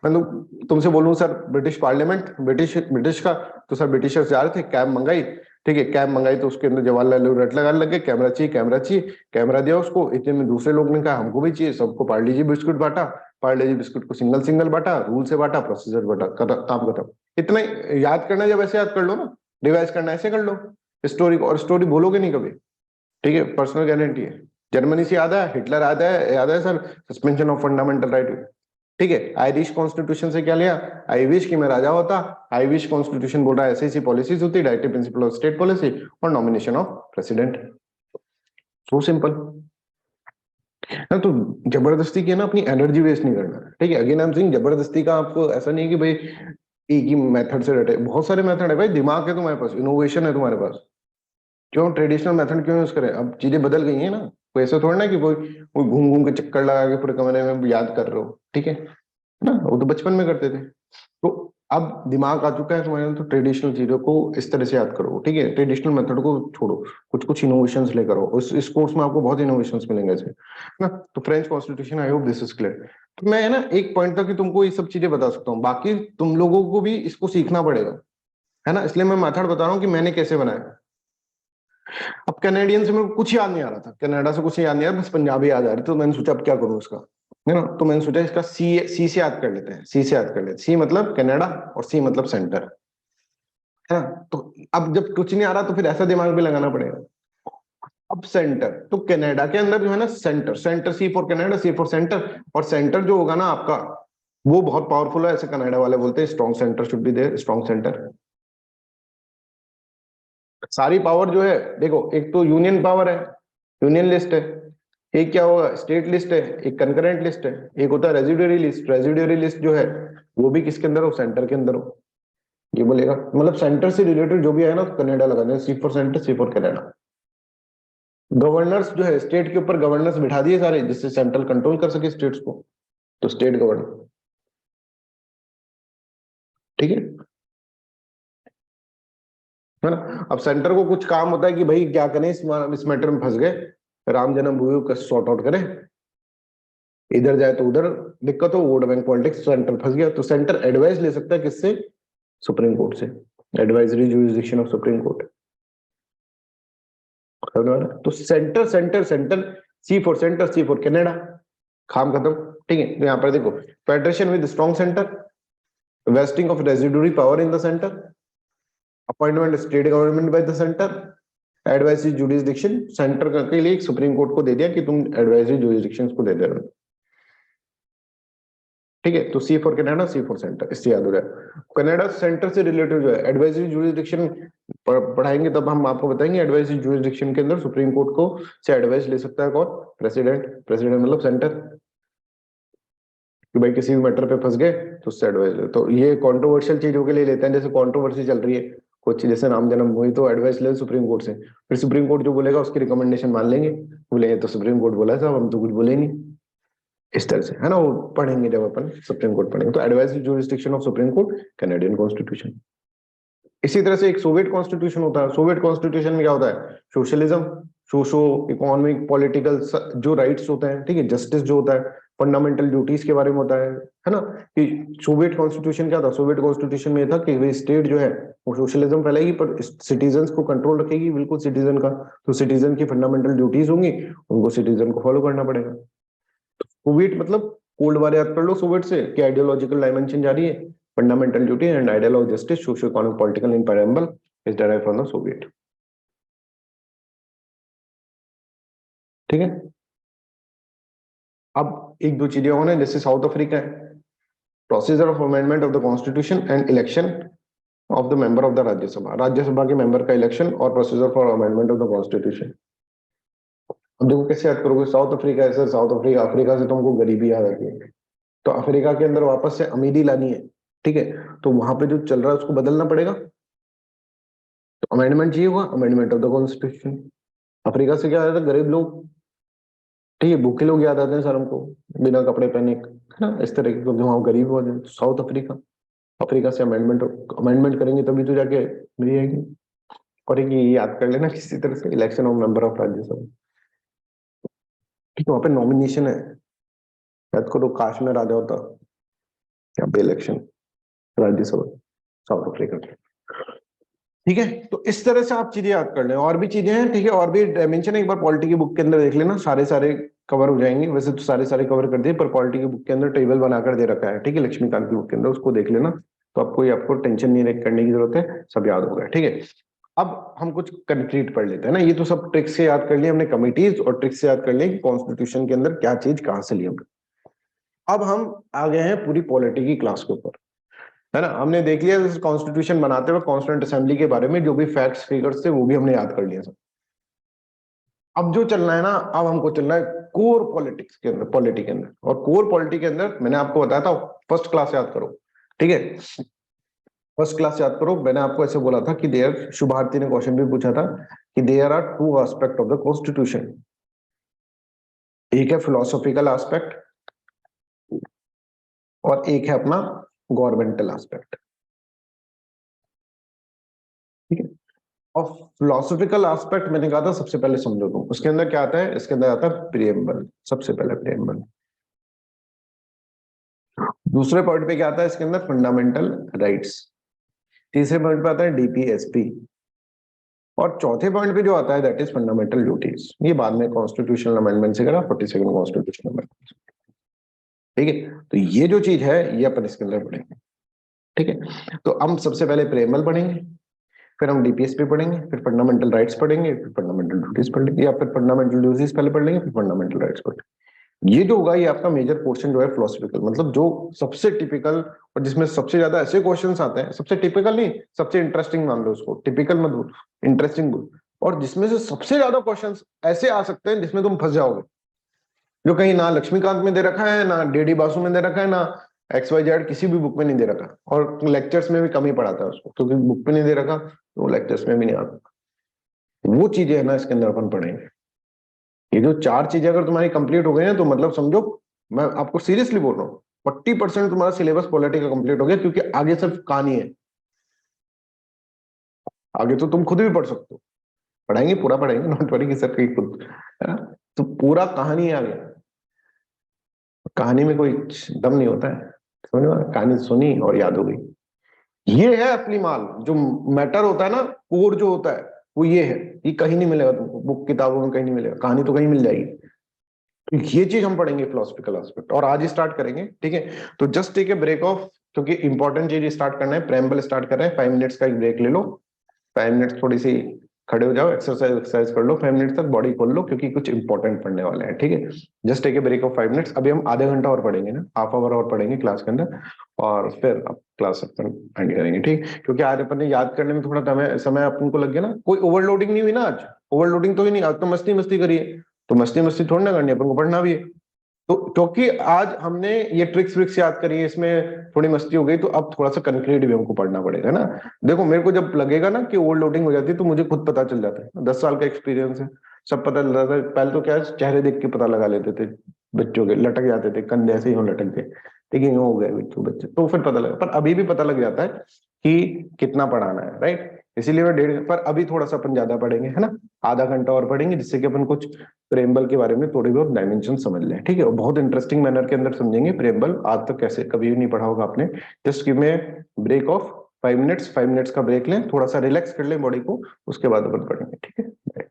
S1: मतलब तुमसे बोलूं सर ब्रिटिश पार्लियामेंट, ब्रिटिश का, तो सर ब्रिटिशर्स जा रहे थे, कैब मंगाई, ठीक है, कैब मंगाई तो उसके अंदर जवाहरलाल नेहरू रट लगाने लग गए, कैमरा चाहिए, कैमरा चाहिए, कैमरा दिया उसको, इतने में दूसरे लोग ने कहा हमको भी चाहिए, सबको पार्ले जी बिस्कुट बांटा, पार्ले जी बिस्कुट को सिंगल सिंगल बांटा, रूल से बांटा, प्रोसीजर बांटा, काम खत्म। इतना याद करना, जब ऐसे याद कर लो ना, रिवाइज करना ऐसे कर लो स्टोरी को, और स्टोरी भूलोगे नहीं कभी, ठीक है, पर्सनल गारंटी है। जर्मनी से याद है, हिटलर याद है sir, suspension of fundamental right, ठीक है। आयरिश कॉन्स्टिट्यूशन से क्या लिया, आई विश कि मैं राजा होता, आई विश कॉन्स्टिट्यूशन बोल रहा है ऐसी पॉलिसीज होती, directive principle of state policy और nomination of president, so simple ना। तो जबरदस्ती की है ना, अपनी एनर्जी वेस्ट नहीं करना, ठीक है। अगेन आई एम सेइंग, जबरदस्ती का आपको ऐसा नहीं है कि भाई एक ही मेथड से रटे, बहुत सारे मेथड है भाई, दिमाग है तुम्हारे पास, इनोवेशन है तुम्हारे पास, क्यों ट्रेडिशनल मेथड क्यों यूज करें, अब चीजें बदल गई है ना, कोई ऐसा थोड़ा ना कि कोई घूम घूम के चक्कर लगा के पूरे कमरे में याद कर रहे हो, ठीक है ना, वो तो बचपन में करते थे। तो अब दिमाग आ चुका है तुम्हारे, तो ट्रेडिशनल चीजों को इस तरह से याद करो, ठीक है, ट्रेडिशनल मेथड को छोड़ो, कुछ कुछ इनोवेशंस लेकर आओ, इस कोर्स में आपको बहुत इनोवेशंस मिलेंगे ऐसे ना। तो French constitution, I hope this is clear. तो मैं है ना एक पॉइंट तक कि तुमको ये सब चीजें बता सकता हूँ, बाकी तुम लोगों को भी इसको सीखना पड़ेगा, है ना, इसलिए मैं मेथड बता रहा हूँ कि मैंने कैसे बनाया। अब कैनेडियन से मेरे को कुछ याद नहीं आ रहा था, कनाडा से कुछ याद नहीं आ रहा, बस पंजाबी याद आ रही, तो मैंने सोचा अब क्या करूं इसका, है ना, तो मैंने सोचा इसका सी से याद कर लेते हैं, सी से याद कर लेते हैं, सी मतलब कनाडा और सी मतलब सेंटर, है ना। तो अब जब कुछ नहीं आ रहा तो फिर ऐसा दिमाग भी लगाना पड़ेगा। अब सेंटर, तो कनाडा के अंदर जो है ना centre, centre C for Canada, C for centre, और सेंटर जो होगा ना आपका वो बहुत पावरफुल है, ऐसे कनाडा वाले बोलते हैं strong centre should be there, strong centre. सारी पावर जो है देखो, एक तो यूनियन पावर है, यूनियन लिस्ट है, एक क्या होगा स्टेट लिस्ट है, एक कंकरेंट लिस्ट है, एक होता है रेजिडुअरी लिस्ट, रेजिडुअरी लिस्ट जो है वो भी किसके अंदर हो, सेंटर के अंदर हो। ये बोलेगा मतलब सेंटर से रिलेटेड जो भी है ना कनाडा लगाना है, C for centre, C for Canada. Governors जो है स्टेट के ऊपर गवर्नर्स बिठा दिए सारे, जिससे सेंट्रल कंट्रोल कर सके स्टेट्स को, तो स्टेट गवर्नर, ठीक है ना। अब सेंटर को कुछ काम होता है कि भाई क्या करें, इस मैटर में फंस गए, राम जन्मभूमि को सॉर्ट आउट करें, इधर जाए तो उधर दिक्कत हो, वोट बैंक पॉलिटिक्स, सेंटर फंस गया, तो सेंटर एडवाइस ले सकता है किससे, सुप्रीम कोर्ट से, advisory jurisdiction of supreme court. तो centre centre centre, C for centre, C for Canada, काम खत्म, ठीक है। तो यहाँ पर देखो, federation with strong centre, vesting of residuary power in the centre, appointment state government by the centre, advisory jurisdiction, centre के लिए सुप्रीम कोर्ट को दे दिया कि तुम एडवाइजरी जुरिसडिक्शन को दे दे रहे हो, ठीक है। तो C for Canada, C for centre, इससे याद हो जाए। कनाडा सेंटर से रिलेटेड जो है एडवाइजरी जुरिसडिक्शन पढ़ाएंगे, तब हम आपको बताएंगे एडवाइजरी जुरिसडिक्शन के अंदर सुप्रीम कोर्ट को से एडवाइस ले सकता है कौन, प्रेसिडेंट, प्रेसिडेंट मतलब सेंटर, कि भाई किसी भी मैटर पे फंस गए तो उससे एडवाइस ले। तो ये कंट्रोवर्शियल चीजों के लिए लेते हैं, जैसे कंट्रोवर्सी चल रही है कुछ, जैसे राम जन्म हुई तो एडवाइस ले सुप्रीम कोर्ट से, फिर सुप्रीम कोर्ट जो बोलेगा उसकी रिकमेंडेशन मान लेंगे, बोले तो सुप्रीम कोर्ट बोला साहब, हम तो कुछ बोले नहीं, इस तरह से, है ना। वो पढ़ेंगे जब अपन सुप्रीम कोर्ट पढ़ेंगे, तो advisory jurisdiction of supreme court, Canadian constitution. इसी तरह से एक सोवियत कॉन्स्टिट्यूशन होता है, सोवियत कॉन्स्टिट्यूशन में क्या होता है, सोशलिज्म, सोशो इकोनॉमिक पॉलिटिकल जो राइट्स होते हैं, ठीक है, जस्टिस जो होता है, फंडामेंटल ड्यूटीज के बारे में होता है ना। कि सोवियत कॉन्स्टिट्यूशन क्या था, सोवियत कॉन्स्टिट्यूशन में था कि स्टेट जो है वो सोशलिज्म फैलाएगी पर सिटीजन को कंट्रोल रखेगी, बिल्कुल सिटीजन का, तो सिटीजन की फंडामेंटल ड्यूटीज होंगी, उनको सिटीजन को फॉलो करना पड़ेगा। सोवियत मतलब कोल्ड वार याद कर लो सोवियत से, कि आइडियोलॉजिकल डायमेंशन जा रही है, fundamental duty and ideal of justice socio economic political in preamble is derived from the Soviet. ठीक है, अब एक दो चीजें और हैं, जैसे साउथ अफ्रीका है, procedure of amendment of the constitution and election of the member of the Rajya Sabha के मेंबर का इलेक्शन और procedure for amendment of the constitution. अब देखो कैसे याद करोगे, साउथ अफ्रीका है सर, साउथ अफ्रीका, अफ्रीका से तुमको गरीबी याद आती है, तो अफ्रीका के अंदर वापस से अमीरी लानी है, ठीक है, तो वहां पे जो चल रहा है उसको बदलना पड़ेगा, तो अमेंडमेंट चाहिए होगा, amendment of the constitution. Africa से क्या आता है, गरीब लोग, ठीक है, भूखे लोग याद आते हैं सर हमको, बिना कपड़े पहने, है ना, इस तरह के, क्योंकि वहां गरीब हो जाए, तो साउथ अफ्रीका, अफ्रीका से अमेंडमेंट करेंगे तभी तो जाके मिल जाएगी। और एक ये याद कर लेना किसी तरह से, election of member of Rajya Sabha, ठीक है, वहां पे नॉमिनेशन है, याद करो काश में राजा होता, यहाँ पे इलेक्शन राज्यसभा, साउथ अफ्रीका के, ठीक है। तो इस तरह से आप चीजें याद कर लें, और भी चीजें हैं, ठीक है, और भी डायमेंशन है, एक बार पॉलिटी की बुक के अंदर देख लेना, सारे सारे कवर हो जाएंगे, वैसे तो सारे सारे कवर कर दिए, पर पॉलिटी की बुक के अंदर टेबल बनाकर दे रखा है, ठीक है, लक्ष्मीकांत की बुक के अंदर, उसको देख लेना, तो आपको टेंशन नहीं करने की जरूरत है, सब याद होगा, ठीक है। अब हम कुछ कंक्रीट पढ़ लेते हैं ना, ये तो सब ट्रिक्स से याद कर लिया हमने, कमिटीज और ट्रिक्स से याद कर लिया कि कॉन्स्टिट्यूशन के अंदर क्या चीज कहां से ली हमने। अब हम आ गए हैं पूरी पॉलिटी की क्लास के ऊपर, है ना, हमने देख लिया कॉन्स्टिट्यूशन बनाते हुए कॉन्स्टिट्यूंट असेंबली के बारे में जो भी फैक्ट्स फिगर्स थे वो भी हमने याद कर लिया सब। अब जो चलना है ना, अब हमको चलना है कोर पॉलिटिक्स के अंदर, पॉलिटी के अंदर, और कोर पॉलिटी के अंदर मैंने आपको बताया था फर्स्ट क्लास याद करो, ठीक है, फर्स्ट क्लास याद करो, मैंने आपको ऐसे बोला था कि देयर, शुभ भारती ने क्वेश्चन भी पूछा था कि there are two aspect of the constitution, एक है फिलोसॉफिकल एस्पेक्ट और एक है अपना गवर्नमेंटल एस्पेक्ट, ठीक है। और फिलोसॉफिकल एस्पेक्ट मैंने कहा था सबसे पहले समझो तुम, उसके अंदर क्या आता है, इसके अंदर आता है प्रियम्बल, सबसे पहले प्रियम्बल। दूसरे पॉइंट पे क्या आता है इसके अंदर, फंडामेंटल राइट्स। तीसरे पॉइंट पे आता है डीपीएसपी, और चौथे पॉइंट पे जो आता है दैट इज फंडामेंटल ड्यूटीज, ये बाद में कॉन्स्टिट्यूशनल अमेंडमेंट से करा, 42nd कॉन्स्टिट्यूशनल अमेंडमेंट, ठीक है। तो ये जो चीज है ये अपन इसके अंदर पढ़ेंगे, ठीक है। तो हम सबसे पहले प्रेमल पढ़ेंगे, फिर हम डीपीएसपी पढ़ेंगे, फिर फंडामेंटल राइट्स पढ़ेंगे, फिर फंडामेंटल ड्यूटीज पढ़ लेंगे, या फिर फंडामेंटल ड्यूटीज पहले पढ़ लेंगे फिर फंडामेंटल राइट्स पढ़ लेंगे। ये जो होगा ये आपका मेजर पोर्शन जो है फिलोसफिकल, मतलब जो सबसे टिपिकल और जिसमें सबसे ज्यादा ऐसे क्वेश्चंस आते हैं, सबसे टिपिकल नहीं, सबसे इंटरेस्टिंग मान लो उसको, टिपिकल मत बोल, इंटरेस्टिंग बोल, और जिसमें से सबसे ज्यादा क्वेश्चंस ऐसे आ सकते हैं जिसमें तुम फंस जाओगे, जो कहीं ना लक्ष्मीकांत में दे रखा है, ना डीडी बासु में दे रखा है, ना XYZ किसी भी बुक में नहीं दे रखा, और लेक्चर्स में भी कम ही पढ़ाता है उसको, क्योंकि बुक में नहीं दे रखा तो लेक्चर्स में भी नहीं आता। वो चीजें है ना इसके अंदर अपन पढ़ेंगे। ये जो चार चीजें अगर तुम्हारी कंप्लीट हो गई ना, तो मतलब समझो, मैं आपको सीरियसली बोल रहा हूँ, 40% तुम्हारा सिलेबस पॉलिटी का कंप्लीट हो गया, क्योंकि आगे सिर्फ कहानी है, आगे तो तुम खुद भी पढ़ सकते हो, पढ़ाएंगे पूरा पढ़ाएंगे, नॉट वरी कि सर कहीं खुद, है ना, तो पूरा कहानी है आगे, कहानी में कोई दम नहीं होता है, समझ में, कहानी सुनी और याद हो गई, ये है असली माल, जो मैटर होता है ना, कोर जो होता है वो ये है, ये कहीं नहीं मिलेगा तुमको, बुक किताबों में कहीं नहीं मिलेगा, कहानी तो कहीं मिल जाएगी। तो ये चीज हम पढ़ेंगे फिलोसफिकल एस्पेक्ट, और आज ही स्टार्ट करेंगे, ठीक है। तो just take a break off, क्योंकि इंपॉर्टेंट चीज स्टार्ट करना है, प्रेम्बल स्टार्ट कर रहे हैं, 5 मिनट्स का एक ब्रेक ले लो, 5 मिनट्स थोड़ी सी खड़े हो जाओ, एक्सरसाइज कर लो, 5 मिनट तक बॉडी खोल लो, क्योंकि कुछ इंपॉर्टेंट पढ़ने वाले हैं, ठीक है। Just take a break off 5 minutes, अभी हम आधे घंटा और पढ़ेंगे ना, हाफ आवर और पढ़ेंगे क्लास के अंदर, और फिर अब क्लास अपन एंड करेंगे, ठीक, क्योंकि आज अपन ने याद करने में थोड़ा समय अपन को लग गया ना, कोई ओवरलोडिंग नहीं हुई ना आज, ओवरलोडिंग तो ही नहीं, आज तो मस्ती मस्ती करिए, तो मस्ती मस्ती थोड़ी ना करनी, अपन को पढ़ना भी है, तो क्योंकि आज हमने ये ट्रिक्स विक्स याद करी है, इसमें थोड़ी मस्ती हो गई, तो अब थोड़ा सा कंक्रीट भी हमको पढ़ना पड़ेगा ना। देखो मेरे को जब लगेगा ना कि ओवरलोडिंग हो जाती है, तो मुझे खुद पता चल जाता है, 10 साल का एक्सपीरियंस है, सब पता चल जाता है। पहले तो क्या है, चेहरे देख के पता लगा लेते थे, बच्चों के लटक जाते थे कंधे, ऐसे ही हो लटक गए, लेकिन हो गए बच्चों बच्चे, तो फिर पता लगा, पर अभी भी पता लग जाता है कि कितना पढ़ाना है, राइट। इसीलिए मैं 1.5, पर अभी थोड़ा सा अपन ज्यादा पढ़ेंगे, है ना, आधा घंटा और पढ़ेंगे, जिससे कि अपन कुछ प्रेम्बल के बारे में थोड़ी बहुत डायमेंशन समझ लें, ठीक है, और बहुत इंटरेस्टिंग मैनर के अंदर समझेंगे प्रेम्बल, आज तक कैसे कभी भी नहीं पढ़ा होगा आपने। Just give me break off 5 minutes, 5 minutes का ब्रेक लें, थोड़ा सा रिलैक्स कर लें बॉडी को, उसके बाद अपन पढ़ेंगे, ठीक है।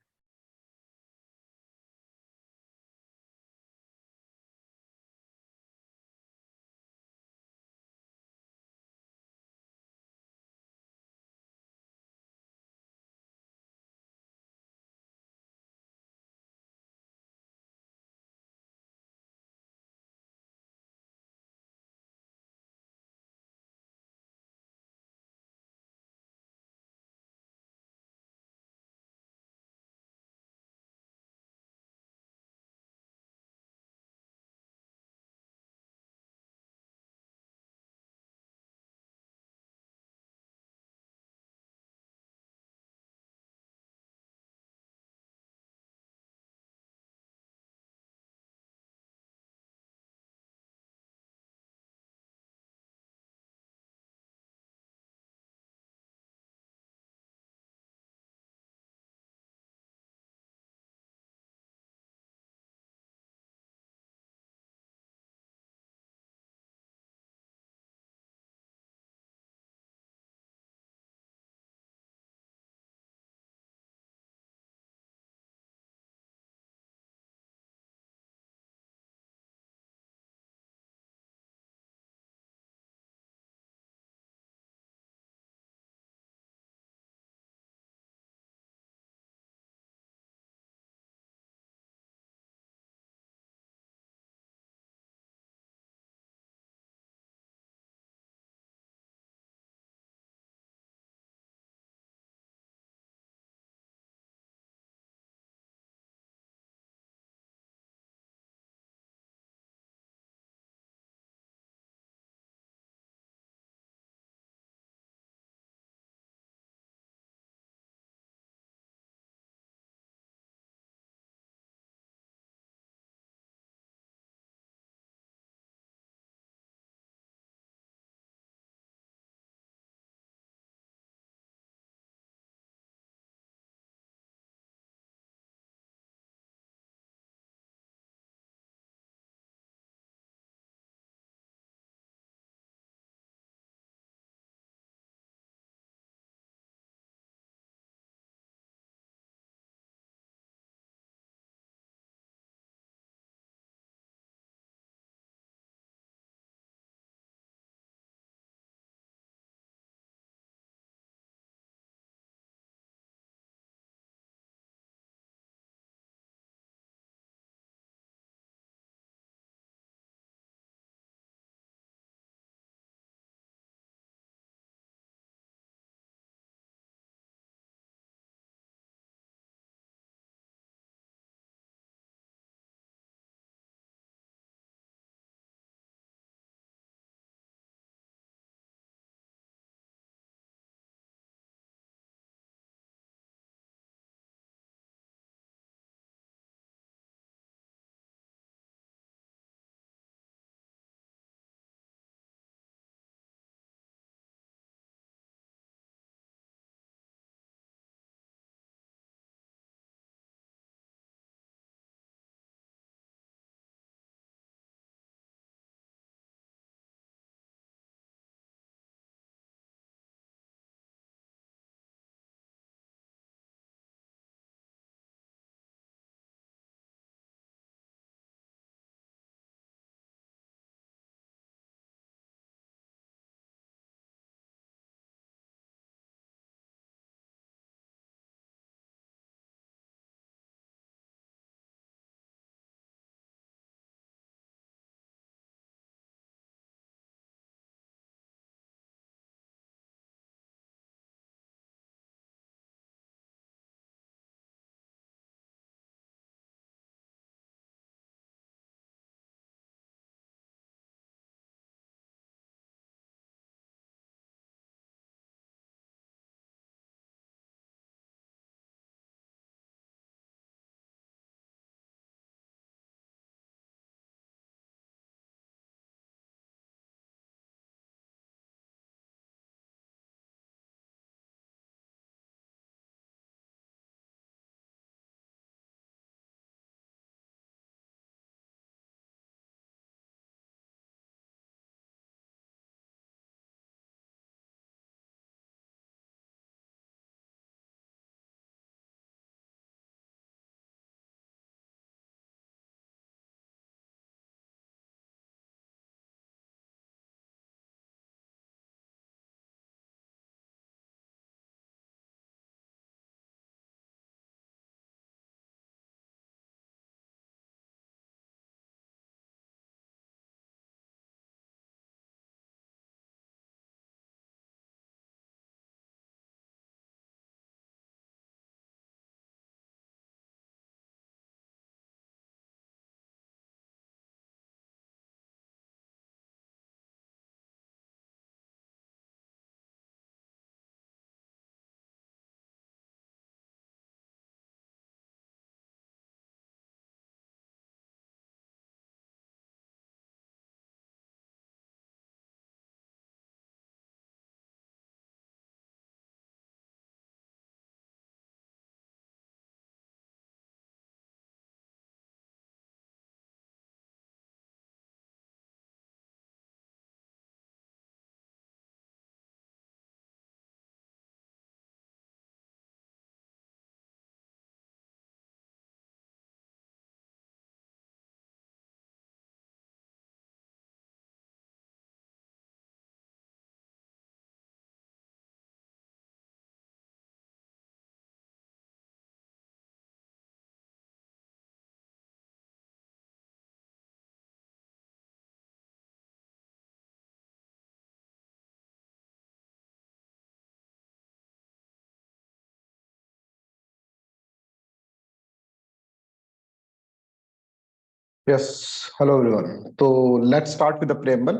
S1: Yes, hello everyone. तो let's start with the preamble.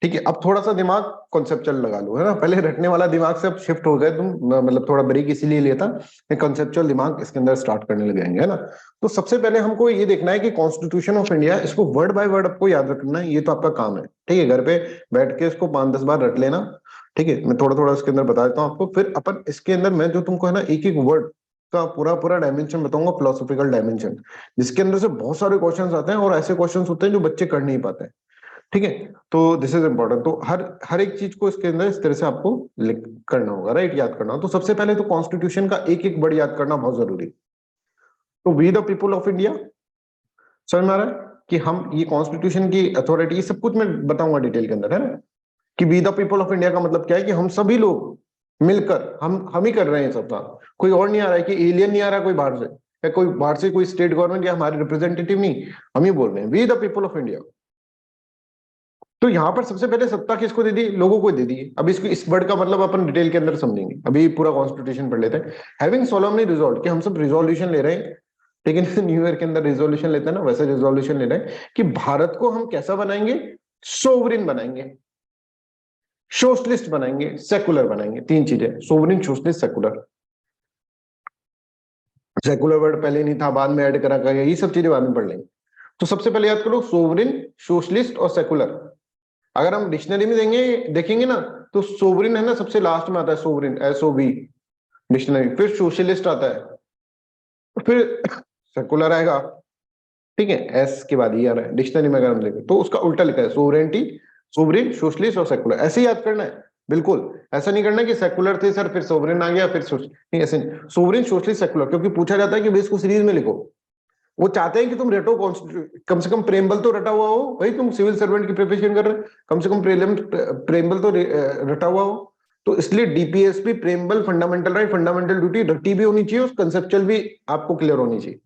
S1: ठीक है, अब थोड़ा सा दिमाग कॉन्सेप्चुअल लगा लो, है ना। पहले रटने वाला दिमाग से अब शिफ्ट हो गए तुम, मतलब थोड़ा ब्रेक इसीलिए लिया था, कॉन्सेप्चुअल दिमाग इसके अंदर स्टार्ट करने लग जाएंगे, है ना। तो सबसे पहले हमको ये देखना है कि कॉन्स्टिट्यूशन ऑफ इंडिया, इसको वर्ड बाय वर्ड आपको याद रखना है, ये तो आपका काम है। ठीक है, घर पे बैठ के इसको 5-10 बार रट लेना। ठीक है, मैं थोड़ा थोड़ा इसके अंदर बता देता हूँ आपको, फिर अपन इसके अंदर मैं जो तुमको है ना एक एक वर्ड का पूरा पूरा डायमेंशन बताऊंगा, फिलोसॉफिकल डायमेंशन, जिसके अंदर से बहुत सारे क्वेश्चंस आते हैं, और ऐसे क्वेश्चंस होते हैं जो बच्चे कर नहीं पाते हैं। ठीक है, तो दिस इज इंपॉर्टेंट। तो हर हर एक चीज को इसके अंदर इस तरह से आपको करना होगा, राइट, याद करना होगा। तो सबसे पहले तो कॉन्स्टिट्यूशन का एक एक वर्ड याद करना बहुत जरूरी है। तो we the people of India, समझ में आ रहा है कि हम ये कॉन्स्टिट्यूशन की अथॉरिटी, ये सब कुछ मैं बताऊंगा डिटेल के अंदर, है ना। कि we the people of India का मतलब क्या है, कि हम सभी लोग मिलकर हम ही कर रहे हैं सब काम। कोई और नहीं आ रहा है, कि एलियन नहीं आ रहा है कोई बाहर से, या कोई बाहर से कोई स्टेट गवर्नमेंट या हमारे रिप्रेजेंटेटिव नहीं, हम ही बोल रहे हैं we the people of India. तो यहाँ पर सबसे पहले सत्ता किसको दे दी, लोगों को दे दी। अब इसको, इस वर्ड का मतलब अपन डिटेल के अंदर समझेंगे, अभी पूरा कॉन्स्टिट्यूशन पढ़ लेते हैं। हैविंग सोलमनली रिजॉल्व, कि हम सब रिजोल्यूशन ले रहे हैं, लेकिन न्यू ईयर के अंदर रिजोल्यूशन लेते हैं ना, वैसे रिजोल्यूशन ले रहे हैं कि भारत को हम कैसा बनाएंगे, सोवरिन बनाएंगे, सोशलिस्ट बनाएंगे, सेकुलर बनाएंगे। तीन चीजें, sovereign, socialist, secular. Secular word पहले नहीं था, बाद में ऐड करा गया, ये सब चीजें बाद में पढ़ लेंगे। तो सबसे पहले याद करो, सोवरिन, सोशलिस्ट और सेकुलर। अगर हम डिक्शनरी में देखेंगे ना, तो सोवरिन है ना सबसे लास्ट में आता है, सोवरिन, SOV डिक्शनरी। फिर सोशलिस्ट आता है, फिर सेकुलर आएगा। ठीक है, S के बाद ये आ रहा है डिक्शनरी में। अगर हम देखें तो उसका उल्टा लिखा है, सोवरेनिटी, सोवरिन, सोशलिस्ट और सेकुलर। ऐसे याद करना है, बिल्कुल ऐसा नहीं करना कि सेकुलर थे सर फिर सोवरिन आ गया फिर नहीं, ऐसे नहीं। सोवरिन, सोशलिस्ट, सेकुलर, क्योंकि पूछा जाता है कि भाई इसको सीरीज में लिखो। वो चाहते हैं कि तुम रटो, कम से कम प्रेम्बल तो रटा हुआ हो। भाई तुम सिविल सर्वेंट की प्रिपरेशन कर रहे हो, कम से कम प्रेम्बल तो रटा हुआ हो। तो इसलिए DPSP preamble, fundamental right, fundamental duty रटी भी होनी चाहिए, उस कंसेप्चुअल भी आपको क्लियर होनी चाहिए।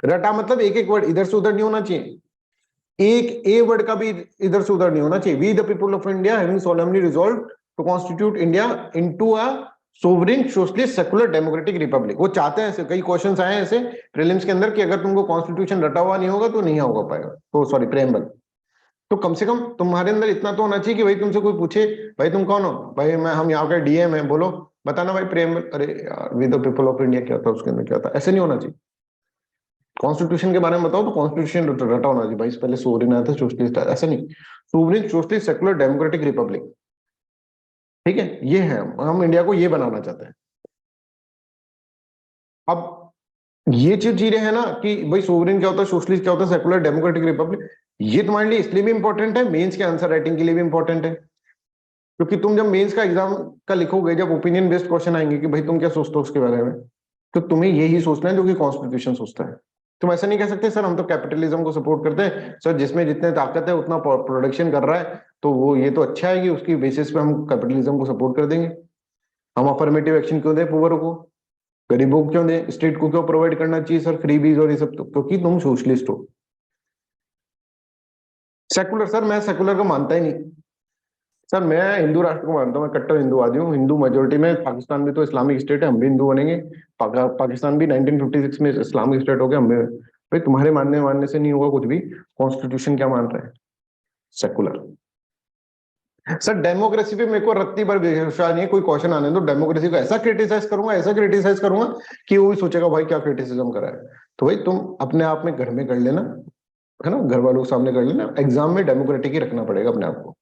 S1: रटा मतलब एक एक वर्ड इधर से उधर नहीं होना चाहिए, एक ए वर्ड का भी इधर से उधर नहीं होना चाहिए। We the people of India having solemnly resolved to constitute India into a sovereign, socialist, secular, democratic republic. वो चाहते हैं, ऐसे कई क्वेश्चंस आए हैं ऐसे प्रीलिम्स के अंदर, कि अगर तुमको कॉन्स्टिट्यूशन रटा हुआ नहीं होगा तो नहीं होगा पाएगा, तो सॉरी प्रेम्बल। तो कम से कम तुम्हारे अंदर इतना तो होना चाहिए कि भाई तुमसे कोई पूछे, भाई तुम कौन हो, भाई मैं, हम यहाँ के DM है, बोलो बताना भाई प्रेम्बल। अरे यार, we the people of India क्या होता है, उसके अंदर क्या होता है, ऐसे नहीं होना चाहिए। कॉन्स्टिट्यूशन के बारे में बताओ तो कॉन्स्टिट्यूशन रटा होना चाहिए भाई, पहले सोवरिन आया था, सोशलिस्ट आया, ऐसा नहीं। Sovereign, socialist, secular, democratic Republic. ठीक है, ये है, हम इंडिया को ये बनाना चाहते हैं। अब ये चीजें है ना कि भाई सोवरिन क्या होता है, सोशलिस्ट क्या होता है, सेकुलर, डेमोक्रेटिक रिपब्लिक, ये तुम्हारे लिए इसलिए भी इंपॉर्टेंट है, मेंस के आंसर राइटिंग के लिए भी इंपॉर्टेंट है। क्योंकि तुम जब मेंस का एग्जाम का लिखोगे, जब ओपिनियन बेस्ड क्वेश्चन आएंगे कि भाई तुम क्या सोचते हो उसके बारे में, तो तुम्हें यही सोचना है जो कि कॉन्स्टिट्यूशन सोचता है। तुम ऐसा नहीं कह सकते सर हम तो कैपिटलिज्म को सपोर्ट करते हैं, सर जिसमें जितने ताकत है उतना प्रोडक्शन कर रहा है, तो वो ये तो अच्छा है कि उसकी बेसिस पे हम कैपिटलिज्म को सपोर्ट कर देंगे। हम अफर्मेटिव एक्शन क्यों दें पुअर को, गरीबों को क्यों दें, स्टेट को क्यों प्रोवाइड करना चाहिए सर फ्री बीज और ये सब, तो क्योंकि तुम सोशलिस्ट हो। सेकुलर, सर मैं सेकुलर को मानता ही नहीं सर, मैं हिंदू राष्ट्र को मानता हूँ, मैं कट्टर हिंदूवादी हूँ, हिंदू मेजोरिटी में, पाकिस्तान भी तो इस्लामिक स्टेट है, हम भी हिंदू बनेंगे। पाकिस्तान भी 1956 में इस्लामिक स्टेट हो गया, हमें भाई तुम्हारे मानने से नहीं होगा कुछ भी। कॉन्स्टिट्यूशन क्या मान रहा है, सेकुलर। सर डेमोक्रेसी पे मेरे को रत्ती भर विश्वास नहीं है, कोई क्वेश्चन आने दो, डेमोक्रेसी को ऐसा क्रिटिसाइज करूंगा, ऐसा क्रिटिसाइज करूंगा कि वो भी सोचेगा भाई क्या क्रिटिसिज्म करा है। तो भाई तुम अपने आप में घर में कर लेना, है ना, घर वालों के सामने कर लेना, एग्जाम में डेमोक्रेटिक ही रखना पड़ेगा अपने आप को।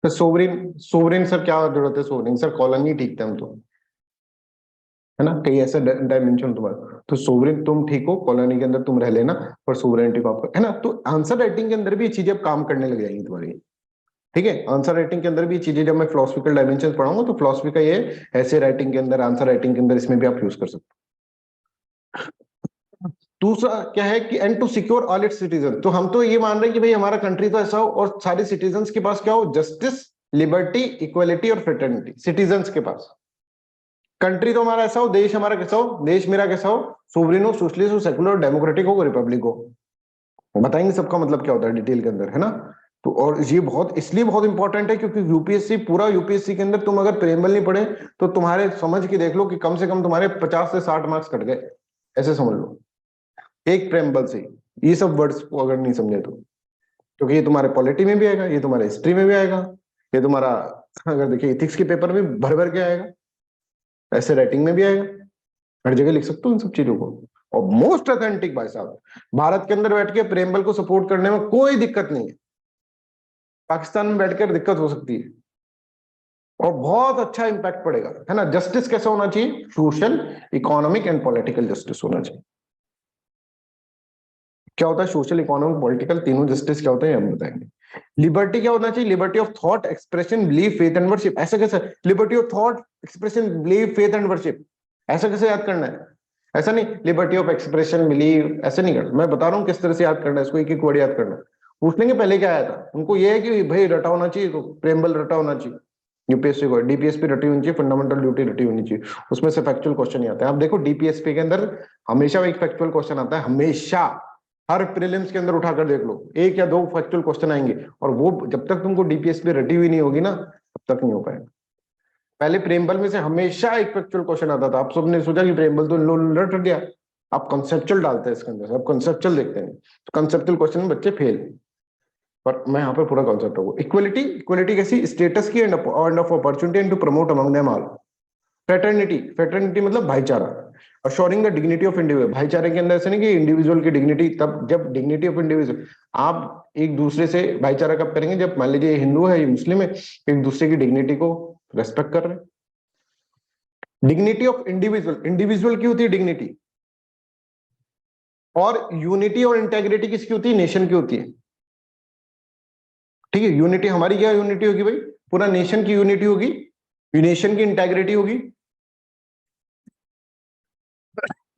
S1: तो सोवरिन, सोवरिन सर क्या जरूरत है, सोवरिन सर कॉलोनी ठीक थे हम तो, है ना, कहीं ऐसा डायमेंशन तुम्हारा। तो सोवरिन तुम ठीक हो, कॉलोनी के अंदर तुम रह लेना, और सोवरेनिटी को आपको, है ना। तो आंसर राइटिंग के अंदर भी ये चीजें अब काम करने लग जाएंगी तुम्हारी। ठीक है, आंसर राइटिंग के अंदर भी चीजें, जब मैं फिलोसफिकल डायमेंशन पढ़ाऊंगा तो फिलोसफी का ये ऐसे राइटिंग के अंदर, आंसर राइटिंग के अंदर, इसमें भी आप यूज कर सकते हो। दूसरा क्या है कि and to secure all its citizen, तो हम तो ये मान रहे हैं कि भाई हमारा कंट्री तो ऐसा हो और सारे सिटीजन्स के पास क्या हो, जस्टिस, लिबर्टी, इक्वलिटी और फ्रेटर्निटी। सिटीजन्स के पास, कंट्री तो हमारा ऐसा हो, देश हमारा कैसा हो, देश मेरा कैसा हो, सोवरिन हो, सोशलिस्ट हो, सेकुलर, डेमोक्रेटिक हो, रिपब्लिक हो। बताएंगे सबका मतलब क्या होता है डिटेल के अंदर, है ना। तो और ये बहुत इसलिए बहुत इंपॉर्टेंट है क्योंकि यूपीएससी, पूरा यूपीएससी के अंदर तुम अगर प्रेम्बल नहीं पढ़े तो तुम्हारे समझ के देख लो कि कम से कम तुम्हारे 50 से 60 मार्क्स कट गए, ऐसे समझ लो, एक प्रेम्बल से। ये सब वर्ड्स को अगर नहीं समझे तो, क्योंकि ये तुम्हारे पॉलिटी में भी आएगा, ये तुम्हारे हिस्ट्री में भी आएगा, ये तुम्हारा अगर देखिए इथिक्स के पेपर में भर भर के आएगा, ऐसे राइटिंग में भी आएगा, हर जगह लिख सकते हो इन सब चीजों को। और मोस्ट ऑथेंटिक भाई साहब, भारत के अंदर बैठ के प्रेमबल को सपोर्ट करने में कोई दिक्कत नहीं है, पाकिस्तान में बैठकर दिक्कत हो सकती है और बहुत अच्छा इंपैक्ट पड़ेगा, है ना। जस्टिस कैसा होना चाहिए? Social, economic and political justice होना चाहिए। क्या होता है सोशल, इकोनॉमिक, पॉलिटिकल, तीनों जस्टिस क्या होते हैं हम बताएंगे। लिबर्टी क्या होना चाहिए? Liberty of thought, expression, belief, faith and worship. ऐसा कैसे? Liberty of thought, expression, belief, faith and worship, ऐसा कैसे याद करना है? ऐसा नहीं लिबर्टी ऑफ एक्सप्रेशन, बिलीव, ऐसे नहीं करना। मैं बता रहा हूँ किस तरह से याद करना है इसको, एक एक वर्ड याद करना है। पूछ लेंगे पहले क्या आया था, उनको ये है कि भाई रटा होना चाहिए, तो प्रेमबल रटा होना चाहिए, यूपीएससी को डीपीएसपी रटी होनी चाहिए, फंडामेंटल ड्यूटी रटी होनी चाहिए, उसमें से फैक्चुअल क्वेश्चन ही आते हैं। आप देखो डीपीएसपी के अंदर हमेशा एक फैक्चुअल क्वेश्चन आता है, हमेशा, हर प्रीलिम्स के अंदर उठाकर देख लो, एक या दो फैक्चुअल क्वेश्चन आएंगे, और वो जब तक तुमको डीपीएसपी रटी हुई नहीं होगी ना, तब तक नहीं हो पाएगा। पहले प्रेमबल में से हमेशा एक फैक्चुअल क्वेश्चन आता था, आप सबने सोचा कि प्रेमबल तो रट गया, आप कंसेप्चुअल डालते हैं इसके अंदर, आप कंसेप्चुअल देखते हैं, तो कंसेप्चुअल क्वेश्चन में बच्चे फेल। पर मैं यहाँ पे पूरा कॉन्सेप्ट होगा। इक्वलिटी, इक्वलिटी कैसी? स्टेटस की and of opportunity and to promote among them all. Fraternity, fraternity मतलब भाईचारा। Assuring the dignity of individual, भाईचारे के अंदर ऐसे नहीं कि इंडिविजुअल की डिग्निटी, तब जब डिग्निटी ऑफ इंडिविजुअल, आप एक दूसरे से भाईचारा कब करेंगे? जब मान लीजिए ये हिंदू है, ये मुस्लिम है, एक दूसरे की डिग्निटी को रेस्पेक्ट कर रहे हैं। डिग्निटी ऑफ इंडिविजुअल, इंडिविजुअल की होती है डिग्निटी, और यूनिटी और इंटेग्रिटी किसकी होती है? नेशन की होती है। ठीक है, यूनिटी हमारी क्या यूनिटी होगी भाई? पूरा नेशन की यूनिटी होगी, नेशन की इंटेग्रिटी होगी,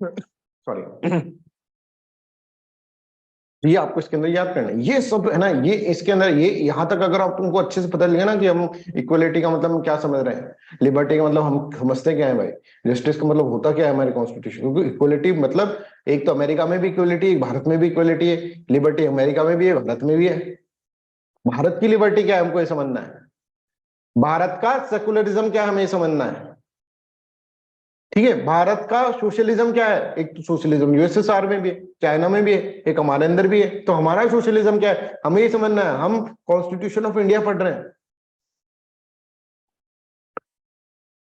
S1: सॉरी। ये आपको इसके अंदर याद करना है, ये सब है ना, ये इसके अंदर, ये यहां तक अगर आप तुमको अच्छे से पता लगे ना कि हम इक्वलिटी का मतलब हम क्या समझ रहे हैं, लिबर्टी का मतलब हम समझते क्या है भाई, जस्टिस का मतलब होता क्या है हमारे कॉन्स्टिट्यूशन, क्योंकि इक्वलिटी मतलब एक तो अमेरिका में भी इक्वलिटी, एक भारत में भी इक्वलिटी है, लिबर्टी अमेरिका में भी है, भारत में भी है। भारत की लिबर्टी क्या है हमको ये समझना है, भारत का सेकुलरिज्म क्या है हमें समझना है। ठीक है, भारत का सोशलिज्म क्या है? एक तो सोशलिज्म यूएसएसआर में भी है, चाइना में भी है, एक हमारे अंदर भी है, तो हमारा सोशलिज्म क्या है हमें ये समझना है। हम कॉन्स्टिट्यूशन ऑफ इंडिया पढ़ रहे हैं,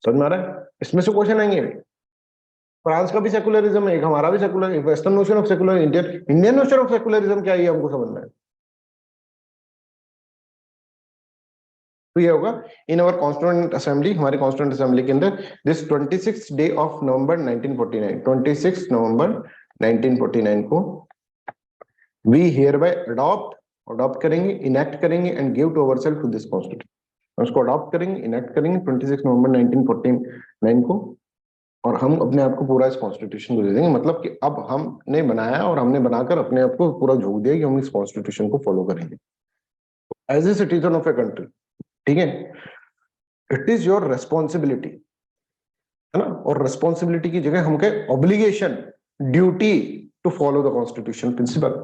S1: समझ में आ रहा है? इसमें से क्वेश्चन आएंगे। फ्रांस का भी सेकुलरिज्म है, एक हमारा भी secular, western notion of secular, Indian notion of secularism क्या है ये हमको समझना है। तो ये होगा इन अवर कॉन्स्टिट्यूएंट असेंबली, हमारे कॉन्स्टिट्यूएंट असेंबली के अंदर दिस 26 डे ऑफ नवंबर 1949, 26 नवंबर 1949 को वी हियर बाय अडॉप्ट करेंगे, इनेक्ट करेंगे and give to ourselves to this constitution. उसको अडॉप्ट करेंगे, इनेक्ट करेंगे 26 नवंबर 1949 को, और हम अपने आप को पूरा इस कॉन्स्टिट्यूशन को दे देंगे। मतलब कि अब हमने बनाया और हमने बनाकर अपने आप को पूरा झोंक दिया कि हम इस कॉन्स्टिट्यूशन को फॉलो करेंगे as a citizen of a country. ठीक है, इट इज योर रेस्पॉन्सिबिलिटी, है ना। और रेस्पॉन्सिबिलिटी की जगह हम कहें obligation, duty to follow the constitution principle.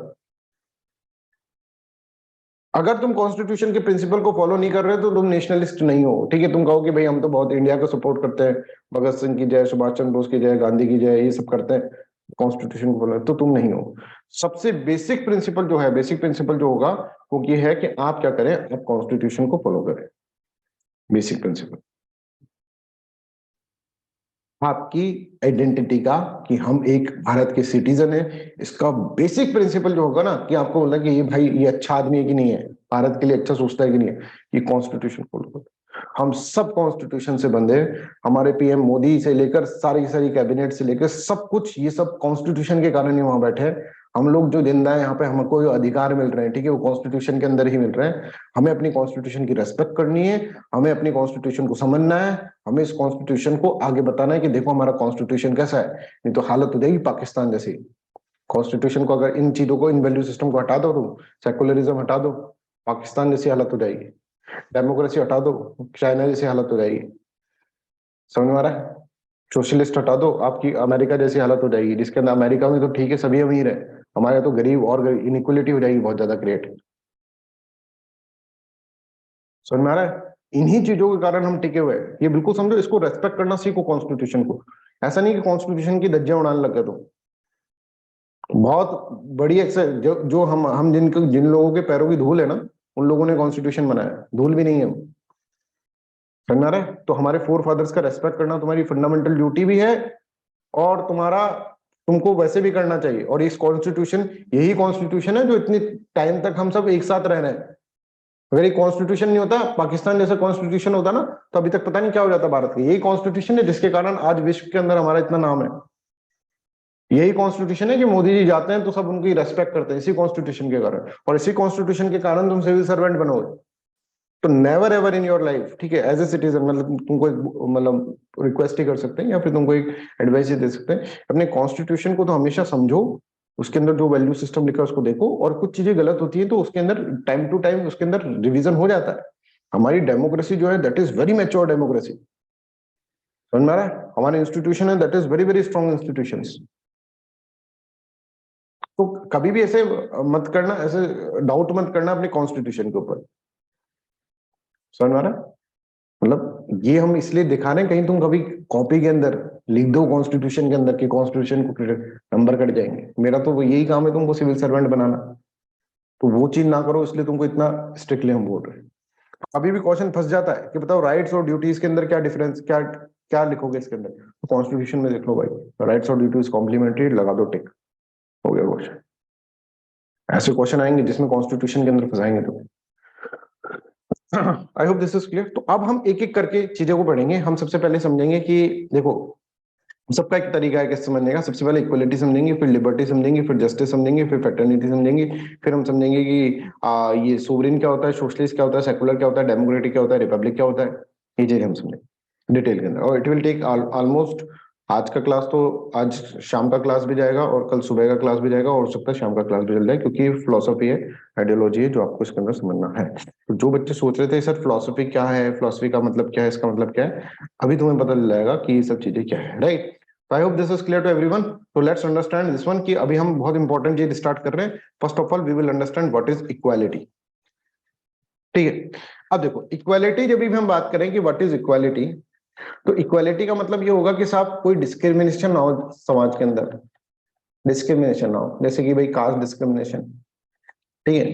S1: अगर तुम कॉन्स्टिट्यूशन के प्रिंसिपल को फॉलो नहीं कर रहे तो तुम नेशनलिस्ट नहीं हो। ठीक है, तुम कहो कि भाई हम तो बहुत इंडिया को सपोर्ट करते हैं, भगत सिंह की जय, सुभाष चंद्र बोस की जय, गांधी की जय, ये सब करते हैं, कॉन्स्टिट्यूशन को फॉलो, तो तुम नहीं हो। सबसे बेसिक प्रिंसिपल जो है, बेसिक प्रिंसिपल जो होगा वो ये है कि आप क्या करें, आप कॉन्स्टिट्यूशन को फॉलो करें। बेसिक प्रिंसिपल आपकी आइडेंटिटी का, कि हम एक भारत के सिटीजन है, इसका बेसिक प्रिंसिपल जो होगा ना, कि आपको बोला कि ये भाई ये अच्छा आदमी है कि नहीं है, भारत के लिए अच्छा सोचता है कि नहीं है, ये कॉन्स्टिट्यूशन फॉलो करता। हम सब कॉन्स्टिट्यूशन से बंधे हैं, हमारे पीएम मोदी से लेकर सारी सारी कैबिनेट से लेकर सब कुछ, ये सब कॉन्स्टिट्यूशन के कारण ही वहां बैठे हैं। हम लोग जो जिंदा है यहाँ पे, हमको जो अधिकार मिल रहे हैं, ठीक है, वो कॉन्स्टिट्यूशन के अंदर ही मिल रहे हैं। हमें अपनी कॉन्स्टिट्यूशन की रेस्पेक्ट करनी है, हमें अपनी कॉन्स्टिट्यूशन को समझना है, हमें इस कॉन्स्टिट्यूशन को आगे बताना है कि देखो हमारा कॉन्स्टिट्यूशन कैसा है, नहीं तो हालत हो जाएगी पाकिस्तान जैसी। कॉन्स्टिट्यूशन को अगर, इन चीजों को, इन वैल्यू सिस्टम को हटा दो, तुम सेकुलरिज्म हटा दो, पाकिस्तान जैसी हालत हो जाएगी। डेमोक्रेसी हटा दो, चाइना जैसी हालत हो जाएगी। समझ में आ रहा है? सोशलिस्ट हटा दो, आपकी अमेरिका जैसी हालत हो जाएगी, जिसके अंदर अमेरिका में तो ठीक है सभी अमीर है, हमारे तो गरीब और इनइक्वलिटी हो जाएगी बहुत ज्यादा क्रिएट। समझ में आ रहा है? इन्हीं चीजों के कारण हम टिके हुए हैं, ये बिल्कुल समझो, इसको रेस्पेक्ट करना सीखो कॉन्स्टिट्यूशन को। ऐसा नहीं कि कॉन्स्टिट्यूशन की धज्जियां उड़ाने लग गए तुम। बहुत बड़ी एक्सर जो हम जिन लोगों के पैरों की धूल है ना, उन लोगों ने कॉन्स्टिट्यूशन बनाया, धूल भी नहीं है। समझ में आ रहा है? तो हमारे फोर फादर्स का रेस्पेक्ट करना तुम्हारी फंडामेंटल ड्यूटी भी है, और तुम्हारा तुमको वैसे भी करना चाहिए। और इस कॉन्स्टिट्यूशन, यही कॉन्स्टिट्यूशन है जो इतने टाइम तक हम सब एक साथ रह रहे हैं। अगर ये कॉन्स्टिट्यूशन नहीं होता, पाकिस्तान जैसा कॉन्स्टिट्यूशन होता ना, तो अभी तक पता नहीं क्या हो जाता भारत का। यही कॉन्स्टिट्यूशन है जिसके कारण आज विश्व के अंदर हमारा इतना नाम है। यही कॉन्स्टिट्यूशन है कि मोदी जी जाते हैं तो सब उनकी रेस्पेक्ट करते हैं, इसी कॉन्स्टिट्यूशन के कारण। और इसी कॉन्स्टिट्यूशन के कारण तुम सिविल सर्वेंट बनोगे। तो never ever in your life, ठीक है, एज ए सिटीजन, मतलब तुमको एक मतलब रिक्वेस्ट ही कर सकते हैं या फिर तुमको एक एडवाइस ही दे सकते हैं, अपने कॉन्स्टिट्यूशन को तो हमेशा समझो, उसके अंदर जो वैल्यू सिस्टम लिखा है उसको देखो, और कुछ चीजें गलत होती है तो उसके अंदर टाइम टू टाइम उसके अंदर रिवीजन हो जाता है। हमारी डेमोक्रेसी जो है that is very mature democracy. समझ में आ रहा है? हमारे इंस्टीट्यूशन है that is very very strong institution. तो कभी भी ऐसे मत करना, ऐसे डाउट मत करना अपने कॉन्स्टिट्यूशन के ऊपर। समझ में आ रहा है? मतलब ये हम इसलिए दिखा रहे हैं, कहीं तुम कभी कॉपी के अंदर लिख दो कॉन्स्टिट्यूशन के अंदर कि कॉन्स्टिट्यूशन को नंबर कट जाएंगे। मेरा तो वो यही काम है तुमको सिविल सर्वेंट बनाना, तो वो चीज ना करो, इसलिए तुमको इतना स्ट्रिक्टली हम बोल रहे हैं। अभी भी क्वेश्चन फंस जाता है कि बताओ राइट्स और ड्यूटीज के अंदर क्या डिफरेंस, क्या क्या लिखोगे इसके अंदर, तो कॉन्स्टिट्यूशन में देख लो भाई, राइट्स और ड्यूटीज कॉम्प्लीमेंट्री, लगा दो टिक, हो गया क्वेश्चन। ऐसे क्वेश्चन आएंगे जिसमें कॉन्स्टिट्यूशन के अंदर फंसाएंगे तो। I hope this is clear. तो अब हम एक एक करके चीजों को पढ़ेंगे। हम सबसे पहले समझेंगे कि देखो, सबका एक तरीका है कैसे समझने का। सबसे पहले इक्वलिटी समझेंगे, फिर लिबर्टी समझेंगे, फिर जस्टिस समझेंगे, फिर फ्रेटर्निटी समझेंगे, फिर हम समझेंगे कि ये सोवरेन क्या होता है, सोशलिस्ट क्या होता है, सेकुलर क्या होता है, डेमोक्रेटिक क्या होता है, रिपब्लिक क्या होता है। ये चीज हम समझेंगे डिटेल के अंदर। और इट विल टेक ऑलमोस्ट, आज का क्लास तो, आज शाम का क्लास भी जाएगा और कल सुबह का क्लास भी जाएगा, और हो सकता है शाम का क्लास भी चल जाए, क्योंकि फिलोसफी है, आइडियोलॉजी है जो आपको इसके अंदर समझना है। तो जो बच्चे सोच रहे थे सर फिलोसफी क्या है, फिलोसफी का मतलब क्या है, इसका मतलब क्या है, अभी तुम्हें पता चल जाएगा कि ये सब चीजें क्या है, right. I hope this is clear to everyone. तो लेट्स अंडरस्टैंड दिस वन कि अभी हम बहुत इंपॉर्टेंट चीज स्टार्ट कर रहे हैं। First of all we will understand what is equality. ठीक है, अब देखो इक्वालिटी जब भी हम बात करें कि व्हाट इज इक्वालिटी, तो इक्वालिटी का मतलब ये होगा कि साहब कोई डिस्क्रिमिनेशन ना हो समाज के अंदर, डिस्क्रिमिनेशन ना हो। जैसे कि भाई कास्ट डिस्क्रिमिनेशन, ठीक है,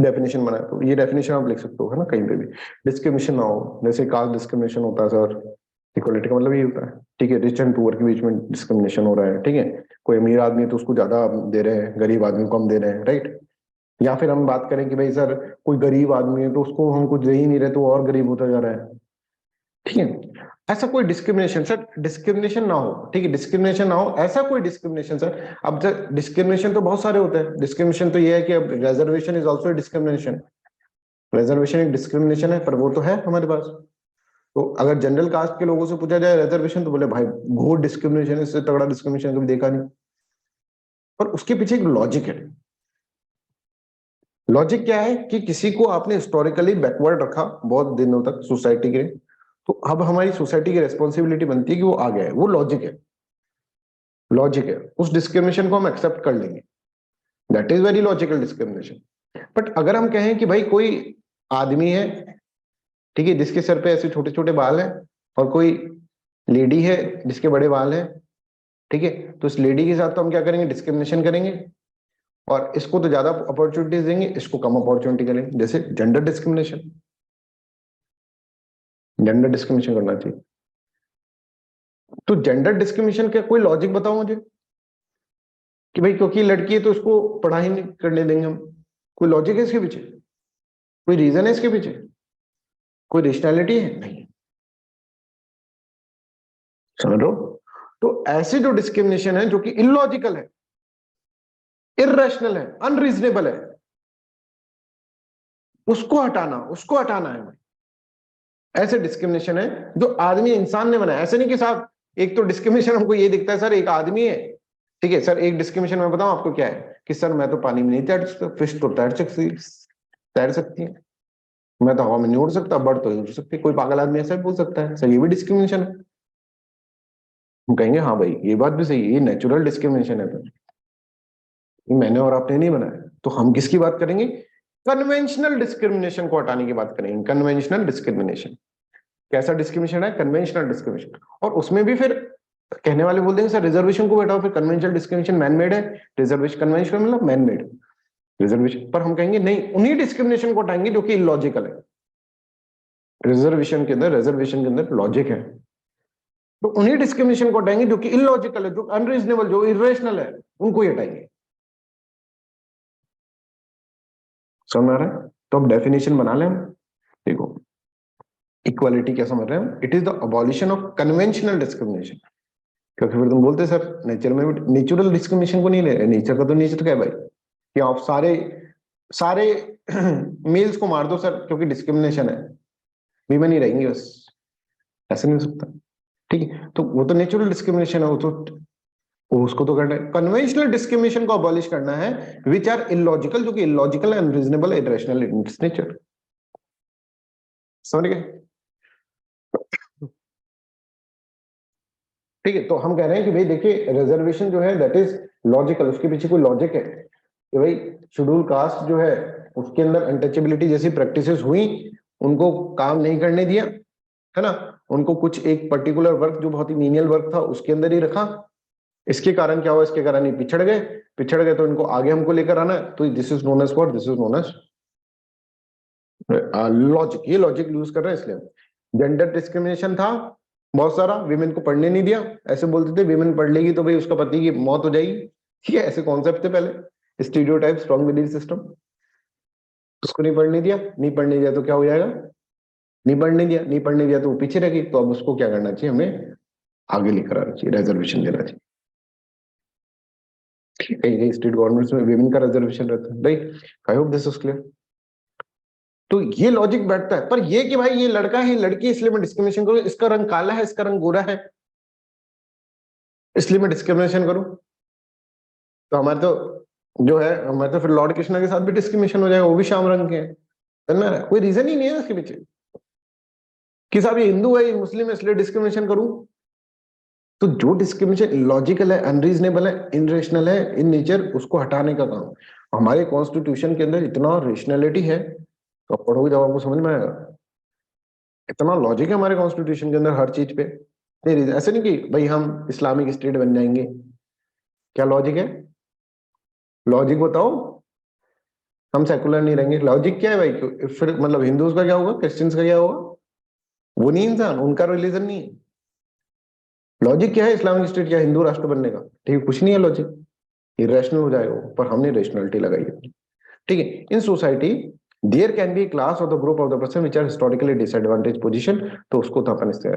S1: डेफिनेशन बनाए तो ये डेफिनेशन आप लिख सकते हो, है ना, कहीं पे भी डिस्क्रिमिनेशन ना हो। जैसे कास्ट डिस्क्रिमिनेशन होता है सर, इक्वालिटी का मतलब ये होता है, ठीक है। रिच एंड पुअर के बीच में डिस्क्रिमिनेशन हो रहा है, ठीक है। कोई अमीर आदमी है तो उसको ज्यादा दे रहे हैं, गरीब आदमी को कम दे रहे हैं, राइट। या फिर हम बात करें कि भाई सर कोई गरीब आदमी है तो उसको हम कुछ दे ही नहीं रहे तो और गरीब होता जा रहा है, ठीक है। ऐसा कोई डिस्क्रिमिनेशन सर, डिस्क्रिमिनेशन ना हो, ठीक है, डिस्क्रिमिनेशन ना हो, ऐसा कोई डिस्क्रिमिनेशन सर। अब सर डिस्क्रिमिनेशन तो बहुत सारे होते हैं। डिस्क्रिमिनेशन तो ये है कि अब reservation is also discrimination, reservation एक डिस्क्रिमिनेशन है, पर वो तो है हमारे पास। तो अगर जनरल कास्ट के लोगों से पूछा जाए रिजर्वेशन, तो बोले भाई घोर डिस्क्रिमिनेशन, इससे तगड़ा डिस्क्रिमिनेशन कभी देखा नहीं। पर उसके पीछे एक लॉजिक है। लॉजिक क्या है कि किसी को आपने हिस्टोरिकली बैकवर्ड रखा बहुत दिनों तक सोसाइटी के, तो अब हमारी सोसाइटी की रिस्पॉन्सिबिलिटी बनती है कि वो आ गया है, वो लॉजिक है। लॉजिक है, उस डिस्क्रिमिनेशन को हम एक्सेप्ट कर लेंगे, that is very logical discrimination. But अगर हम कहें कि भाई कोई आदमी है, ठीक है, जिसके सर पे ऐसे छोटे छोटे बाल हैं, और कोई लेडी है जिसके बड़े बाल हैं, ठीक है, तो इस लेडी के साथ तो हम क्या करेंगे, डिस्क्रिमिनेशन करेंगे, और इसको तो ज्यादा अपॉर्चुनिटीज देंगे, इसको कम अपॉर्चुनिटी करेंगे। जैसे जेंडर डिस्क्रिमिनेशन, जेंडर डिस्क्रिमिनेशन करना चाहिए। तो जेंडर डिस्क्रिमिनेशन का कोई लॉजिक बताओ मुझे कि भाई क्योंकि लड़की है तो उसको पढ़ाई नहीं करने देंगे हम। कोई लॉजिक है इसके पीछे, कोई रीजन है इसके पीछे, कोई रेशनैलिटी है? नहीं। समझ लो, तो ऐसे जो डिस्क्रिमिनेशन है जो कि इलॉजिकल है, इररेशनल है, अनरीजनेबल है, उसको हटाना है भाई। ऐसे डिस्क्रिमिनेशन है जो आदमी इंसान ने बनाया। ऐसे नहीं कि साहब एक तो डिस्क्रिमिनेशन हमको ये दिखता है सर एक आदमी है, ठीक है सर, एक डिस्क्रिमिनेशन मैं बताऊं आपको क्या है कि सर मैं तो पानी में नहीं तैर सकता, फिश तो तैर सकती है, मैं तो हवा में नहीं उड़ सकता, बर्ड तो उड़ सकती है। कोई पागल आदमी ऐसा भी बोल सकता है सर, ये भी डिस्क्रिमिनेशन है। हम कहेंगे हाँ भाई ये बात भी सही है, ये नेचुरल डिस्क्रिमिनेशन है, ये मैंने और आपने नहीं बनाया। तो हम किसकी बात करेंगे, कन्वेंशनल डिस्क्रिमिनेशन को हटाने की बात करेंगे। कन्वेंशनल डिस्क्रिमिनेशन कैसा डिस्क्रिमिनेशन है, कन्वेंशनल डिस्क्रिमिनेशन। और उसमें भी फिर कहने वाले बोल देंगे सर रिजर्वेशन को हटाओ, फिर कन्वेंशनल डिस्क्रिमिनेशन मैन मेड है, रिजर्वेशन कन्वेंशनल मतलब मैन मेड रिजर्वेशन, पर हम कहेंगे नहीं, उन्हीं डिस्क्रिमिनेशन को हटाएंगे जो कि इलॉजिकल है। रिजर्वेशन के अंदर लॉजिक है, तो उन्हीं डिस्क्रिमिनेशन को हटाएंगे जो कि इलॉजिकल है, जो अनरीजनेबल, जो इरेशनल है, उनको ही हटाएंगे। समझ आ रहा है? तो अब डेफिनेशन बना लें। देखो इक्वालिटी क्या समझ रहे हैं? It is the abolition of conventional discrimination. क्योंकि फिर तुम बोलते सर नेचर में भी नेचुरल डिस्क्रिमिनेशन को नहीं ले रहे, नेचर का तो नेचर क्या है भाई कि आप सारे सारे मेल्स को मार दो सर क्योंकि डिस्क्रिमिनेशन है, वीमेन ही रहेंगी बस, ऐसा नहीं हो सकता। ठीक है, तो वो तो नेचुरल डिस्क्रिमिनेशन है, वो तो उसको तो करना है। कन्वेंशनल डिस्क्रिमिनेशन को अबॉलिश करना है विच आर इलॉजिकल, जो कि इलॉजिकल है, unreasonable, irrational in its nature. समझ गए? ठीक है, तो हम कह रहे हैं कि भाई देखिए रिजर्वेशन जो है दैट इज लॉजिकल, उसके पीछे कोई लॉजिक है कि भाई शेड्यूल कास्ट जो है उसके अंदर अनटचेबिलिटी जैसी प्रैक्टिसेस हुई, उनको काम नहीं करने दिया, है ना, उनको कुछ एक पर्टिकुलर वर्क जो बहुत ही मीनियल वर्क था उसके अंदर ही रखा। इसके कारण क्या हुआ? इसके कारण ये पिछड़ गए तो इनको आगे हमको लेकर आना है, तो this is known as what? This is known as logic. ये लॉजिक यूज कर रहे हैं इसलिए। जेंडर डिस्क्रिमिनेशन था बहुत सारा, विमेन को पढ़ने नहीं दिया, ऐसे बोलते थे विमेन पढ़ लेगी तो भाई उसका पति की मौत हो जाएगी, ठीक है, ऐसे कॉन्सेप्ट थे पहले, स्टीरियोटाइप, स्ट्रॉन्ग बिलीफ सिस्टम। उसको नहीं पढ़ने दिया तो क्या हो जाएगा? नहीं पढ़ने दिया तो वो पीछे रहेगी, तो अब उसको क्या करना चाहिए? हमें आगे लेकर आना चाहिए, रिजर्वेशन देना चाहिए। कहीं कहीं स्टेट गवर्नमेंट्स में विमेन का रिजर्वेशन रहता है, right? I hope this is clear. तो ये लॉजिक बैठता है, पर ये कि भाई ये लड़का है लड़की इसलिए मैं डिस्क्रिमिनेशन करूं, इसका रंग काला है इसका रंग गोरा है इसलिए मैं डिस्क्रिमिनेशन करूं, तो हमारे तो जो है हमारे तो फिर लॉर्ड कृष्णा के साथ भी डिस्क्रिमिनेशन हो जाएगा, वो भी श्याम रंग के हैं, समझ में आ रहा है? कोई रीजन ही नहीं है इसके पीछे कि साहब ये हिंदू है ये मुस्लिम है इसलिए डिस्क्रिमिनेशन करूं। तो जो डिस्क्रिमिनेशन इलॉजिकल है, अनरीजनेबल है, इनरेशनल है इन नेचर, उसको हटाने का काम हमारे कॉन्स्टिट्यूशन के अंदर इतना रेशनैलिटी है, तो आप पढ़ोगे जब आपको समझ में आएगा, इतना लॉजिक है हमारे कॉन्स्टिट्यूशन के अंदर हर चीज पे। नहीं ऐसे नहीं कि भाई हम इस्लामिक स्टेट बन जाएंगे, क्या लॉजिक है? लॉजिक बताओ, हम सेकुलर नहीं रहेंगे, लॉजिक क्या है भाई? फिर मतलब हिंदूज का क्या होगा, क्रिश्चियंस का क्या होगा? वो नहीं इंसान, उनका रिलीजन नहीं है। लॉजिक क्या है इस्लामिक स्टेट या हिंदू राष्ट्र बनने का? ठीक है, कुछ नहीं है लॉजिक, इरेशनल हो जाएगा वो, पर हमने रेशनलिटी लगाई है। ठीक है, in society there can be class or the group of the person which are historically disadvantage position, तो उसको तो अपन इससे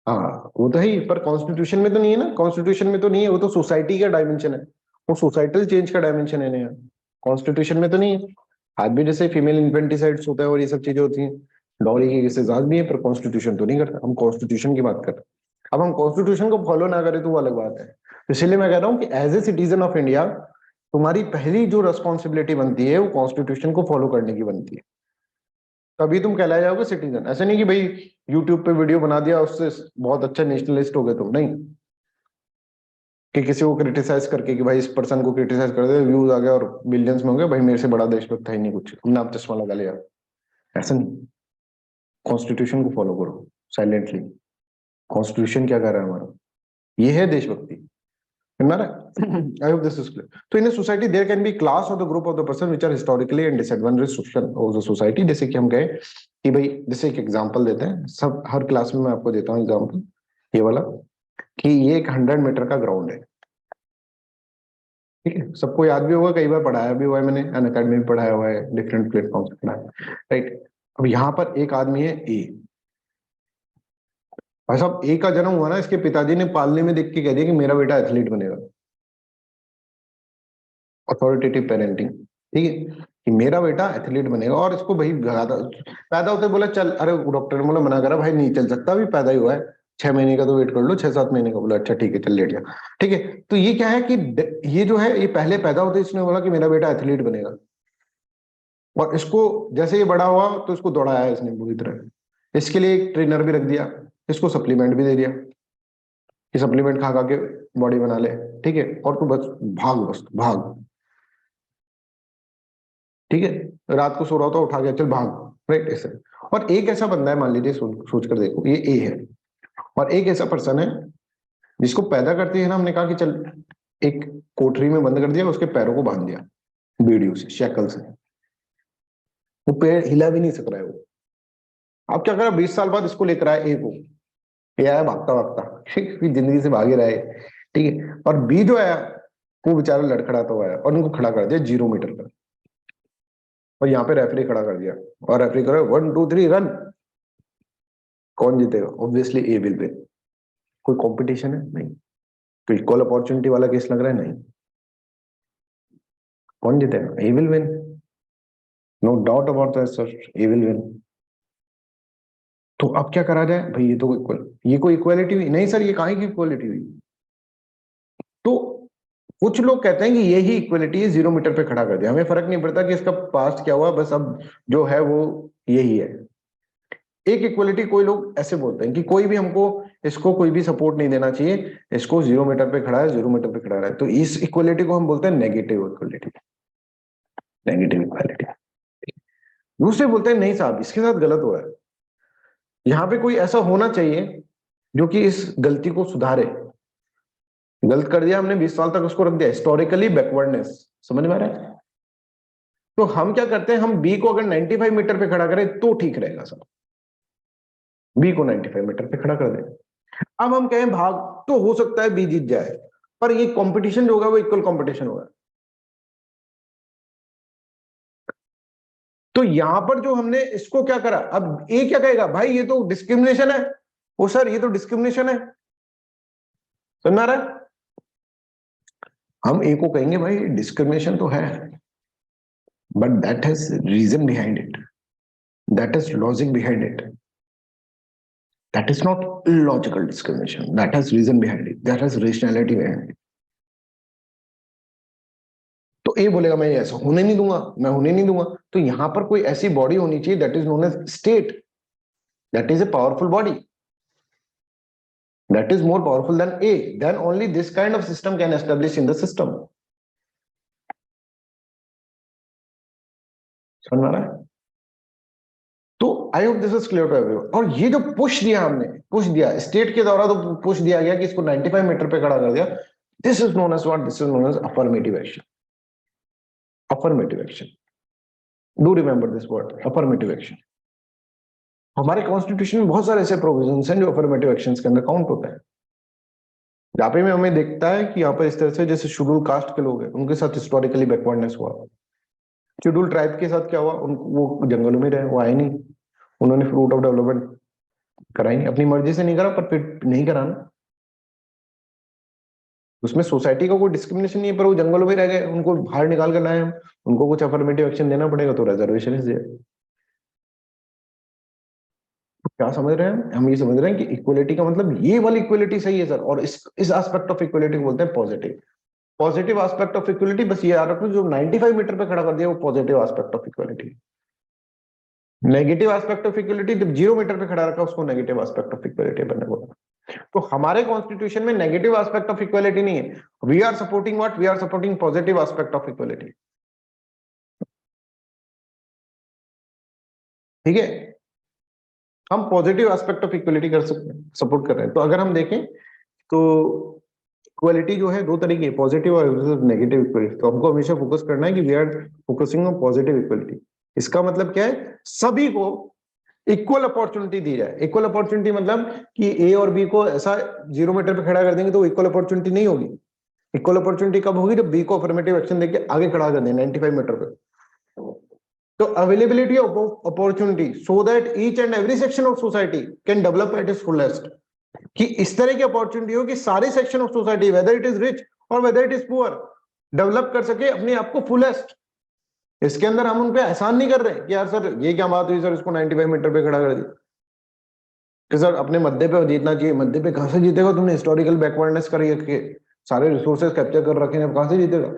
S1: हाँ वो तो है ही, पर कॉन्स्टिट्यूशन में तो नहीं है ना, कॉन्स्टिट्यूशन में तो नहीं है, वो तो सोसाइटी का डायमेंशन है, वो सोसाइटल चेंज का डायमेंशन है ना, कॉन्स्टिट्यूशन में तो नहीं है। आज भी जैसे फीमेल इन्फेंटिसाइड्स होता है और ये सब चीजें होती हैं, डॉरी के केसेस आज भी है, पर कॉन्स्टिट्यूशन तो नहीं करता, हम कॉन्स्टिट्यूशन की बात कर रहे हैं। अब हम कॉन्स्टिट्यूशन को फॉलो ना करें तो वो अलग बात है। इसलिए मैं कह रहा हूँ कि as a citizen of India तुम्हारी पहली जो रेस्पॉन्सिबिलिटी बनती है वो कॉन्स्टिट्यूशन को फॉलो करने की बनती है, तभी तुम कहलाए जाओगे सिटीजन। ऐसे नहीं कि भाई यूट्यूब पे वीडियो बना दिया उससे बहुत अच्छा नेशनलिस्ट हो गए तुम, नहीं कि किसी को क्रिटिसाइज करके कि भाई इस पर्सन को क्रिटिसाइज कर दे, व्यूज आ गया और बिलियंस में हो गए, भाई मेरे से बड़ा देशभक्त है ही नहीं कुछ, हमने आप चश्मा लगा लिया, ऐसा नहीं। कॉन्स्टिट्यूशन को फॉलो करो साइलेंटली, कॉन्स्टिट्यूशन क्या कर रहा है हमारा, ये है देशभक्ति। I hope this is clear. तो in society there can be class or the group of the person which are historically and disadvantage section of the society. जैसे कि हम कहें कि भाई जैसे एक एग्जांपल देते हैं, सब हर क्लास में मैं आपको देता हूँ एग्जांपल, ये वाला कि ये एक 100 मीटर का ग्राउंड है, ठीक है, सबको याद भी होगा, कई बार पढ़ाया भी हुआ है मैंने, अनअकैडमी में पढ़ाया हुआ है, डिफरेंट प्लेटफॉर्म से पढ़ाया, राइट। अब यहाँ पर एक आदमी है ए, भाई साहब ए का जन्म हुआ ना, इसके पिताजी ने पालने में देख के कह दिया कि मेरा बेटा एथलीट बनेगा, अथॉरिटेटिव पेरेंटिंग, ठीक है, कि मेरा बेटा एथलीट बनेगा, और इसको भाई पैदा होते बोला चल, अरे डॉक्टर ने बोला मना करा भाई नहीं चल सकता, अभी पैदा ही हुआ है, 6 महीने का तो वेट कर लो, 6-7 महीने का, बोला अच्छा ठीक है चल लेट जा, ठीक है। तो ये क्या है कि ये जो है ये पहले पैदा होते इसने बोला कि मेरा बेटा एथलीट बनेगा, और इसको जैसे ये बड़ा हुआ तो इसको दौड़ाया इसने बुरी तरह, इसके लिए एक ट्रेनर भी रख दिया, इसको सप्लीमेंट भी दे दिया कि सप्लीमेंट खा खा के बॉडी बना ले, ठीक है, और तू बस भाग, ठीक है, रात को सो रहा होता उठा के चल भाग, राइट ऐसे। और एक ऐसा बंदा है, मान लीजिए सोच कर देखो, ये ए है और एक ऐसा पर्सन है जिसको पैदा करते हैं ना हमने कहा कि चल एक कोठरी में बंद कर दिया, उसके पैरों को बांध दिया बीड़ियों से, शैकल से, वो पैर हिला भी नहीं सक रहा है वो। अब क्या करा, 20 साल बाद इसको लेकर आया ए को, ये आया भागता भागता जिंदगी से भागे रहा है, ठीक है, और बी जो आया वो बेचारा लड़खड़ाता हुआ आया और उनको खड़ा कर दिया 0 मीटर पर, और यहाँ पे रेफरी खड़ा कर दिया और रेफरी करे 1 2 3 रन। कौन जीतेगा? Obviously A will win. कोई कंपटीशन है? नहीं। कोई इक्वल अपॉर्चुनिटी वाला केस लग रहा है? नहीं। कौन जीतेगा? A will win, no doubt about that sir, A will win. तो अब क्या करा जाए भाई, ये तो ये कोई इक्वालिटी हुई नहीं सर, ये कहाँ की इक्वालिटी हुई? तो कुछ लोग कहते हैं कि यही इक्वालिटी है, 0 मीटर पे खड़ा कर दिया, हमें फर्क नहीं पड़ता कि इसका पास्ट क्या हुआ, बस अब जो है वो यही है। एक इक्वालिटी कोई लोग ऐसे बोलते हैं कि कोई भी हमको इसको कोई भी सपोर्ट नहीं देना चाहिए, इसको 0 मीटर पे खड़ा है, 0 मीटर पे खड़ा है, तो इस इक्वालिटी को हम बोलते हैं नेगेटिव इक्वालिटी। Negative equality. दूसरे बोलते हैं नहीं साहब, इसके साथ गलत हुआ है, यहाँ पे कोई ऐसा होना चाहिए जो कि इस गलती को सुधारे। गलत कर दिया हमने, 20 साल तक उसको रख दिया, हिस्टोरिकली बैकवर्डनेस, समझ में आ रहा है? तो हम क्या करते हैं, हम बी को अगर 95 मीटर पे खड़ा करें तो ठीक रहेगा सर, बी को 95 मीटर पे खड़ा कर दें। अब हम कहें भाग, तो हो सकता है बी जीत जाए, पर ये कंपटीशन जो होगा वो इक्वल कंपटीशन होगा। तो यहां पर जो हमने इसको क्या करा, अब ए क्या कहेगा, भाई ये तो डिस्क्रिमिनेशन है, ओ सर ये तो डिस्क्रिमिनेशन है, समझ में आ रहा है? हम ए को कहेंगे भाई डिस्क्रिमिनेशन तो है, but that has reason behind it, that is logic behind it, that is not illogical discrimination, that has reason behind it, that has rationality behind it. तो ए बोलेगा मैं ऐसा होने नहीं दूंगा, मैं होने नहीं दूंगा। तो यहां पर कोई ऐसी बॉडी होनी चाहिए that is known as state, that is a powerful body, that is more powerful than A, then only this kind of system can establish in the system. समझ में आ रहा है? तो I hope this is clear to everyone. और ये जो push दिया हमने, पुश दिया स्टेट के द्वारा, तो पुश दिया गया कि इसको 95 मीटर पे खड़ा कर दिया, this is known as what, this is known as affirmative action. Affirmative action, do remember this word, affirmative action. हमारे कॉन्स्टिट्यूशन में बहुत सारे ऐसे प्रोविजंस हैं जो अफर्मेटिव एक्शंस के अंदर काउंट होते हैं। यहाँ पे में हमें देखता है कि यहाँ पर इस तरह से जैसे शेड्यूल कास्ट के लोग हैं, उनके साथ हिस्टोरिकली बैकवर्डनेस हुआ, शेड्यूल ट्राइब के साथ क्या हुआ, वो जंगलों में रहे, वो आए नहीं, उन्होंने फ्रूट ऑफ डेवलपमेंट कराई नहीं, अपनी मर्जी से नहीं करा, पर फिर नहीं कराना, उसमें सोसाइटी का कोई डिस्क्रिमिनेशन नहीं है, पर वो जंगलों में रह गए, उनको बाहर निकाल कर लाए हम, उनको कुछ अफर्मेटिव एक्शन देना पड़ेगा, तो रिजर्वेशन इज देयर। क्या समझ रहे हैं हम ये समझ रहे हैं कि इक्वलिटी का मतलब ये वाली इक्वलिटी सही है सर, और इस एस्पेक्ट ऑफ इक्वलिटी को बोलते हैं positive. Positive aspect of equality, बस ये याद रखो, जो 95 मीटर पे खड़ा कर दिया वो positive aspect of equality. Negative aspect of equality, जब 0 मीटर पे खड़ा रखा उसको नेगेटिव एस्पेक्ट ऑफ इक्वलिटी बनने बोला। तो हमारे कॉन्स्टिट्यूशन में नेगेटिव एस्पेक्ट ऑफ इक्वलिटी नहीं है, we are supporting what, we are supporting positive aspect of equality. ठीक है, हम पॉजिटिव एस्पेक्ट ऑफ इक्वलिटी कर सकते हैं, सपोर्ट कर रहे हैं। तो अगर हम देखें तो इक्वलिटी जो है दो तरीके, पॉजिटिव और नेगेटिव इक्वलिटी। तो हमको हमेशा फोकस करना है कि we are focusing on positive equality. इसका मतलब क्या है, सभी को इक्वल अपॉर्चुनिटी दी जाए। इक्वल अपॉर्चुनिटी मतलब कि ए और बी को ऐसा 0 मीटर पे खड़ा कर देंगे तो इक्वल अपॉर्चुनिटी नहीं होगी। इक्वल अपॉर्चुनिटी कब होगी, जब बी को अफर्मेटिव एक्शन देके आगे खड़ा कर दें 95 मीटर पे। तो availability of opportunity so that each and every section of society can develop at its fullest, कि इस तरह की अपॉर्चुनिटी हो कि सारे section of society, whether it is rich or whether it is poor, develop कर सके अपने आप को फुलेस्ट। इसके अंदर हम उन पे एहसान नहीं कर रहे कि यार सर ये क्या बात हुई सर, इसको 95 मीटर पे खड़ा कर दिया कि सर अपने मध्य पे जीतना चाहिए। मध्य पे कहां से जीतेगा, तुमने हिस्टोरिकल बैकवर्डनेस कर रखे, सारे रिसोर्सेज कैप्चर कर रखे हैं, कहां से जीतेगा।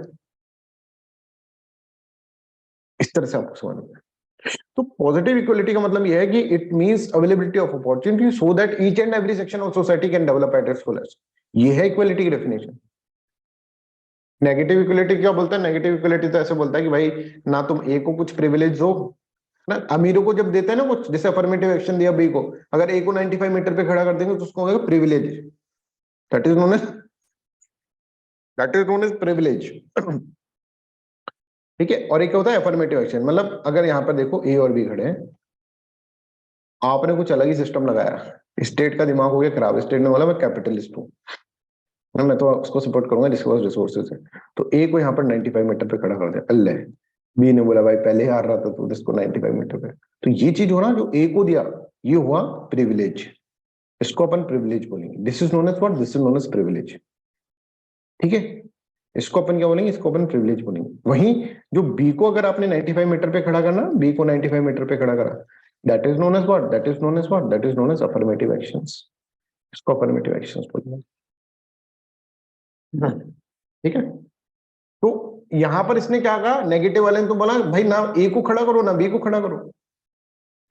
S1: इस तरह से आपको समझना है। तो पॉजिटिव इक्वलिटी का मतलब यह है कि it means availability of opportunity so that each and every section of society can develop at its fullest. ये है इक्वलिटी की डेफिनेशन। नेगेटिव इक्वलिटी क्या बोलता है, नेगेटिव इक्वलिटी तो ऐसे बोलता है कि भाई ना तुम ए को कुछ प्रिविलेज दो ना, अमीरों को जब देते हैं ना कुछ, जैसे अफर्मेटिव एक्शन दिया बी को, अगर ए को 95 मीटर पे खड़ा कर देंगे तो उसको होगा privilege, that is known as privilege. ठीक है, और एक क्या होता है अफर्मेटिव एक्शन, मतलब अगर यहाँ पर देखो ए और बी खड़े हैं, आपने कुछ अलग ही सिस्टम लगाया, स्टेट का दिमाग हो गया खराब, स्टेट ने बोला मैं कैपिटलिस्ट हूँ, मैं तो उसको सपोर्ट करूंगा जिसके पास रिसोर्सेज है, तो ए को यहाँ पर 95 मीटर पे खड़ा कर दिया, अल्लाह, बी ने बोला भाई पहले ही हार रहा था तो इसको 95 मीटर पे, तो ये चीज हो ना जो ए को दिया, ये हुआ प्रिविलेज, इसको अपन प्रिविलेज बोलेंगे, this is known as what, this is known as privilege. ठीक है, इसको अपन क्या बोलेंगे, इसको अपन प्रिविलेज बोलेंगे। वहीं जो बी को अगर आपने 95 मीटर पे खड़ा करना, बी को 95 मीटर पे खड़ा करा, that is known as what, that is known as what, that is known as affirmative actions, इसको अफर्मेटिव एक्शंस बोलेंगे। ठीक है, तो यहां पर इसने क्या कहा, नेगेटिव वाले ने तो बोला भाई ना ए को खड़ा करो ना बी को खड़ा करो,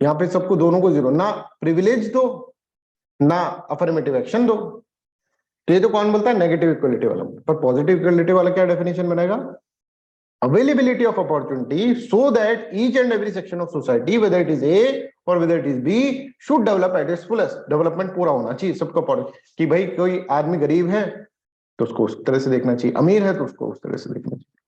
S1: यहाँ पे सबको दोनों को जीरो, ना प्रिविलेज दो ना अफर्मेटिव एक्शन दो, तो ये तो कौन बोलता है, नेगेटिव इक्वलिटी वाला। पर पॉजिटिव इक्वलिटी वाला क्या डेफिनेशन बनाएगा, availability of opportunity so that each and every section of society whether it is A or whether it is B should develop at its fullest, development पूरा होना चाहिए सबका, कि भाई कोई आदमी गरीब है तो उसको उस तरह से देखना चाहिए, अमीर है तो उसको उस तरह से देखना चाहिए।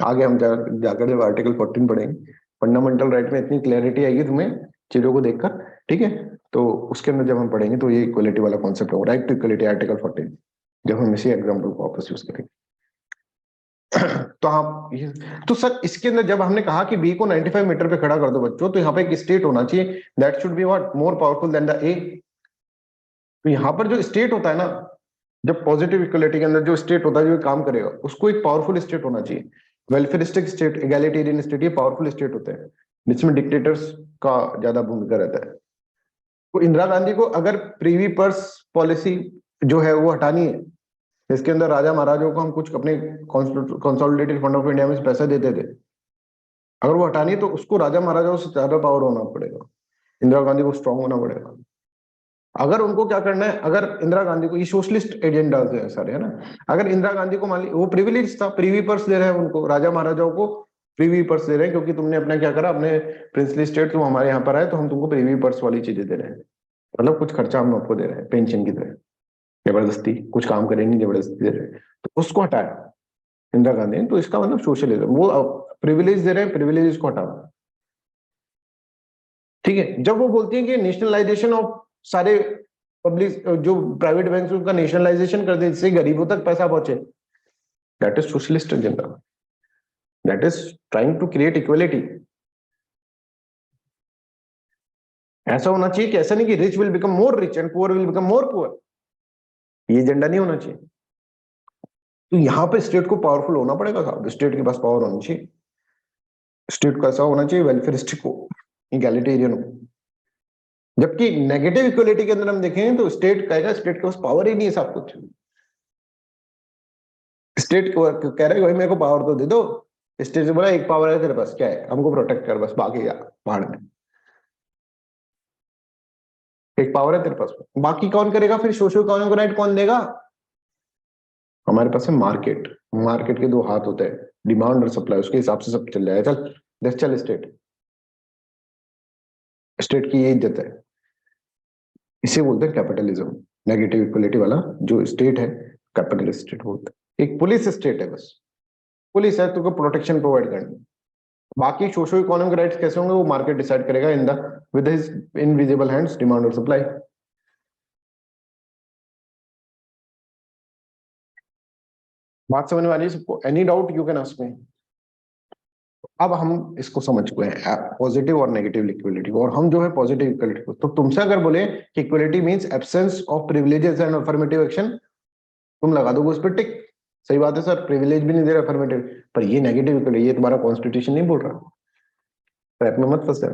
S1: आगे हम जाकर जब आर्टिकल 14 पढ़ेंगे, फंडामेंटल राइट में इतनी क्लैरिटी आएगी तुम्हें चीजों को देखकर। ठीक है, तो उसके अंदर जब हम पढ़ेंगे तो ये इक्वलिटी वाला कॉन्सेप्ट होगा, राइट टू इक्वलिटी, आर्टिकल 14, जब हम इसी एग्जाम्पल को वापस यूज करेंगे। तो आप तो सर इसके अंदर जब हमने कहा कि बी को 95 मीटर पे खड़ा कर दो बच्चों, तो यहाँ पे एक स्टेट होना चाहिए, that should be what, more powerful than the ए। तो यहाँ पर जो स्टेट होता है ना, जब पॉजिटिव इक्वलिटी के अंदर जो स्टेट होता है जो काम करेगा, उसको एक पावरफुल स्टेट होना चाहिए, वेलफेयरिस्टिक स्टेट, एगैलिटेरियन स्टेट, ये पावरफुल स्टेट होते हैं जिसमें डिक्टेटर्स का ज्यादा भूमिका रहता है। तो इंदिरा गांधी को अगर प्रीवी पर्स पॉलिसी जो है वो हटानी है, इसके अंदर राजा महाराजाओं को हम कुछ अपने कंसोलिडेटेड फंड ऑफ इंडिया में से पैसा देते थे, अगर वो हटानी है तो उसको राजा महाराजाओं से ज्यादा पावर होना पड़ेगा, इंदिरा गांधी को स्ट्रांग होना पड़ेगा। अगर उनको क्या करना है, अगर इंदिरा गांधी को, ये सोशलिस्ट एजेंडा है सारे, है ना, अगर इंदिरा गांधी को मान ली वो प्रिविलेज था, प्रीवी पर्स दे रहे हैं उनको, राजा महाराजाओं को प्रीवी पर्स दे रहे हैं, क्योंकि तुमने अपना क्या करा, अपने प्रिंसली स्टेट तुम हमारे यहाँ पर आए तो हम तुमको प्रीवी पर्स वाली चीजें दे रहे हैं, मतलब कुछ खर्चा हम आपको दे रहे हैं पेंशन की तरह, जबरदस्ती कुछ काम करेंगे जबरदस्ती दे रहे हैं, तो उसको हटाया इंदिरा गांधी ने। तो इसका मतलब सोशलिज्म, वो प्रिविलेज दे रहे हैं, प्रिविलेज इसको हटाओ। ठीक है, जब वो बोलती है कि नेशनलाइजेशन ऑफ सारे पब्लिक जो प्राइवेट बैंक उनका नेशनलाइजेशन कर दे जिससे गरीबों तक पैसा पहुंचे, that is socialist agenda, that is trying to create equality. ऐसा होना चाहिए कि ऐसा नहीं कि rich will become more rich and poor will become more poor, ये एजेंडा नहीं होना चाहिए। तो यहाँ पे स्टेट को पावरफुल होना पड़ेगा साहब, स्टेट के पास पावर होनी चाहिए, स्टेट का ऐसा होना चाहिए वेलफेयरिस्टिक हो, इगैलिटेरियन हो। जबकि नेगेटिव इक्वलिटी के अंदर हम देखें तो स्टेट कहेगा स्टेट के पास पावर ही नहीं है सब कुछ, स्टेट को कह रहे भाई मेरे को पावर तो दे दो, स्टेट से बोला एक पावर है तेरे पास, क्या है, हमको प्रोटेक्ट कर बस, बाकी पहाड़ में एक पावर है तेरे पास, बाकी कौन करेगा फिर, सोशल इकोनॉमिक राइट कौन देगा, हमारे पास है मार्केट, मार्केट के दो हाथ होते हैं, डिमांड और सप्लाई, उसके हिसाब से सब चल जाएगा, चल स्टेट, स्टेट की ये इज्जत है, इसे बोलते हैं कैपिटलिज्म। नेगेटिव इक्वलिटी वाला जो स्टेट है कैपिटलिस्ट स्टेट बोलते हैं। एक पुलिस स्टेट है, बस पुलिस है तुमको प्रोटेक्शन प्रोवाइड करनी, बाकी सोशो इकोनॉमिक राइट्स कैसे होंगे वो मार्केट डिसाइड करेगा in the with his invisible hands, demand और सप्लाई। बात समझ में आ रही है सबको, any doubt you can ask me. अब हम इसको समझ गए पॉजिटिव और नेगेटिव इक्वलिटी, और हम जो है पॉजिटिव इक्वलिटी को, तो तुमसे अगर बोले कि equality means absence of privileges and affirmative action, तुम लगा दोगे उस पर टिक, सही बात है सर, प्रिविलेज भी नहीं दे रहा अफर्मेटिव, पर ये नेगेटिव इक्वलिटी, ये तुम्हारा कॉन्स्टिट्यूशन नहीं बोल रहा, ट्रैप में मत फंसे।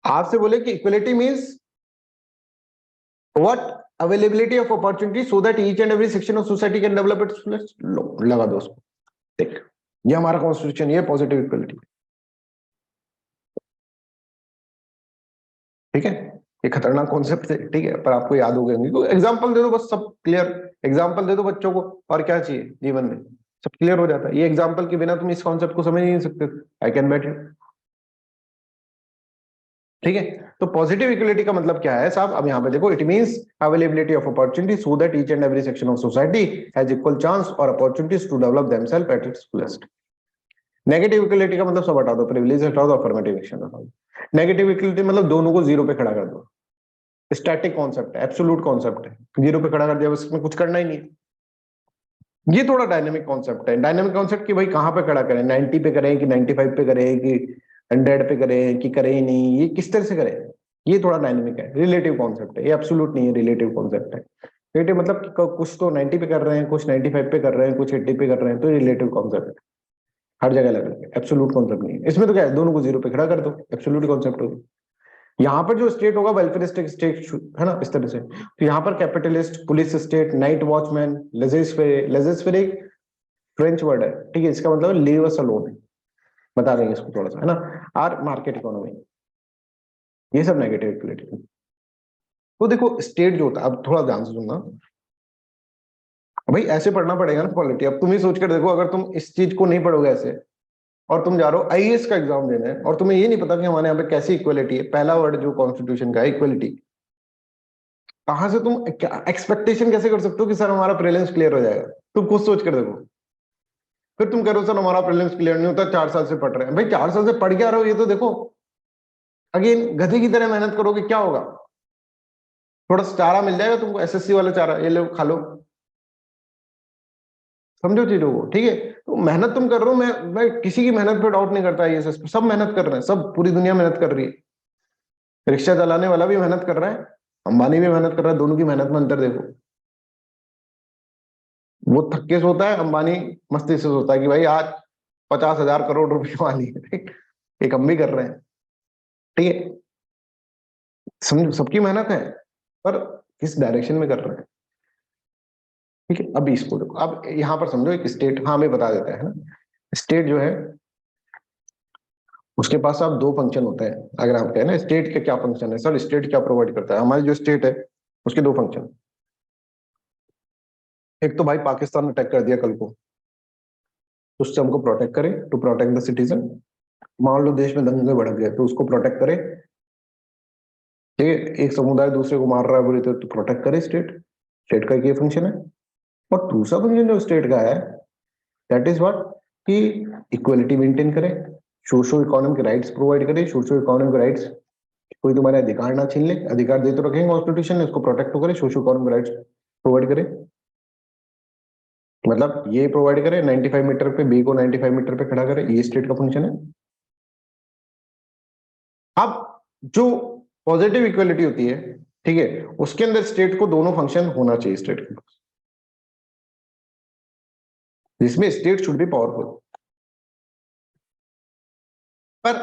S1: आपसे बोले कि equality means what, availability of opportunity so that each and every section of society can develop it's, लगा दो उसको टिक, ये हमारा कॉन्स्टिट्यूशन, ये पॉजिटिव इक्वलिटी। ठीक है, ये खतरनाक कॉन्सेप्ट है, ठीक है, पर आपको याद हो गए, तो एग्जांपल दे दो बस, सब क्लियर, एग्जांपल दे दो बच्चों को, और क्या चाहिए जीवन में, सब क्लियर हो जाता है। ये एग्जांपल के बिना तुम इस कॉन्सेप्ट को समझ नहीं सकते, आई कैन बेट यू। ठीक है। तो पॉजिटिव इक्वलिटी का मतलब क्या है साहब, अब यहाँ पे देखो, it means availability of opportunity so that each and every section of society has equal chance or opportunities to develop themselves at its fullest. Negative equality का मतलब सब हटा दो, प्रिविलेज हटा दो, अफर्मेटिव एक्शन हटा दो। नेगेटिव इक्वलिटी मतलब दोनों को जीरो पे खड़ा कर दो। स्टैटिक कॉन्सेप्ट है, एब्सोल्यूट कॉन्सेप्ट है, जीरो पे खड़ा कर दिया, बस इसमें कुछ करना ही नहीं। ये थोड़ा डायनेमिक कॉन्सेप्ट है। डायनेमिक कॉन्सेप्ट कि भाई कहाँ पे खड़ा करें, 90 पे करें कि 95 पे करें कि 100 पे करें कि करें ही नहीं, ये किस तरह से करें, ये थोड़ा डायनेमिक है। रिलेटिव कॉन्सेप्ट है, ये एब्सोल्यूट नहीं है, रिलेटिव कॉन्सेप्ट है। रिलेटिव मतलब कि कुछ तो 90 पे कर रहे हैं, कुछ 95 पे कर रहे हैं, कुछ 80 पे कर रहे हैं, तो रिलेटिव कॉन्सेप्ट है। हर जगह अलग अलग है, एब्सोल्यूट कॉन्सेप्ट नहीं है। इसमें तो क्या है, दोनों को जीरो पे खड़ा कर दो, एब्सोल्यूट कॉन्सेप्ट होगा। यहाँ पर जो स्टेट होगा वेलफेयरिस्टिक स्टेट है ना, इस तरह से। तो यहाँ पर capitalist, police state, night watchman, laissez faire French word है, ठीक है, इसका मतलब लीव अस अलोन है, बता देंगे इसको थोड़ा सा, है ना। और मार्केट इकोनॉमी, ये सब नेगेटिव इक्विलिटी। तो देखो स्टेट जो होता है, अब थोड़ा ध्यान से सुनना भाई, ऐसे पढ़ना पड़ेगा ना पॉलिटी। अब तुम ही सोच कर देखो, अगर तुम इस चीज को नहीं पढ़ोगे ऐसे, और तुम जा रहे हो आईएएस का एग्जाम देने, और तुम्हें ये नहीं पता कि हमारे यहाँ पे कैसी इक्वलिटी है, पहला वर्ड जो कॉन्स्टिट्यूशन का है इक्वलिटी, कहां से तुम एक्सपेक्टेशन कैसे कर सकते हो कि सर हमारा प्रीलिम्स क्लियर हो जाएगा? तुम खुद सोच कर देखो। फिर तुम कह रहे हो सर हमारा प्रीलिम्स क्लियर नहीं होता, 4 साल से पढ़ रहे हैं। भाई 4 साल से पढ़ क्या रहे हो ये तो देखो। अगेन गधे की तरह मेहनत करोगे क्या होगा? थोड़ा सा चारा मिल जाएगा तुमको, एसएससी वाला चारा, ये लो खा लो। समझो चीजों को, ठीक है। तो मेहनत तुम कर रहे हो, मैं किसी की मेहनत पे डाउट नहीं करता, ये सब मेहनत कर रहे हैं, सब पूरी दुनिया मेहनत कर रही है। रिक्शा चलाने वाला भी मेहनत कर रहा है, अंबानी भी मेहनत कर रहा है, दोनों की मेहनत में अंतर देखो। वो थक के सोता है, अंबानी मस्ती से सोता है कि भाई आज 50,000 करोड़ रुपए कमानी है, ठीक? एक हम भी कर रहे हैं, ठीक है। समझो सबकी मेहनत है, पर किस डायरेक्शन में कर रहे हैं, ठीक है। अब इसको देखो, अब यहाँ पर समझो एक स्टेट, हाँ हमें बता देता है ना, स्टेट जो है उसके पास अब दो फंक्शन होते हैं। अगर आप कहें ना स्टेट के क्या फंक्शन है, सर स्टेट क्या प्रोवाइड करता है, हमारी जो स्टेट है उसके दो फंक्शन। एक तो भाई पाकिस्तान अटैक कर दिया कल को, तो उससे हमको प्रोटेक्ट करे, टू प्रोटेक्ट द सिटीजन। मान लो देश में दंगे भड़क गए, तो उसको प्रोटेक्ट करे, ठीक है। एक समुदाय दूसरे को मार रहा है बुरी तरह, तो प्रोटेक्ट करे स्टेट। स्टेट का ये फंक्शन है। और दूसरा फंक्शन जो स्टेट का है, दैट इज व्हाट, कि इक्वलिटी मेंटेन करे, सोशो इकोनॉमिक राइट्स प्रोवाइड करे। सोशो इकोनॉमिक राइट्स, कोई तुम्हारे अधिकार ना छीन ले, अधिकार दे तो रखेंगे कॉन्स्टिट्यूशन ने, उसको प्रोटेक्ट तो करे, सोशो इकोनॉमिक राइट्स प्रोवाइड करे। मतलब ये प्रोवाइड करे 95 मीटर पे, बी को 95 मीटर पे खड़ा करे, ये स्टेट का फंक्शन है। अब जो पॉजिटिव इक्वलिटी होती है, ठीक है, उसके अंदर स्टेट को दोनों फंक्शन होना चाहिए स्टेट के पास, जिसमें स्टेट शुड बी पावरफुल। पर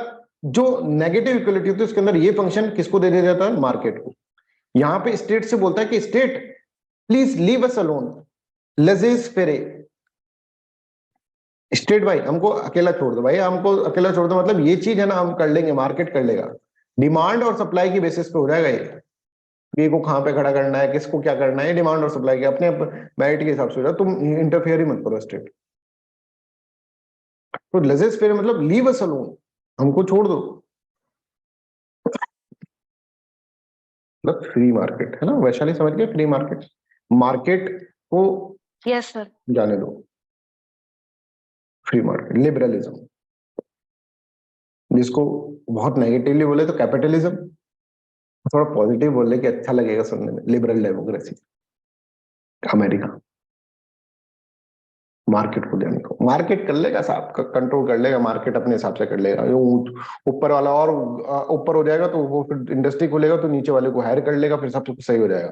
S1: जो नेगेटिव इक्वलिटी होती है उसके अंदर ये फंक्शन किसको दे दिया जाता है? मार्केट को। यहां पे स्टेट से बोलता है कि state please leave us alone, laissez फेरे। स्टेट भाई हमको अकेला छोड़ दो, भाई हमको अकेला छोड़ दो, मतलब ये चीज है ना हम कर लेंगे, मार्केट कर लेगा। डिमांड और सप्लाई की बेसिस पे हो जाएगा ये को कहां पे खड़ा करना है, किसको क्या करना है, डिमांड और सप्लाई के अपने मेरिट के हिसाब से हो जाए। तुम इंटरफेयर ही मत करो स्टेट। तो लेजेस फेरे मतलब लीव अस अलोन, हमको छोड़ दो, मतलब फ्री मार्केट है ना, वैशाली समझ गए, फ्री मार्केट, मार्केट को
S2: यस सर।
S1: जाने दो, फ्री मार्केट, लिबरलिज्म। जिसको बहुत नेगेटिवली बोले तो कैपिटलिज्म, थोड़ा पॉजिटिव बोले कि अच्छा लगेगा सुनने में, लिबरल डेमोक्रेसी, अमेरिका। मार्केट को देने को, मार्केट कर लेगा साहब, कंट्रोल कर लेगा, मार्केट अपने हिसाब से कर लेगा। जो ऊपर वाला और ऊपर हो जाएगा तो वो फिर इंडस्ट्री खोलेगा तो नीचे वाले को हायर कर लेगा, फिर सब सही हो जाएगा,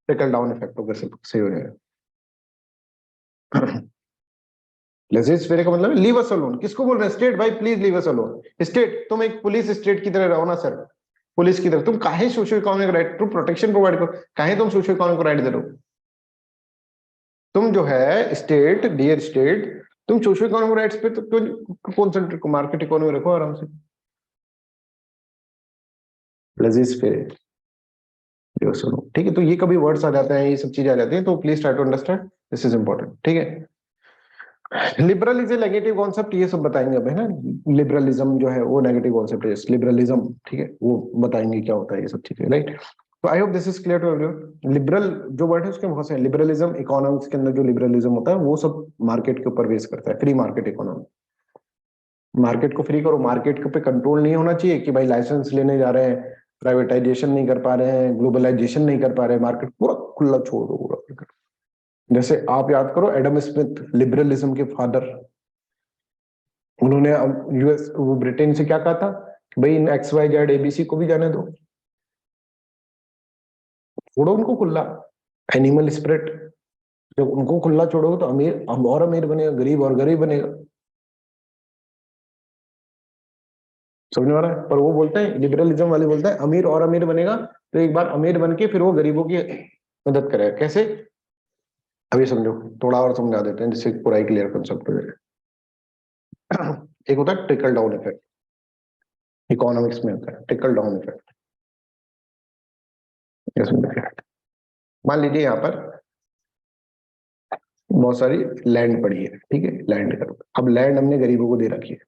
S1: ट्रिकल डाउन इफेक्ट होकर सब सही हो जाएगा। लेजेस फेरे का मतलब लीव अस अलोन, किसको बोल रहे हैं? स्टेट भाई please leave us alone. State तुम एक पुलिस स्टेट की तरह रहो ना सर, पुलिस की तरह। तुम काहे socio economic right to protection provide करो, काहे तुम सोशो इकोनॉमिक राइट दे रहे हो? तुम जो है स्टेट, डियर स्टेट, तुम सोशो इकोनॉमिक राइट्स पे तो क्यों कॉन्सेंट्रेट, मार्केट इकोनॉमी रखो आराम से। लेजेस फेरे, सुनो, ठीक है। तो ये कभी वर्ड्स आ जाते हैं, ये सब चीजें आ जाती हैं, तो please try to understand, this is important, ठीक है। Liberal is a negative concept, ये सब बताएंगे अब, है ना। लिबरलिज्म जो है वो नेगेटिव कॉन्सेप्ट है, लिबरलिज्म, ठीक है, वो बताएंगे क्या होता है ये सब चीजें, राइट। तो I hope this is clear to everyone. Liberal जो वर्ड है उसके बहुत से लिबरलिज्म, इकोनॉमिक्स के अंदर जो लिबरलिज्म होता है वो सब मार्केट के ऊपर बेस करता है, फ्री मार्केट इकोनॉमी। मार्केट को फ्री करो, मार्केट के ऊपर कंट्रोल नहीं होना चाहिए कि भाई लाइसेंस लेने जा रहे हैं, प्राइवेटाइजेशन नहीं कर पा रहे हैं, ग्लोबलाइजेशन नहीं कर पा रहे हैं, मार्केट पूरा खुला छोड़ दो पूरा। जैसे आप याद करो एडम स्मिथ, लिबरलिज्म के फादर, उन्होंने यूएस वो ब्रिटेन से क्या कहा था, भाई इन XYZ ABC को भी जाने दो, छोड़ो उनको खुला। एनिमल स्पिरिट, जब उनको खुला छोड़ोगे तो अमीर और अमीर बनेगा, गरीब और गरीब बनेगा। समझ में आ रहा है। पर वो बोलते हैं, लिबरलिज्म वाले बोलते हैं अमीर और अमीर बनेगा, तो एक बार अमीर बन के फिर वो गरीबों की मदद करेगा। कैसे, अभी समझो, थोड़ा और समझा देते हैं जिससे पूरा ही क्लियर कंसेप्ट हो जाए। एक होता है ट्रिकल डाउन इफेक्ट, इकोनॉमिक्स में होता है ट्रिकल डाउन इफेक्ट। मान लीजिए यहाँ पर बहुत सारी लैंड पड़ी है, ठीक है, लैंड करो। अब लैंड हमने गरीबों को दे रखी है।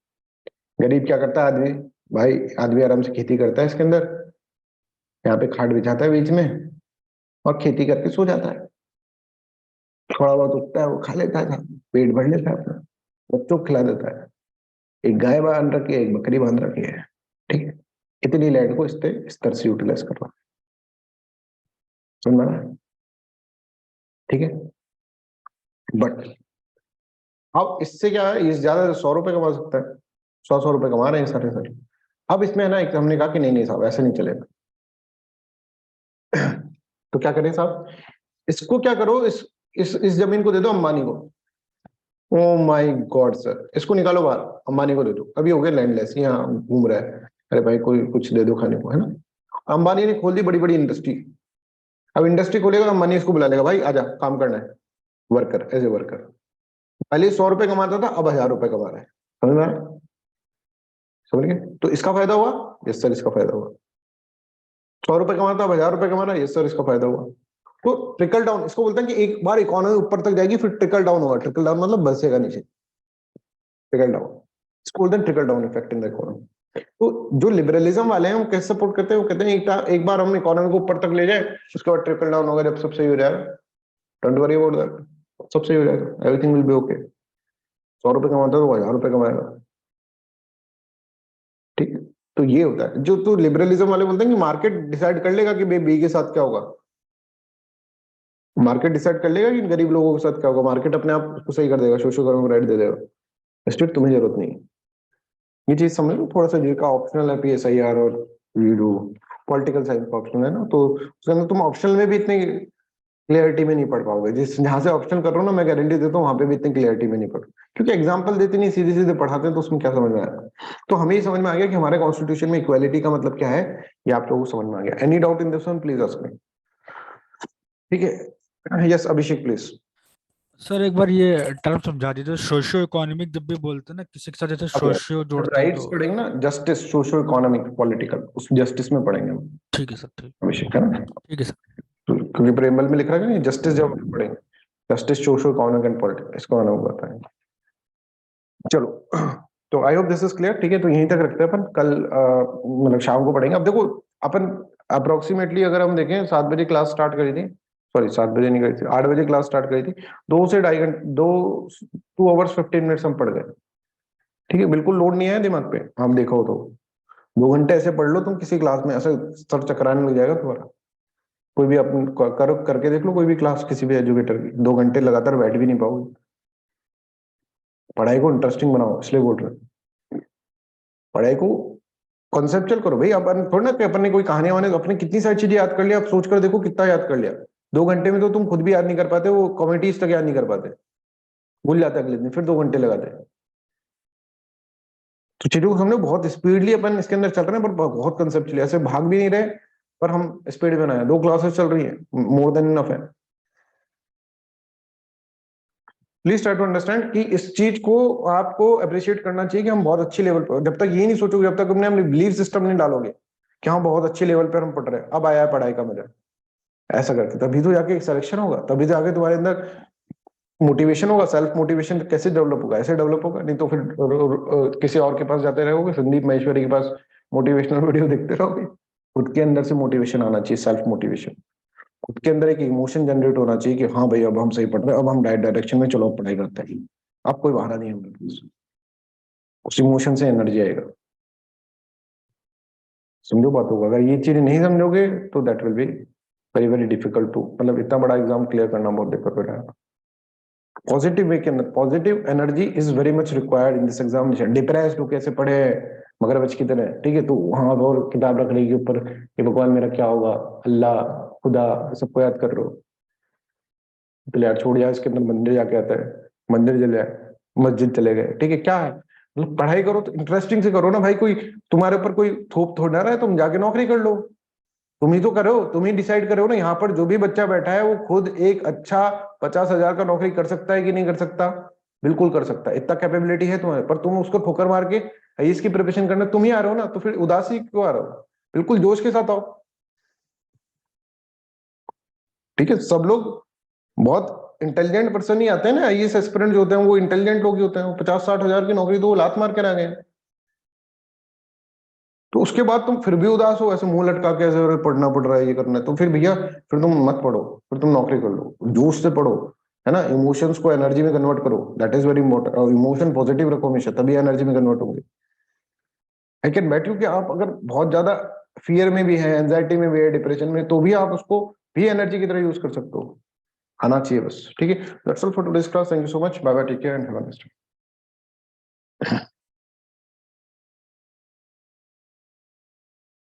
S1: गरीब क्या करता है, आदमी, भाई आदमी आराम से खेती करता है इसके अंदर, यहाँ पे खाट बिछाता है बीच में और खेती करके सो जाता है। थोड़ा बहुत उगता है वो खा लेता है, पेट भर लेता है अपना, बच्चों को खिला देता है। एक गाय बांध रखी है, एक बकरी बांध रखी है, ठीक है। इतनी लैंड को इस तरह से यूटिलाइज कर रहा है। समझ में आ रहा है? ठीक है। बट अब इससे क्या है, ये ज्यादा 100 रुपए कमा सकता है, 100 रुपए कमा रहे हैं सारे सारे। अब इसमें है ना, एक हमने कहा कि नहीं नहीं साहब ऐसे नहीं चलेगा। तो क्या करें साहब, इसको क्या करो, इस जमीन को दे दो अंबानी को। ओ माय गॉड सर, इसको निकालो बाहर, अंबानी को दे दो। अभी हो गया लैंडलेस, यहाँ घूम रहा है, अरे भाई कोई कुछ दे दो खाने को, है ना। अंबानी ने खोल दी बड़ी बड़ी इंडस्ट्री। अब इंडस्ट्री खोलेगा, अंबानी इसको बुला लेगा, भाई आजा काम करना है, वर्कर, एज ए वर्कर। पहले 100 रुपए कमाता था, अब 1000 रुपए कमा रहा है। समझ में आ रहा है? समझ गए। तो इसका फायदा हुआ, यस सर इसका फायदा हुआ। 100 रुपए कमाता, अब 1000 रुपए कमा रहा है, यस सर इसका फायदा हुआ। तो ट्रिकल डाउन इसको बोलते हैं कि एक बार इकोनॉमी ऊपर तक जाएगी, फिर ट्रिकल डाउन होगा। ट्रिकल डाउन मतलब बसेगा नीचे, ट्रिकल डाउन, इसको बोलते हैं trickle down effect in the economy. तो जो लिबरलिज्म वाले हैं वो कैसे सपोर्ट करते हैं, वो कहते हैं एक बार हम इकोनॉमी को ऊपर तक ले जाए, उसके बाद ट्रिकल डाउन होगा, जब सब सही हो जाएगा, डोंट वरी अबाउट दैट, सब सही हो जाएगा, एवरीथिंग विल बी ओके। 100 रुपए कमाता है तो 1000 रुपए कमाएगा, ठीक। तो ये होता है जो, तो लिबरलिज्म वाले बोलते हैं कि मार्केट डिसाइड कर लेगा कि बी के साथ क्या होगा। मार्केट डिसाइड कर लेगा कि गरीब लोगों के साथ क्या होगा, मार्केट अपने आप उसको सही कर देगा, सोशो करो राइट दे देगा, स्टेट तुम्हें जरूरत नहीं है। ये चीज समझ लो थोड़ा सा, जिसका ऑप्शनल है PSIR और वीडू, पॉलिटिकल साइंस का ऑप्शनल है ना, तो उसके अंदर तुम ऑप्शनल में भी इतनी क्लियरिटी में नहीं पढ़ पाओगे। जिस जहां से ऑप्शनल कर रहा हूँ ना, मैं गारंटी देता हूँ वहां पे भी इतनी क्लियरिटी में नहीं पढ़, क्योंकि एग्जाम्पल देते नहीं, सीधे सीधे पढ़ाते हैं, तो उसमें क्या समझ में आया। तो हमें ये समझ में आ गया कि हमारे कॉन्स्टिट्यूशन में इक्वालिटी का मतलब क्या है, ये आप लोगों को समझ में आ गया। Any doubt in this one please ask me. ठीक है, यस अभिषेक प्लीज।
S3: सर एक बार ये टर्म समझा दीजिए, सोशियो इकोनॉमिक जब भी बोलते हैं ना किसी के साथ, जैसे सोशियो जोड़ते हैं
S1: राइट्स
S3: तो।
S1: पढ़ेंगे ना, जस्टिस, सोशो इकोनॉमिक, पॉलिटिकल, उस जस्टिस में पढ़ेंगे हम,
S3: ठीक है सर, ठीक।
S1: अभिषेक, है ना।
S3: ठीक है सर।
S1: क्योंकि प्रेमबल में लिख रहा है जस्टिस, जब हम पढ़ेंगे justice, socio economic and political, इसको हम लोग बताएंगे। चलो, तो I hope this is clear. ठीक है, तो यहीं तक रखते हैं अपन, कल मतलब शाम को पढ़ेंगे। अब देखो अपन अप्रोक्सीमेटली अगर हम देखें 7 बजे क्लास स्टार्ट करी थी, सॉरी 7 बजे नहीं करी थी, 8 बजे क्लास स्टार्ट करी थी, 2 से 2.5 घंटे, 2 hours 15 minutes हम पढ़ गए। ठीक है, बिल्कुल लोड नहीं आया दिमाग पे, हम देखो तो 2 घंटे ऐसे पढ़ लो तुम किसी क्लास में, ऐसे सर चकराने लग जाएगा तुम्हारा। कोई भी अपन करके देख लो, कोई भी क्लास किसी भी एजुकेटर की, 2 घंटे लगातार बैठ भी नहीं पाओगे। पढ़ाई को इंटरेस्टिंग बनाओ, इसलिए बोल रहे हैं। पढ़ाई को कॉन्सेप्चुअल करो भाई। अपन थोड़ा ना कि अपन ने कोई कहानियां वाने, अपने कितनी सारी चीजें याद कर लिया, आप सोच कर देखो कितना याद कर लिया। 2 घंटे में तो तुम खुद भी याद नहीं कर पाते, वो कॉमेडीज तक याद नहीं कर पाते, भूल जाते अगले दिन, फिर 2 घंटे लगाते हैं। तो चीजों को हमने बहुत स्पीडली अपन इसके अंदर चल रहे हैं, पर बहुत कंसेप्चुअली, ऐसे भाग भी नहीं रहे, पर हम स्पीड में ना है। 2 क्लासेस चल रही है, मोर देन इनफ है। प्लीज ट्राई टू अंडरस्टैंड कि इस चीज को आपको अप्रिशिएट करना चाहिए कि हम बहुत अच्छे लेवल पर, जब तक ये नहीं सोचोगे, जब तक अपने बिलीफ सिस्टम नहीं डालोगे कि हम बहुत अच्छे लेवल पर हम पढ़ रहे हैं, अब आया है पढ़ाई का मजा, ऐसा करके तभी तो जाके एक सिलेक्शन होगा, तभी तो आगे तुम्हारे अंदर मोटिवेशन होगा, सेल्फ मोटिवेशन कैसे डेवलप होगा? ऐसे डेवलप होगा, नहीं तो फिर किसी और के पास जाते रहोगे, संदीप महेश्वरी के पास मोटिवेशनल वीडियो देखते रहोगे। खुद के अंदर से मोटिवेशन आना चाहिए, सेल्फ मोटिवेशन। खुद के अंदर एक इमोशन जनरेट होना चाहिए कि हाँ भाई अब हम सही पढ़ रहे हैं, अब हम राइट डायरेक्शन में, चलो अब पढ़ाई करते हैं। अब कोई बहाना नहीं है हमारे पास, उस इमोशन से एनर्जी आएगा। समझो बात होगा, अगर ये चीज नहीं समझोगे तो that will be very very difficult to, मतलब इतना बड़ा एग्जाम क्लियर करना बहुत दिक्कत हो जाएगा। पॉजिटिव वे के अंदर positive energy is very much required in this examination. Depressed हो कैसे पढ़े मगरमच्छ की तरह, ठीक है, तो वहां और किताब रख रही के ऊपर कि भगवान मेरा क्या होगा, अल्लाह खुदा सबको याद कर रहे हो, तो यार छोड़ जाए, इसके अंदर मंदिर जाके आता है, मंदिर चले जाए, मस्जिद चले गए, ठीक है, क्या है, मतलब पढ़ाई करो तो इंटरेस्टिंग से करो ना भाई, कोई तुम्हारे ऊपर कोई थोप थोड़ा रहा है, तुम जाके नौकरी कर लो, तुम ही तो करो, तुम ही डिसाइड करो ना। यहाँ पर जो भी बच्चा बैठा है वो खुद एक अच्छा 50,000 का नौकरी कर सकता है कि नहीं कर सकता? बिल्कुल कर सकता है, इतना कैपेबिलिटी है तुम्हारे, पर तुम उसको ठोकर मार के आईएएस की प्रिपरेशन करने तुम ही आ रहे हो ना, तो फिर उदासी क्यों आ रहे हो? बिल्कुल जोश के साथ आओ, ठीक है। सब लोग बहुत इंटेलिजेंट पर्सन ही आते हैं ना, आईएएस एस्पिरेंट जो होते हैं वो इंटेलिजेंट लोग ही होते हैं, वो 50-60 हजार की नौकरी तो वो लात मार कर आ गए। तो उसके बाद तुम फिर भी उदास हो, ऐसे मुंह लटका के, ऐसे पढ़ना पड़ रहा है, ये करना है, तो फिर भैया फिर तुम मत पढ़ो, फिर तुम नौकरी कर लो, जोश से पढ़ो, है ना। इमोशंस को एनर्जी में कन्वर्ट करो, that is very important. Emotion positive रखो हमेशा, तभी एनर्जी में कन्वर्ट होंगे। आई कैन बेट यू कि आप अगर बहुत ज्यादा फियर में भी है, एंजाइटी में भी है, डिप्रेशन में, तो भी आप उसको भी एनर्जी की तरह यूज कर सकते हो। आना चाहिए बस, ठीक है। That's all for today's class, thank you so much, bye bye, take care and have a nice day.